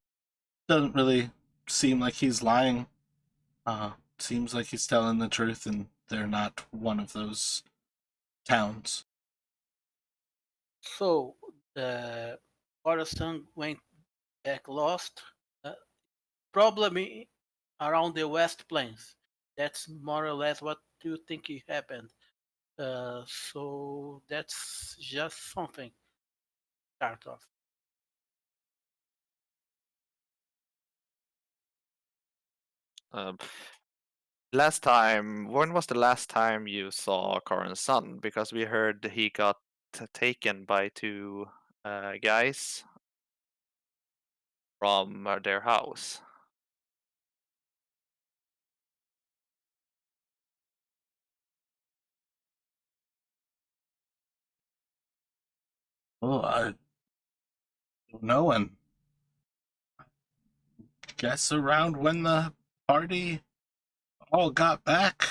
Doesn't really seem like he's lying. Seems like he's telling the truth, and they're not one of those towns. So the Corazon went back lost. Probably around the West Plains. That's more or less what you think happened. So that's just something to start off. Last time, when was the last time you saw Karen's son? Because we heard he got taken by two guys from their house. Oh, I don't know, and guess around when the party all got back.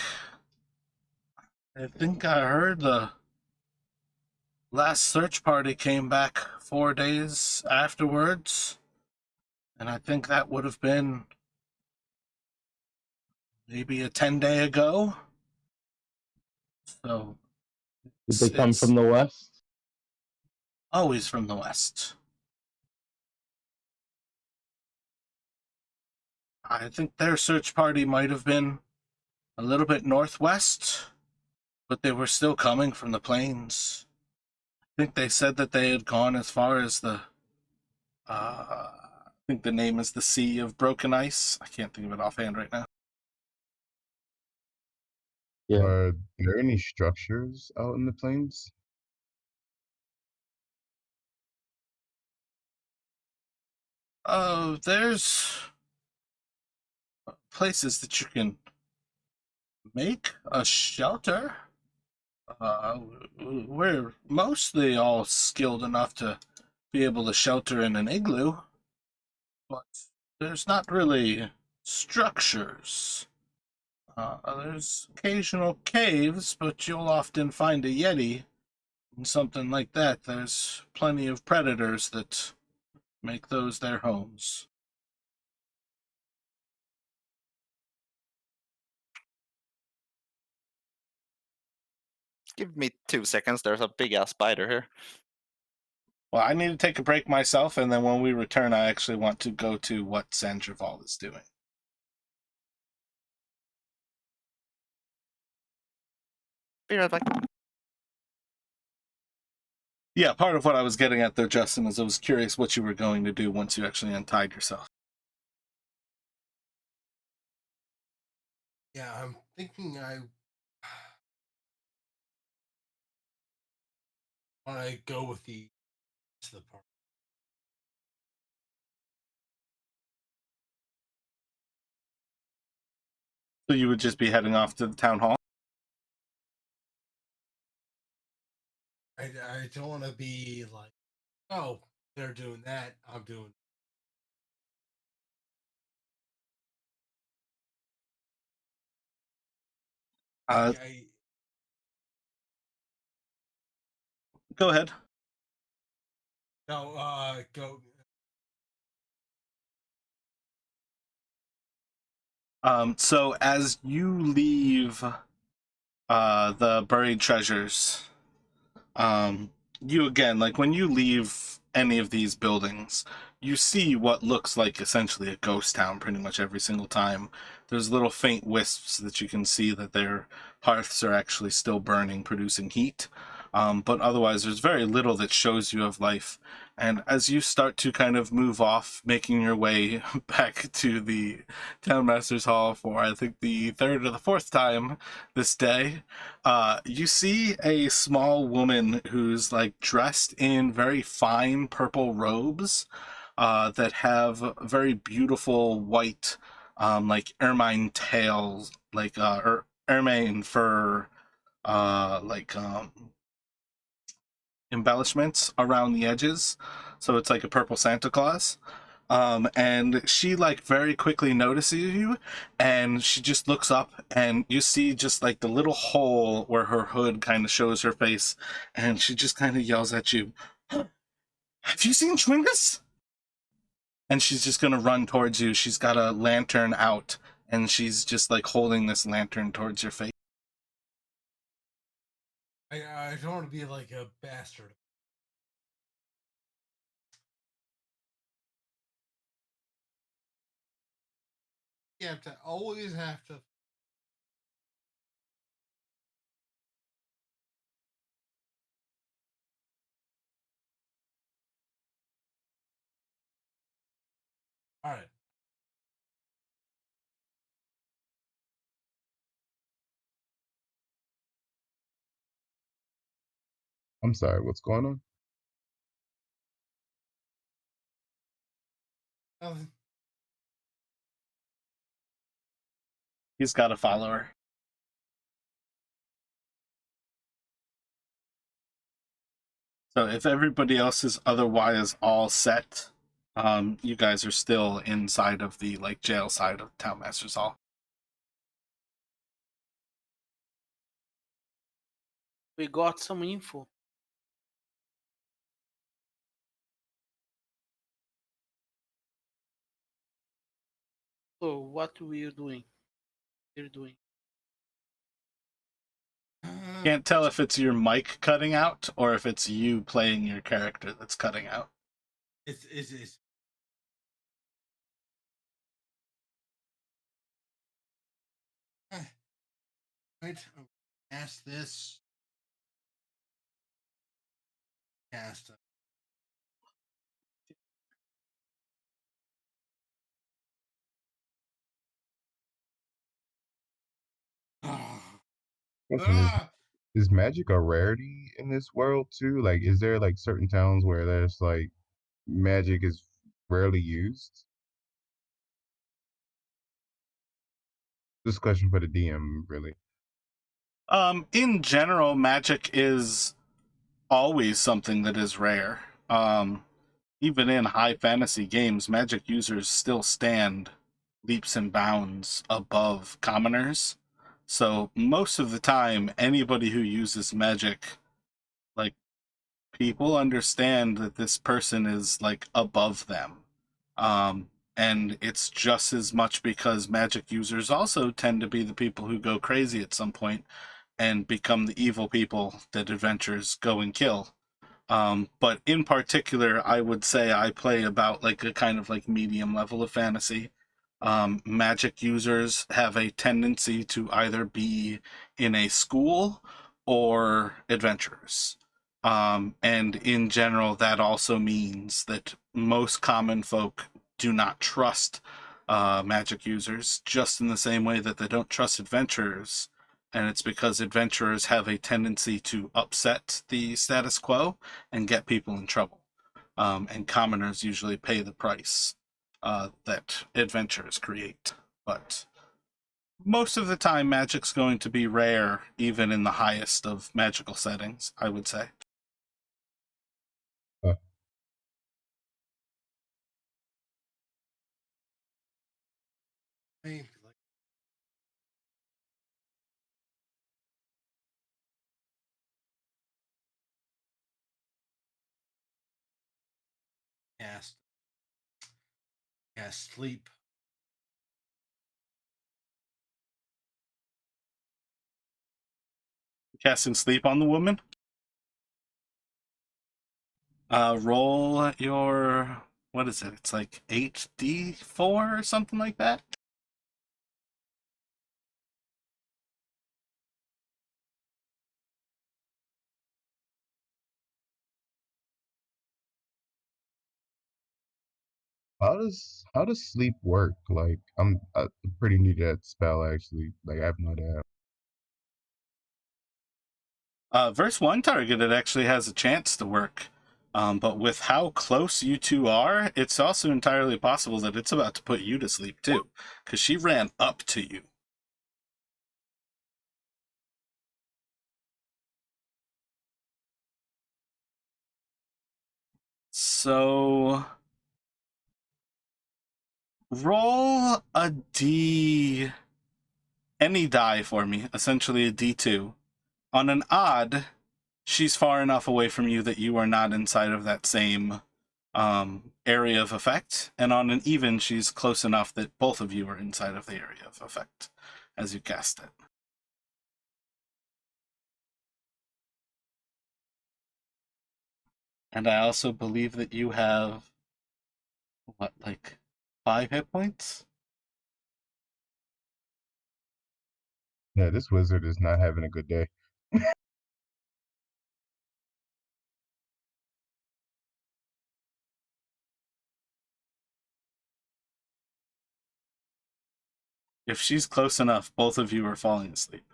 I think I heard the last search party came back 4 days afterwards, and I think that would have been maybe a 10-day ago. So Did they come it's from the west? always from the west. I think their search party might have been a little bit northwest, but they were still coming from the plains. I think they said that they had gone as far as I think the name is the Sea of Broken Ice. I can't think of it offhand right now. Yeah. Are there any structures out in the plains? There's places that you can make a shelter. We're mostly all skilled enough to be able to shelter in an igloo, but there's not really structures. There's occasional caves, but you'll often find a yeti and something like that. There's plenty of predators that make those their homes. Give me 2 seconds. There's a big ass spider here. Well, I need to take a break myself, and then when we return, I actually want to go to what Sandraval is doing. Be right back. Yeah, part of what I was getting at there, Justin, is I was curious what you were going to do once you actually untied yourself. Yeah, I'm thinking I want to go with the to the park. So you would just be heading off to the town hall? I don't want to be like, oh, they're doing that, I'm doing. Uh, I Go ahead. no, go. So as you leave the buried treasures, you again, like when you leave any of these buildings, you see what looks like essentially a ghost town pretty much every single time. There's little faint wisps that you can see that their hearths are actually still burning, producing heat. But otherwise, there's very little that shows you of life. And as you start to kind of move off, making your way back to the Townmaster's Hall for, I think, the third or the fourth time this day, you see a small woman who's like dressed in very fine purple robes that have very beautiful white, like ermine tails, like or ermine fur, like embellishments around the edges. So it's like a purple Santa Claus. And she like very quickly notices you, and she just looks up, and you see just like the little hole where her hood kind of shows her face, and she just kind of yells at you, "Have you seen Schwingus?" And she's just gonna run towards you. She's got a lantern out, and she's just like holding this lantern towards your face. I don't want to be like a bastard. You have to always have to. All right. I'm sorry, what's going on? Nothing. He's got a follower. So if everybody else is otherwise all set, you guys are still inside of the like jail side of Townmaster's Hall. We got some info. So what we're doing? We're doing. Can't tell if it's your mic cutting out or if it's you playing your character that's cutting out. It's right. Ask this. Cast. Question is magic a rarity in this world too? Like, is there like certain towns where there's like magic is rarely used? This question for the DM, really. In general, magic is always something that is rare. Even in high fantasy games, magic users still stand leaps and bounds above commoners. So most of the time, anybody who uses magic, like people understand that this person is like above them. And it's just as much because magic users also tend to be the people who go crazy at some point and become the evil people that adventurers go and kill. But in particular, I would say I play about like a kind of like medium level of fantasy. Magic users have a tendency to either be in a school or adventurers. And in general, that also means that most common folk do not trust magic users, just in the same way that they don't trust adventurers. And it's because adventurers have a tendency to upset the status quo and get people in trouble. And commoners usually pay the price that adventurers create. But most of the time, magic's going to be rare, even in the highest of magical settings, I would say. Like, sleep. Casting sleep on the woman. Roll your, what is it? It's like 8d4 or something like that. How does sleep work? Like I'm pretty new to that spell actually. Like I have no idea. Verse 1 target, it actually has a chance to work. But with how close you two are, it's also entirely possible that it's about to put you to sleep too, because she ran up to you. So roll a d, any die for me, essentially a d2. On an odd, she's far enough away from you that you are not inside of that same area of effect, and on an even, she's close enough that both of you are inside of the area of effect as you cast it. And I also believe that you have, what, like 5 hit points? Yeah, this wizard is not having a good day. If she's close enough, both of you are falling asleep.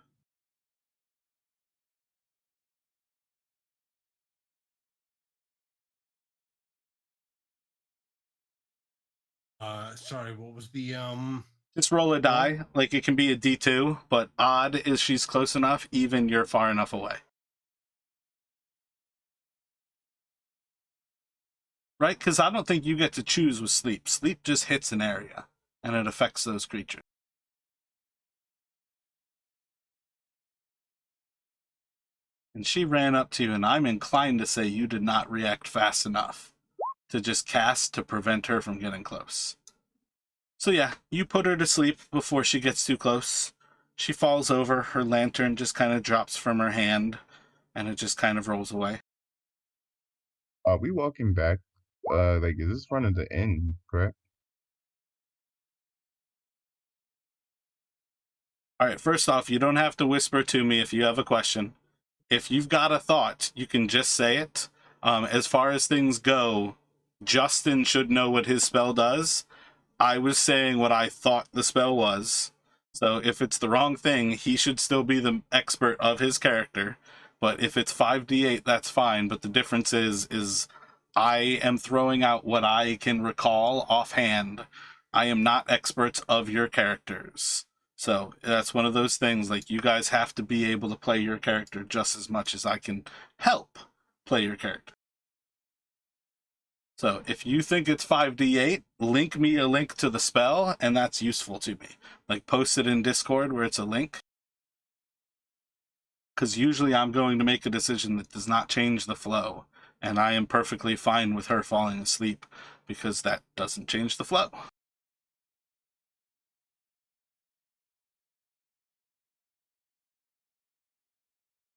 Sorry, what was the Just roll a die. Like, it can be a d2, but odd is she's close enough, even you're far enough away. Right? Because I don't think you get to choose with sleep. Sleep just hits an area, and it affects those creatures. And she ran up to you, and I'm inclined to say you did not react fast enough to just cast to prevent her from getting close. So yeah, you put her to sleep before she gets too close. She falls over, her lantern just kind of drops from her hand, and it just kind of rolls away. Are we walking back? Like is this running the inn, correct? All right, first off, you don't have to whisper to me if you have a question. If you've got a thought, you can just say it. As far as things go, Justin should know what his spell does. I was saying what I thought the spell was. So if it's the wrong thing, he should still be the expert of his character. But if it's 5d8, that's fine. But the difference is I am throwing out what I can recall offhand. I am not experts of your characters. So that's one of those things, like, you guys have to be able to play your character just as much as I can help play your character. So if you think it's 5d8, link me a link to the spell, and that's useful to me. Like, post it in Discord where it's a link. Because usually I'm going to make a decision that does not change the flow. and I am perfectly fine with her falling asleep because that doesn't change the flow.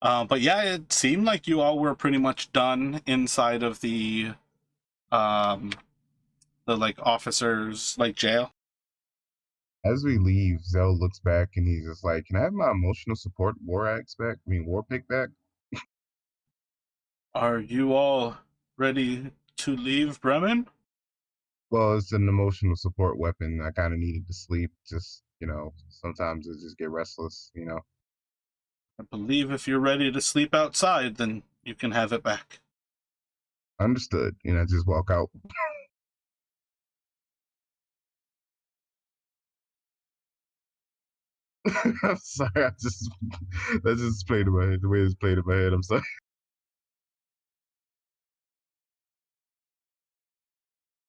But yeah, it seemed like you all were pretty much done inside of the like officers like jail. As we leave, Zell looks back and he's just like, "Can I have my emotional support war pick back?" Are you all ready to leave Bremen? Well, it's an emotional support weapon. I kind of needed to sleep. Just, sometimes I just get restless. I believe if you're ready to sleep outside, then you can have it back. Understood. I just walk out. I'm sorry. That just played in my head. The way it's played in my head. I'm sorry.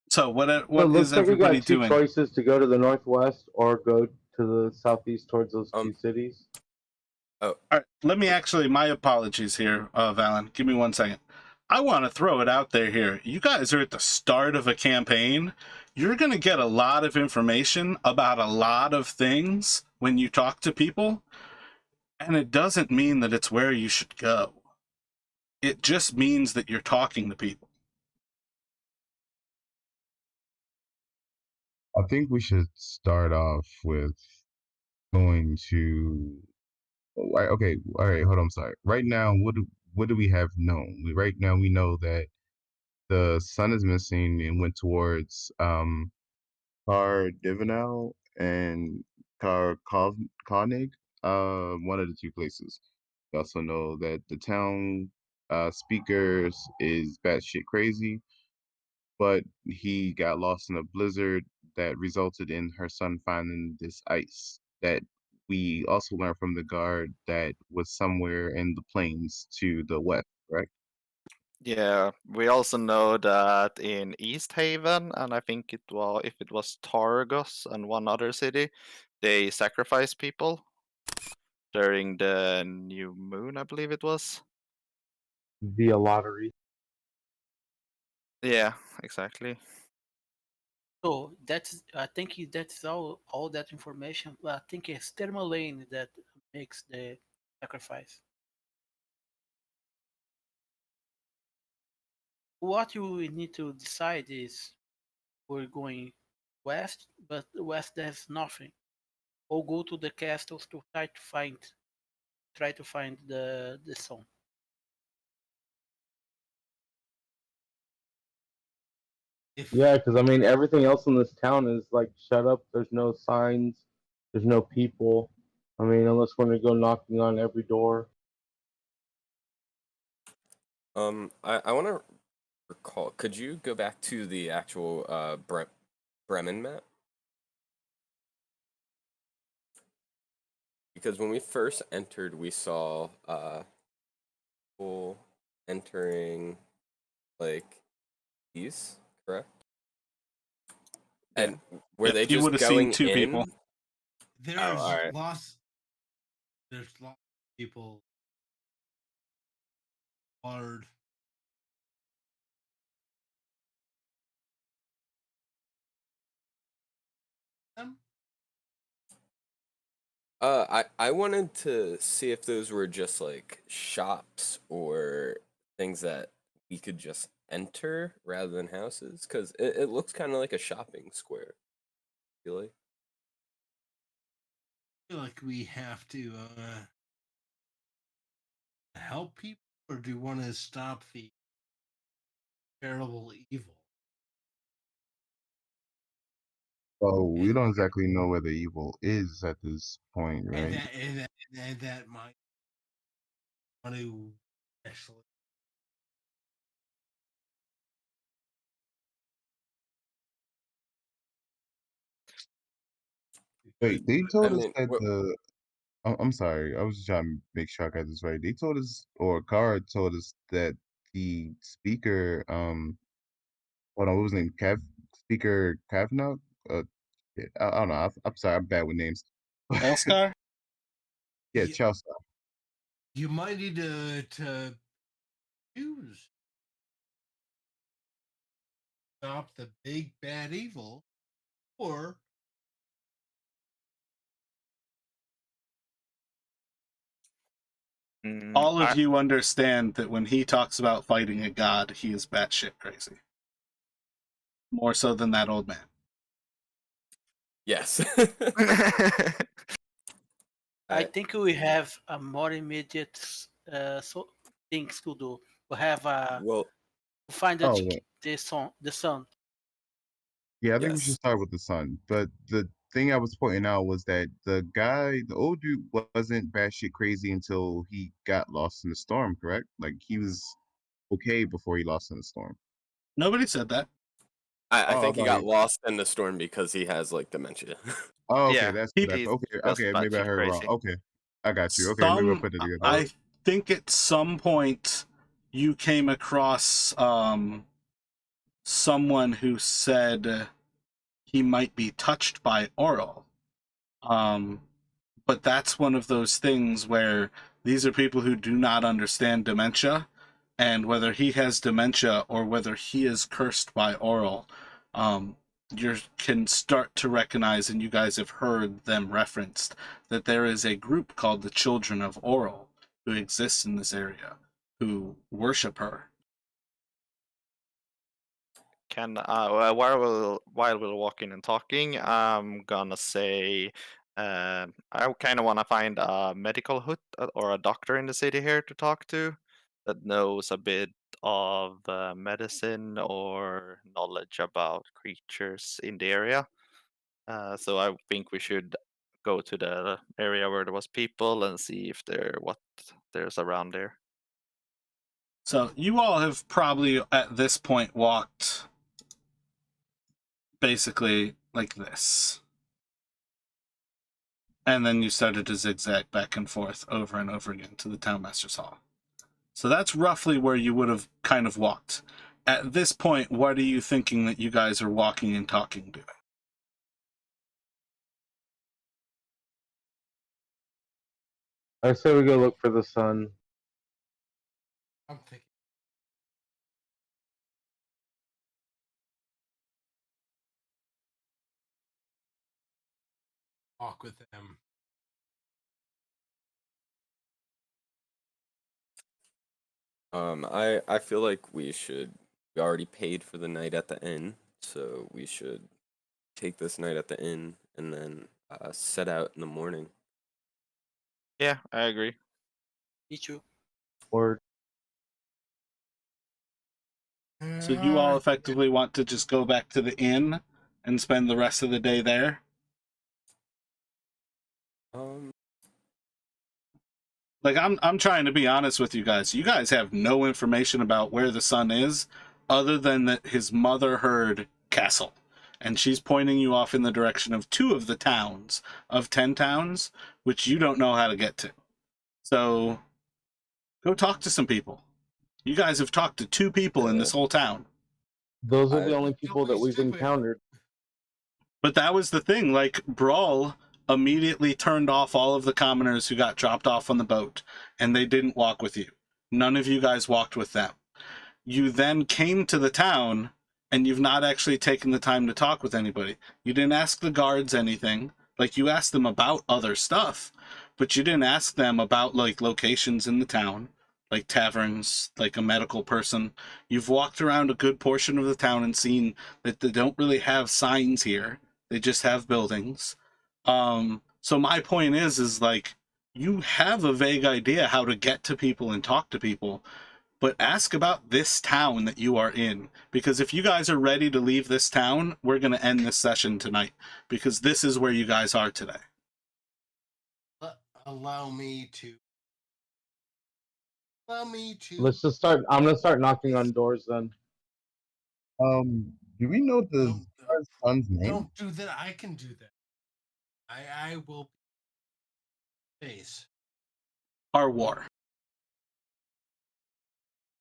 So what So it is looks like we everybody got two doing? choices to go to the northwest or go to the southeast towards those two cities. All right, let me my apologies here, Valen. Give me 1 second. I want to throw it out there here. You guys are at the start of a campaign. You're going to get a lot of information about a lot of things when you talk to people, and it doesn't mean that it's where you should go. It just means that you're talking to people. I think we should start off with going to. Okay, all right. Hold on. I'm sorry. Right now, what do we have known? Right now we know that the sun is missing and went towards Car Divinal and Koenig, one of the two places. We also know that the town speakers is batshit crazy, but he got lost in a blizzard that resulted in her son finding this ice that we also learned from the guard that was somewhere in the plains to the west, right? Yeah, we also know that in East Haven, and I think if it was Targos and one other city, they sacrifice people during the new moon, I believe it was. Via lottery. Yeah, exactly. So I think that's all that information. Well, I think it's Thermalane that makes the sacrifice. What you need to decide is we're going west, but west there's nothing. Or go to the castles to try to find the song. Yeah, because I mean everything else in this town is like shut up. There's no signs. There's no people. I mean, unless we're gonna go knocking on every door. I want to recall. Could you go back to the actual Bremen map? Because when we first entered, we saw people entering like these, correct? And were Yeah, they you just would have seen going 2 in? people. There's alright. lots. There's lots of people. Hard. Them. I wanted to see if those were just like shops or things that we could just enter rather than houses, because it looks kind of like a shopping square. Feel like. I feel like we have to help people, or do you want to stop the terrible evil? So we And don't exactly know where the evil is at this point, and right? that might want to actually. Wait, they I told us mean, that the. I'm sorry. I was just trying to make sure I got this right. They told us, or Card told us that the speaker, hold on, what was his name? Speaker Kavanaugh? Yeah, I don't know. I'm sorry. I'm bad with names. Elskar? Yeah, You, Chelsea. you might need to choose. stop the big bad evil, or All of I, you understand that when he talks about fighting a god, he is batshit crazy. More so than that old man. Yes. I think we have a more immediate things to do. We have Well, to find Oh, the sun. yeah, I think we should yes. start with the sun. But the thing I was pointing out was that the guy, the old dude, wasn't batshit crazy until he got lost in the storm, correct? Like he was okay before he lost in the storm. Nobody said that. I Oh, think he about got it. lost in the storm because he has like dementia. Oh, okay, yeah, that's He, what I he's thought. Okay, just okay, maybe I batshit heard wrong. crazy. Okay, I got you. Okay, maybe I'll put it together. I think at some point you came across someone who said he might be touched by Auril. Um, but that's one of those things where these are people who do not understand dementia, and whether he has dementia or whether he is cursed by Auril, you can start to recognize, and you guys have heard them referenced, that there is a group called the Children of Auril who exists in this area, who worship her. Can while we're walking and talking, I'm gonna say, I kind of want to find a medical hood or a doctor in the city here to talk to that knows a bit of medicine or knowledge about creatures in the area. So I think we should go to the area where there was people and see if what there's around there. So you all have probably at this point walked basically like this. And then you started to zigzag back and forth over and over again to the townmaster's hall. So that's roughly where you would have kind of walked. At this point, what are you thinking that you guys are walking and talking doing? I say we go look for the sun. I'm thinking. Talk with them. I feel like we already paid for the night at the inn, so we should take this night at the inn and then set out in the morning. Yeah, I agree. Me too. Or So you all Uh, effectively want to just go back to the inn and spend the rest of the day there? Um, Like I'm trying to be honest with you guys. You guys have no information about where the sun is other than that his mother heard castle. And she's pointing you off in the direction of 2 of the towns of 10 towns, which you don't know how to get to. So go talk to some people. You guys have talked to 2 people in this whole town. those are the I- only people that we've encountered. But that was the thing. Like, Brawl immediately turned off all of the commoners who got dropped off on the boat, and they didn't walk with you. None of you guys walked with them. You then came to the town, and you've not actually taken the time to talk with anybody. You didn't ask the guards anything. Like, you asked them about other stuff, but you didn't ask them about, like, locations in the town, like taverns, like a medical person. You've walked around a good portion of the town and seen that they don't really have signs here. They just have buildings. So my point is like, you have a vague idea how to get to people and talk to people, but ask about this town that you are in. Because if you guys are ready to leave this town, we're going to end this session tonight. Because this is where you guys are today. allow me to. Allow me to. Let's just start. I'm gonna start knocking on doors then. Do we know the Don't, son's name? don't do that. I can do that. I will face. Our war.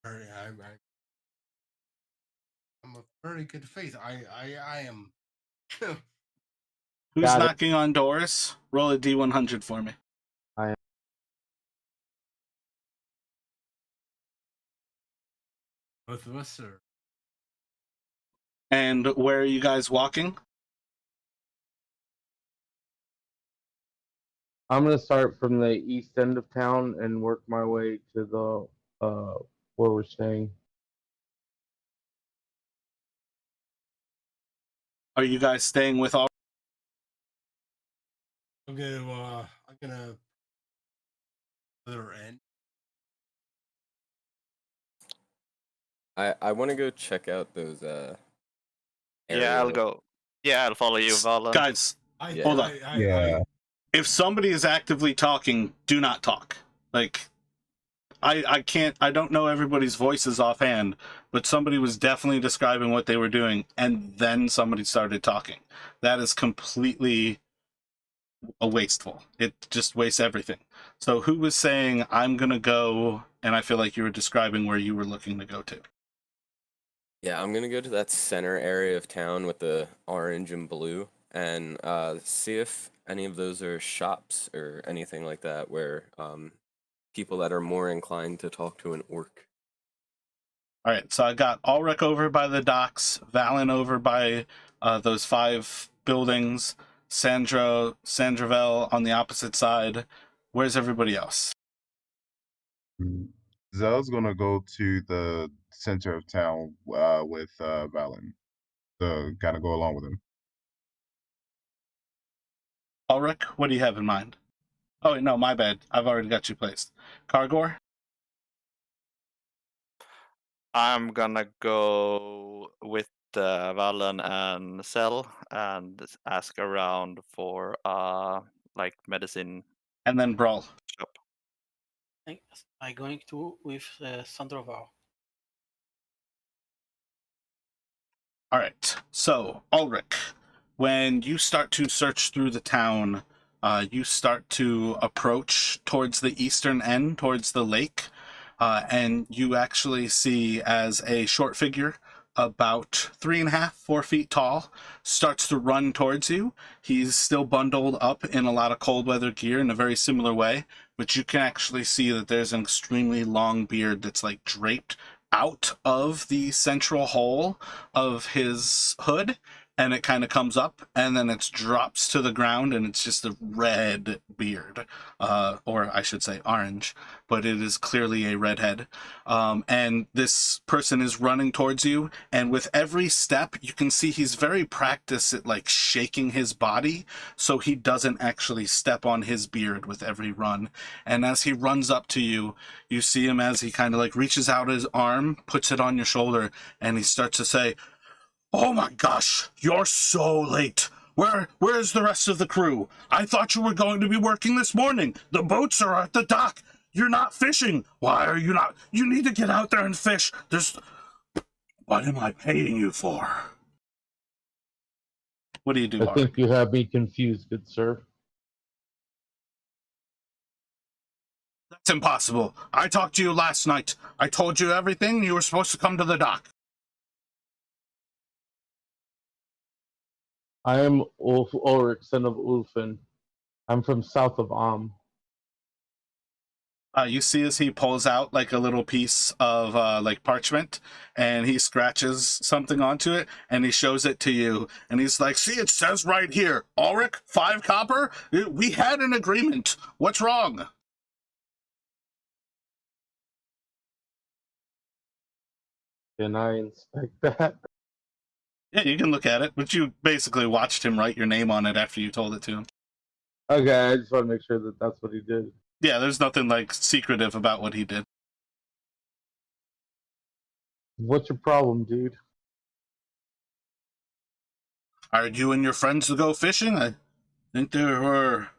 I'm a very good faith. I am. Who's Got it. knocking on doors? Roll a D100 for me. Both of us are. And where are you guys walking? I'm gonna start from the east end of town and work my way to the where we're staying. Are you guys staying with all? I'm gonna other end. I want to go check out those Yeah, aerial. I'll go. Yeah, I'll follow you, Valen. Guys, Yeah. hold on. Yeah. If somebody is actively talking, do not talk. Like, I can't, I don't know everybody's voices offhand, but somebody was definitely describing what they were doing, and then somebody started talking. That is completely a wasteful. It just wastes everything. So who was saying, I'm going to go, and I feel like you were describing where you were looking to go to. Yeah, I'm gonna go to that center area of town with the orange and blue, and see if any of those are shops or anything like that where people that are more inclined to talk to an orc. All right, so I got Ulrich over by the docks, Valen over by those 5 buildings, Sandravel on the opposite side. Where's everybody else? Zell's gonna go to the center of town with Valen. So gotta go along with him. Ulrich, what do you have in mind? Oh, no, my bad. I've already got you placed. Kargor? I'm gonna go with Valen and Cell and ask around for like medicine And then Brawl. shop. I'm going to with Sandoval. All right, so Ulrich, when you start to search through the town, you start to approach towards the eastern end, towards the lake, and you actually see as a short figure, about 3.5, 4 feet tall, starts to run towards you. He's still bundled up in a lot of cold weather gear in a very similar way, but you can actually see that there's an extremely long beard that's like draped out of the central hole of his hood, and it kind of comes up and then it drops to the ground, and it's just a red beard, or I should say orange, but it is clearly a redhead. And this person is running towards you, and with every step you can see he's very practiced at like shaking his body so he doesn't actually step on his beard with every run. And as he runs up to you, you see him as he kind of like reaches out his arm, puts it on your shoulder, and he starts to say, "Oh my gosh, you're so late. Where's the rest of the crew? I thought you were going to be working this morning. The boats are at the dock. You're not fishing. Why are you not? You need to get out there and fish. What am I paying you for?" What do you do, I think you have me confused, good sir. That's impossible. I talked to you last night. I told you everything. You were supposed to come to the dock. I am Ulrich, son of Ulfin. I'm from south of You see as he pulls out like a little piece of like parchment, and he scratches something onto it, and he shows it to you, and he's like, "See, it says right here, Ulrich, 5 copper. We had an agreement. What's wrong?" Can I inspect that? Yeah, you can look at it, but you basically watched him write your name on it after you told it to him. Okay, I just want to make sure that that's what he did. Yeah, there's nothing like secretive about what he did. What's your problem, dude? Hired you and your friends to go fishing? I think there were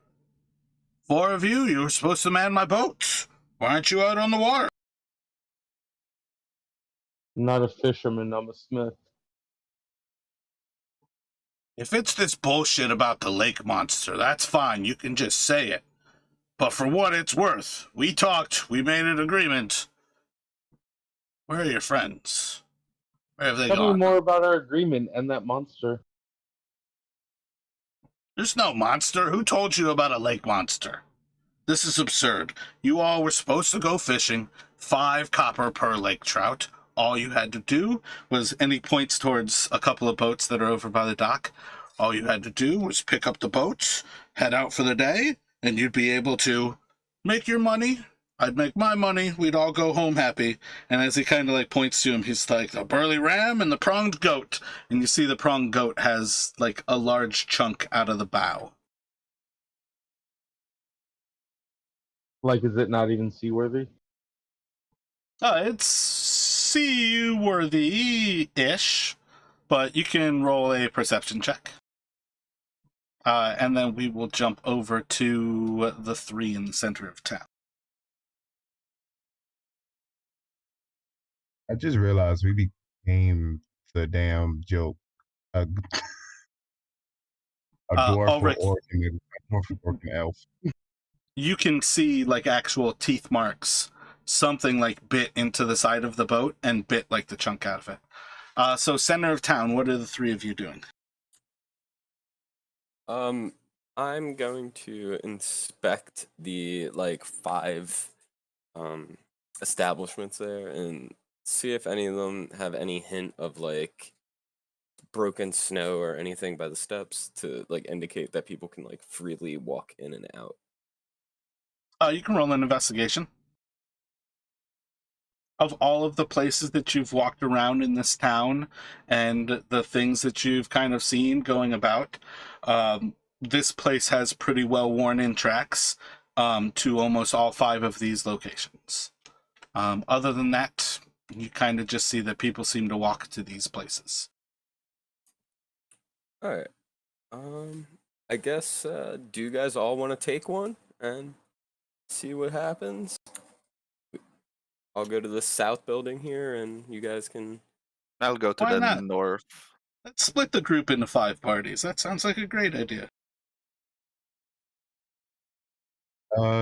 4 of you. You were supposed to man my boat. Why aren't you out on the water? I'm not a fisherman, I'm a smith. If it's this bullshit about the lake monster, that's fine. You can just say it. But for what it's worth, we talked. We made an agreement. Where are your friends? Where have they Tell me gone? more about our agreement and that monster. There's no monster. Who told you about a lake monster? This is absurd. You all were supposed to go fishing. 5 copper per lake trout. All you had to do was, and he points towards a couple of boats that are over by the dock. All you had to do was pick up the boats, head out for the day, and you'd be able to make your money. I'd make my money. We'd all go home happy. And as he kind of like points to him, he's like, the burly ram and the pronged goat. And you see the pronged goat has like a large chunk out of the bow. Like, is it not even seaworthy? It's seaworthy-ish, but you can roll a perception check. And then we will jump over to the 3 in the center of town. I just realized we became the damn joke. A dwarf or Ulrich, orc and a dwarf or orc and elf. you can see like actual teeth marks. Something like bit into the side of the boat and bit like the chunk out of it. So center of town, what are the 3 of you doing? I'm going to inspect the like 5 establishments there and see if any of them have any hint of like broken snow or anything by the steps to like indicate that people can like freely walk in and out. You can roll an investigation. Of all of the places that you've walked around in this town and the things that you've kind of seen going about, this place has pretty well worn in tracks to almost all 5 of these locations. Other than that, you kind of just see that people seem to walk to these places. All right. I guess do you guys all want to take one and see what happens? I'll go to the south building here and you guys can I'll go to Why the not? north. Let's split the group into 5 parties. That sounds like a great idea.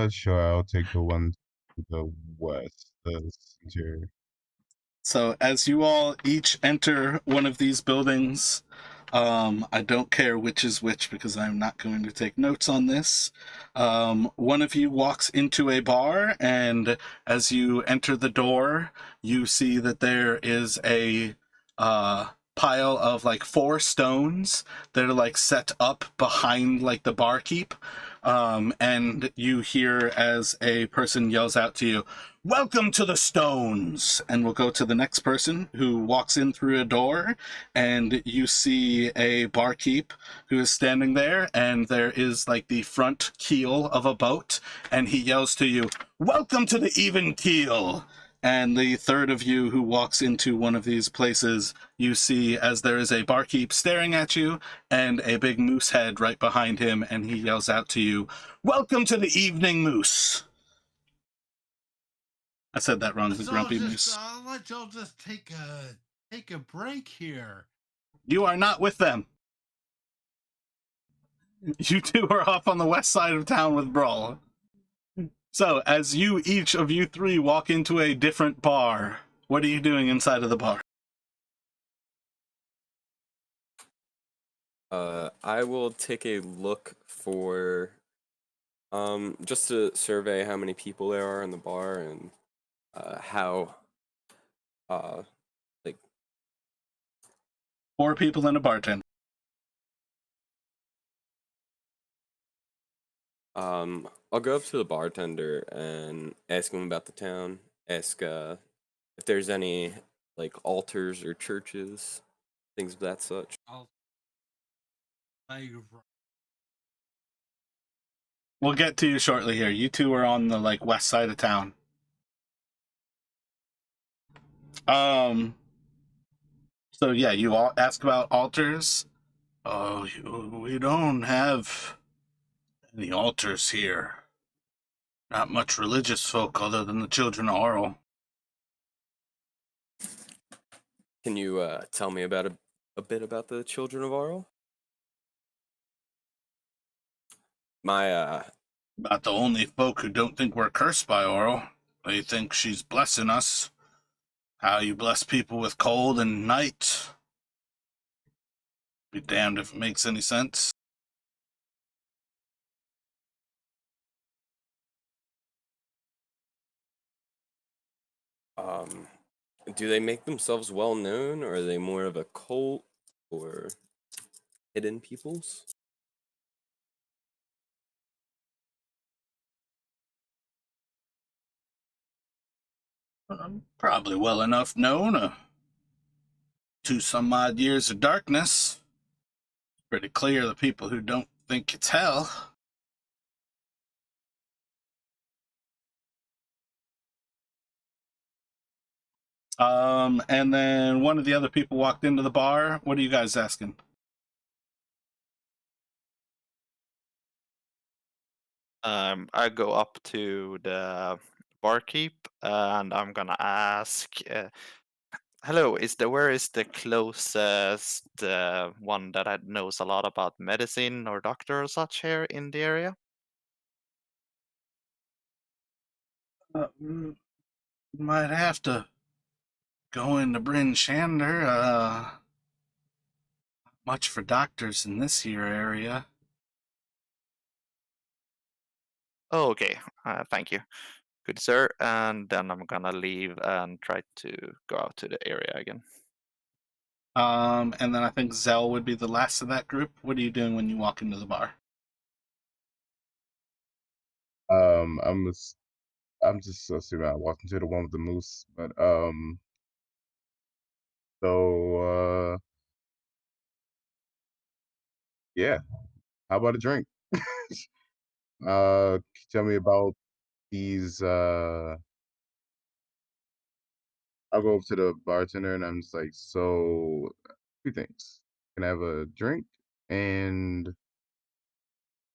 Sure, I'll take the one to the west, the center. So as you all each enter one of these buildings, I don't care which is which because I'm not going to take notes on this. One of you walks into a bar, and as you enter the door, you see that there is a pile of like 4 stones that are like set up behind like the barkeep. And you hear as a person yells out to you, "Welcome to the Stones!" And we'll go to the next person who walks in through a door, and you see a barkeep who is standing there, and there is like the front keel of a boat, and he yells to you, "Welcome to the even keel!" And the third of you who walks into one of these places, you see as there is a barkeep staring at you and a big moose head right behind him, and he yells out to you, "Welcome to the evening moose!" I said that wrong, the grumpy moose. I'll let y'all just take a break here. You are not with them. You 2 are off on the west side of town with Brawl. So, as each of you 3 walk into a different bar, what are you doing inside of the bar? I will take a look for just to survey how many people there are in the bar and how like 4 people and a bartender. I'll go up to the bartender and ask him about the town, ask if there's any like altars or churches, things of that such. We'll get to you shortly here. You 2 are on the like west side of town. So yeah, you all ask about altars. Oh, we don't have any altars here. Not much religious folk other than the children of Auril. Can you tell me about a bit about the children of Auril? My About the only folk who don't think we're cursed by Auril. They think she's blessing us. How you bless people with cold and night. Be damned if it makes any sense. Do they make themselves well known, or are they more of a cult or hidden peoples? Probably well enough known. To some odd years of darkness. Pretty clear the people who don't think it's hell. And then one of the other people walked into the bar. What are you guys asking? I go up to the barkeep and I'm gonna ask, "Hello, where is the closest one that knows a lot about medicine or doctor or such here in the area?" Might have to go into Bryn Shander. Much for doctors in this here area. Oh, okay. Thank you, good sir. And then I'm gonna leave and try to go out to the area again. And then I think Zell would be the last of that group. What are you doing when you walk into the bar? Um, I'm just, I'm just assuming I walked into the one with the moose, but so yeah. How about a drink? Can you tell me about these? I'll go up to the bartender and I'm just like, so two things. Can I have a drink? And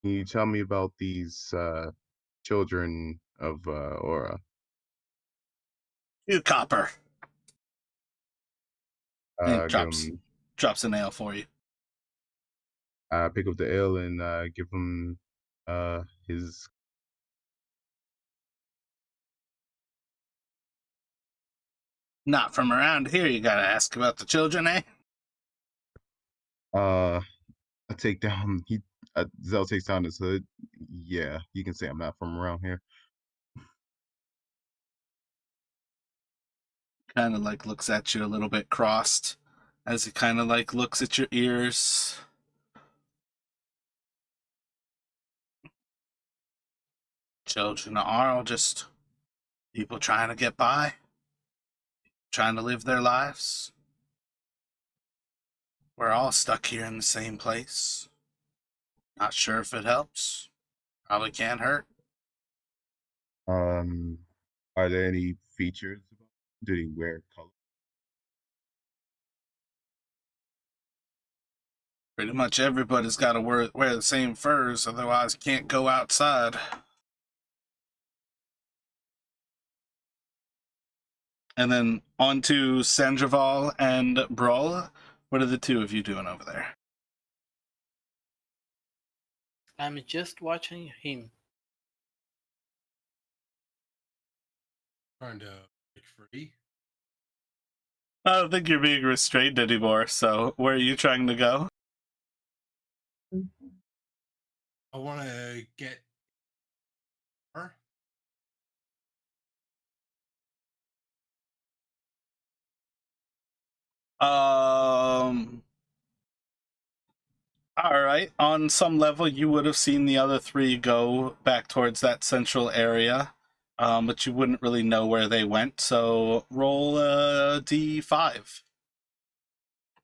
can you tell me about these children of Aura? You copper. And he Give him, drops a nail for you. pick up the ale and give him his. Not from around here, you gotta ask about the children, eh? I take down. Zell takes down his hood. Yeah, you can say I'm not from around here. Kind of like looks at you a little bit crossed as he kind of like looks at your ears. Children are just people trying to get by, trying to live their lives. We're all stuck here in the same place. Not sure if it helps. Probably can't hurt. Um, are there any features? Do he wear color? Pretty much everybody's got to wear the same furs, otherwise you can't go outside. And then on to Sandraval and Brawl. What are the two of you doing over there? I'm just watching him. Trying to break free. I don't think you're being restrained anymore, so where are you trying to go? I want to get her. All right. On some level, you would have seen the other three go back towards that central area, but you wouldn't really know where they went. So roll a d5.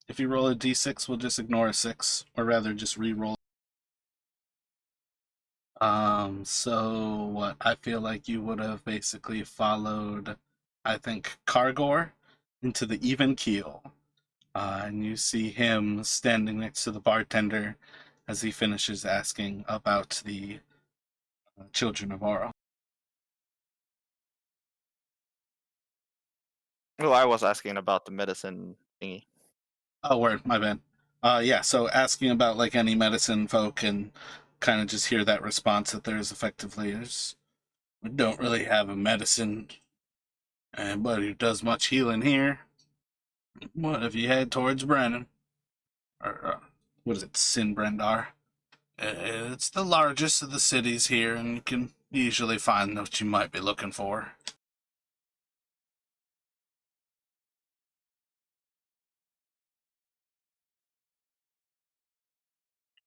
If you roll a d6, we'll just ignore a 6, or rather just re-roll. So what I feel like you would have basically followed, I think, Kargor into the even keel. And you see him standing next to the bartender as he finishes asking about the children of Auril. Oh, I was asking about the medicine thingy. Oh, word, my bad. Yeah, so asking about like any medicine folk and kind of just hear that response that there's effectively we don't really have a medicine anybody who does much healing here. What if you head towards Brennan? Or what is it, Sinbrendar? It's the largest of the cities here, and you can usually find what you might be looking for.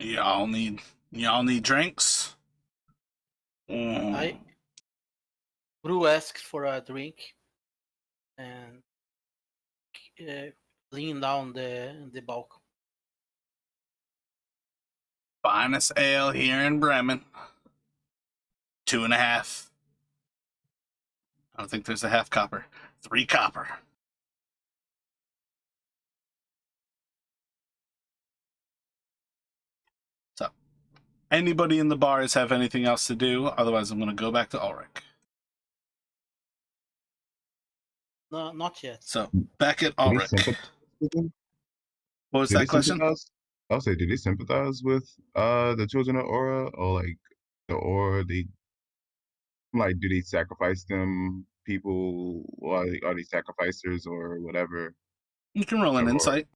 Y'all need drinks? Brew asks for a drink and lean down the balcony. Finest ale here in Bremen. 2.5. I don't think there's a half copper. 3 copper. So, anybody in the bars have anything else to do? Otherwise, I'm going to go back to Ulrich. No, not yet. So, back at Do they Ulrich. sympathize with them? What was Do they that question? sympathize? I'll say, do they sympathize with the children of Aura, or like the Aura? They like, do they sacrifice them? People, or are they sacrificers or whatever? You can roll an Aurora. insight.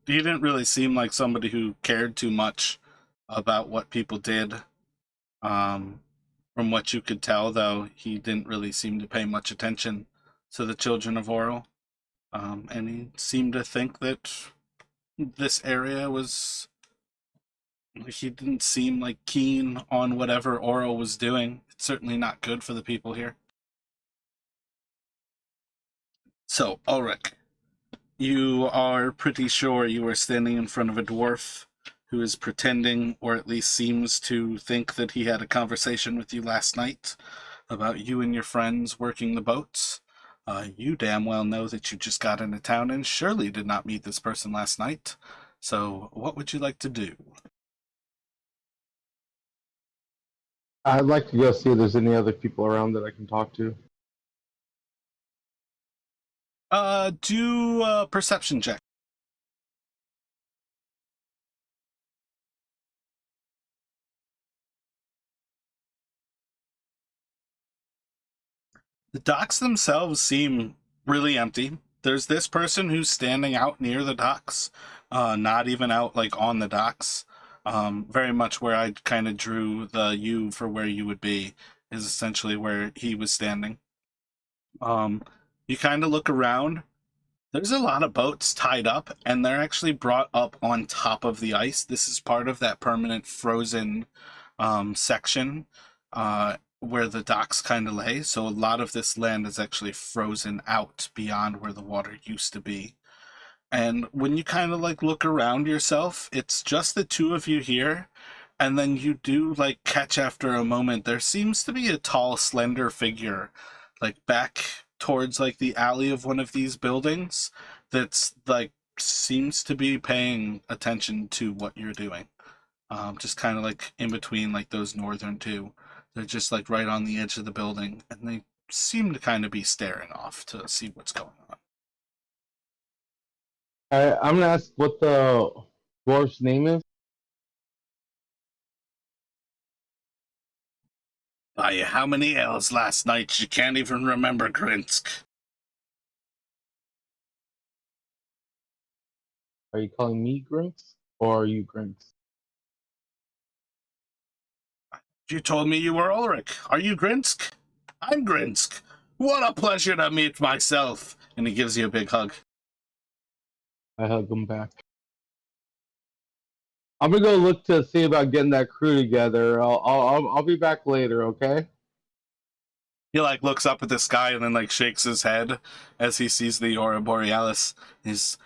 He didn't really seem like somebody who cared too much about what people did. From what you could tell, though, he didn't really seem to pay much attention to the children of Auril. And he seemed to think that this area was... He didn't seem like keen on whatever Auril was doing. It's certainly not good for the people here. So, Ulrich, you are pretty sure you are standing in front of a dwarf who is pretending, or at least seems to think, that he had a conversation with you last night about you and your friends working the boats. You damn well know that you just got into town and surely did not meet this person last night. So, what would you like to do? I'd like to go see if there's any other people around that I can talk to. Do a perception check. The docks themselves seem really empty. There's this person who's standing out near the docks, not even out like on the docks. Very much where I kind of drew the U for where you would be is essentially where he was standing. You kind of look around. There's a lot of boats tied up, and they're actually brought up on top of the ice. This is part of that permanent frozen section where the docks kind of lay. So a lot of this land is actually frozen out beyond where the water used to be. And when you kind of like look around yourself, it's just the two of you here. And then you do like catch after a moment, there seems to be a tall, slender figure like back towards like the alley of one of these buildings that's like seems to be paying attention to what you're doing. Just kind of like in between like those northern two. They're just like right on the edge of the building, and they seem to kind of be staring off to see what's going on. I'm gonna ask what the dwarf's name is. By how many ales last night you can't even remember Grinsk? Are you calling me Grinks or are you Grinks? You told me you were Ulrich. Are you Grinsk? I'm Grinsk. What a pleasure to meet myself. And he gives you a big hug. I hug him back. I'm gonna go look to see about getting that crew together. I'll be back later, okay? He like looks up at the sky and then like shakes his head as he sees the aurora borealis. He's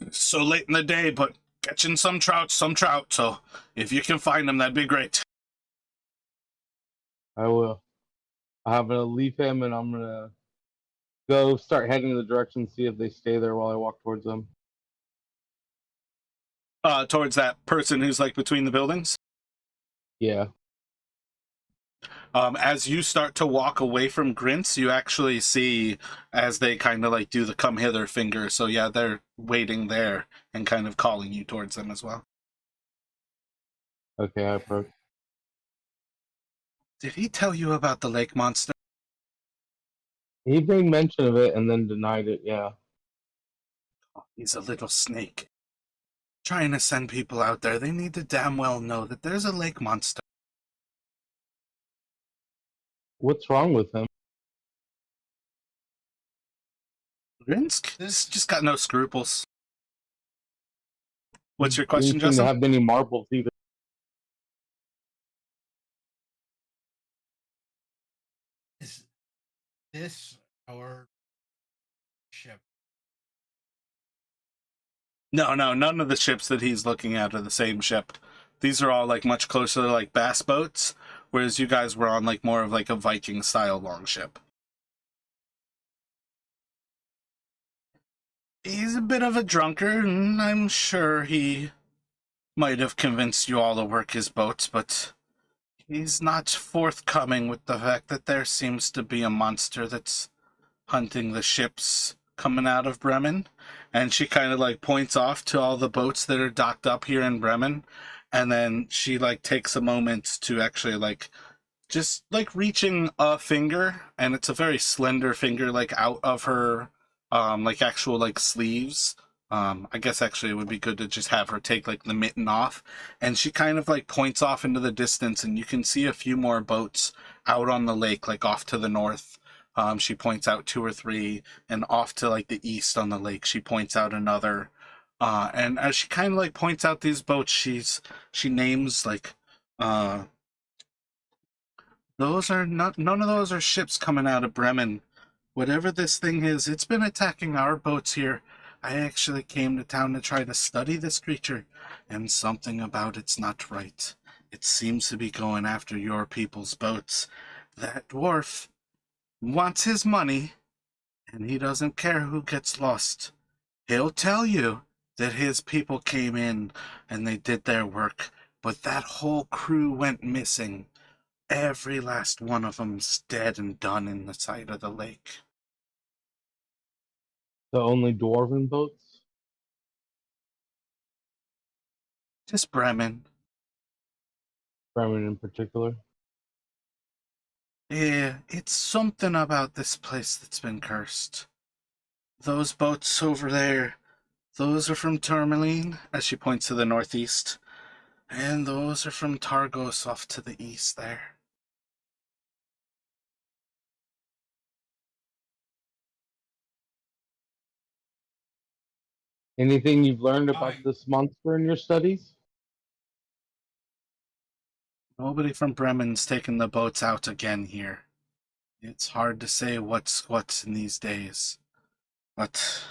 so late in the day, but catching some trout. So if you can find them, that'd be great. I will. I'm gonna leave him and I'm gonna go start heading in the direction, see if they stay there while I walk towards them. Towards that person who's like between the buildings. Yeah. As you start to walk away from Grints, you actually see as they kind of like do the come hither finger. So yeah, they're waiting there and kind of calling you towards them as well. Okay, I approach. Did he tell you about the lake monster? He made mention of it and then denied it, yeah. He's a little snake. trying to send people out there. They need to damn well know that there's a lake monster. What's wrong with him? Grinsk just got no scruples. What's your question, Didn't seem to Justin? have many marbles either. Is this our ship? No, none of the ships that he's looking at are the same ship. These are all like much closer to like bass boats, whereas you guys were on like more of like a Viking style longship. He's a bit of a drunkard, and I'm sure he might have convinced you all to work his boats, but he's not forthcoming with the fact that there seems to be a monster that's hunting the ships coming out of Bremen. And she kind of like points off to all the boats that are docked up here in Bremen. And then she like takes a moment to actually like just like reaching a finger, and it's a very slender finger, like out of her like actual like sleeves. I guess actually it would be good to just have her take like the mitten off, and she kind of like points off into the distance, and you can see a few more boats out on the lake, like off to the north. She points out 2 or 3, and off to like the east on the lake she points out another. And as she kind of like points out these boats, she names like those are not, none of those are ships coming out of Bremen. Whatever this thing is, it's been attacking our boats here. I actually came to town to try to study this creature, and something about it's not right. It seems to be going after your people's boats. That dwarf wants his money, and he doesn't care who gets lost. He'll tell you that his people came in and they did their work, but that whole crew went missing. Every last one of them's dead and done in the side of the lake. The only dwarven boats? Just Bremen. Bremen in particular? Yeah, it's something about this place that's been cursed. Those boats over there, those are from Tourmaline, as she points to the northeast. And those are from Targos off to the east there. Anything you've learned about I- this monster in your studies? Nobody from Bremen's taken the boats out again here. It's hard to say what's in these days. But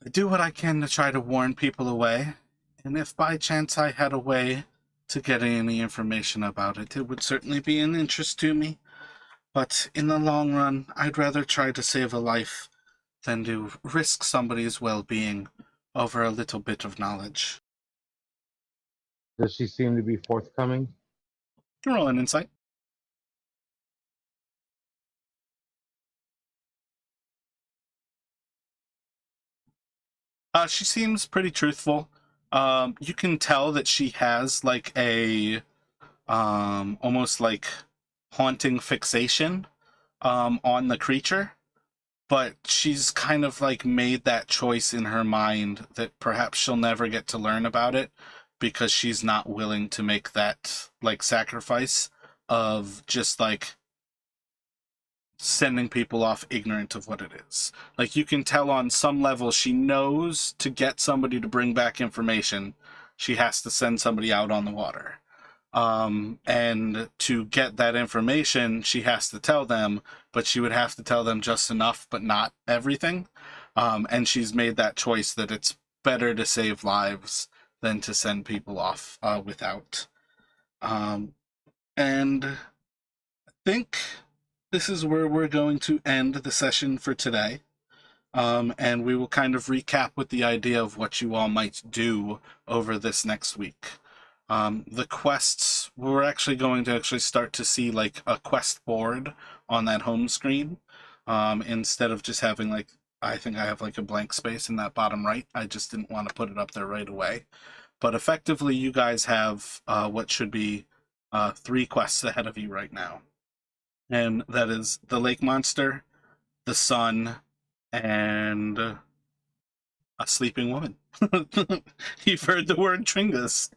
I do what I can to try to warn people away, and if by chance I had a way to get any information about it, it would certainly be an interest to me. But in the long run, I'd rather try to save a life than to risk somebody's well-being over a little bit of knowledge. Does she seem to be forthcoming? You can roll an insight. She seems pretty truthful. You can tell that she has like a almost like haunting fixation on the creature, but she's kind of like made that choice in her mind that perhaps she'll never get to learn about it because she's not willing to make that like sacrifice of just like sending people off ignorant of what it is. Like you can tell on some level she knows to get somebody to bring back information, she has to send somebody out on the water. And to get that information, she has to tell them, but she would have to tell them just enough, but not everything. And she's made that choice that it's better to save lives than to send people off without. And I think this is where we're going to end the session for today. And we will kind of recap with the idea of what you all might do over this next week. The quests, we're actually going to start to see like a quest board on that home screen. Instead of just having like, I think I have like a blank space in that bottom right. I just didn't want to put it up there right away. But effectively, you guys have what should be 3 quests ahead of you right now. And that is the lake monster, the sun, and A sleeping woman. You've heard the word Tringus.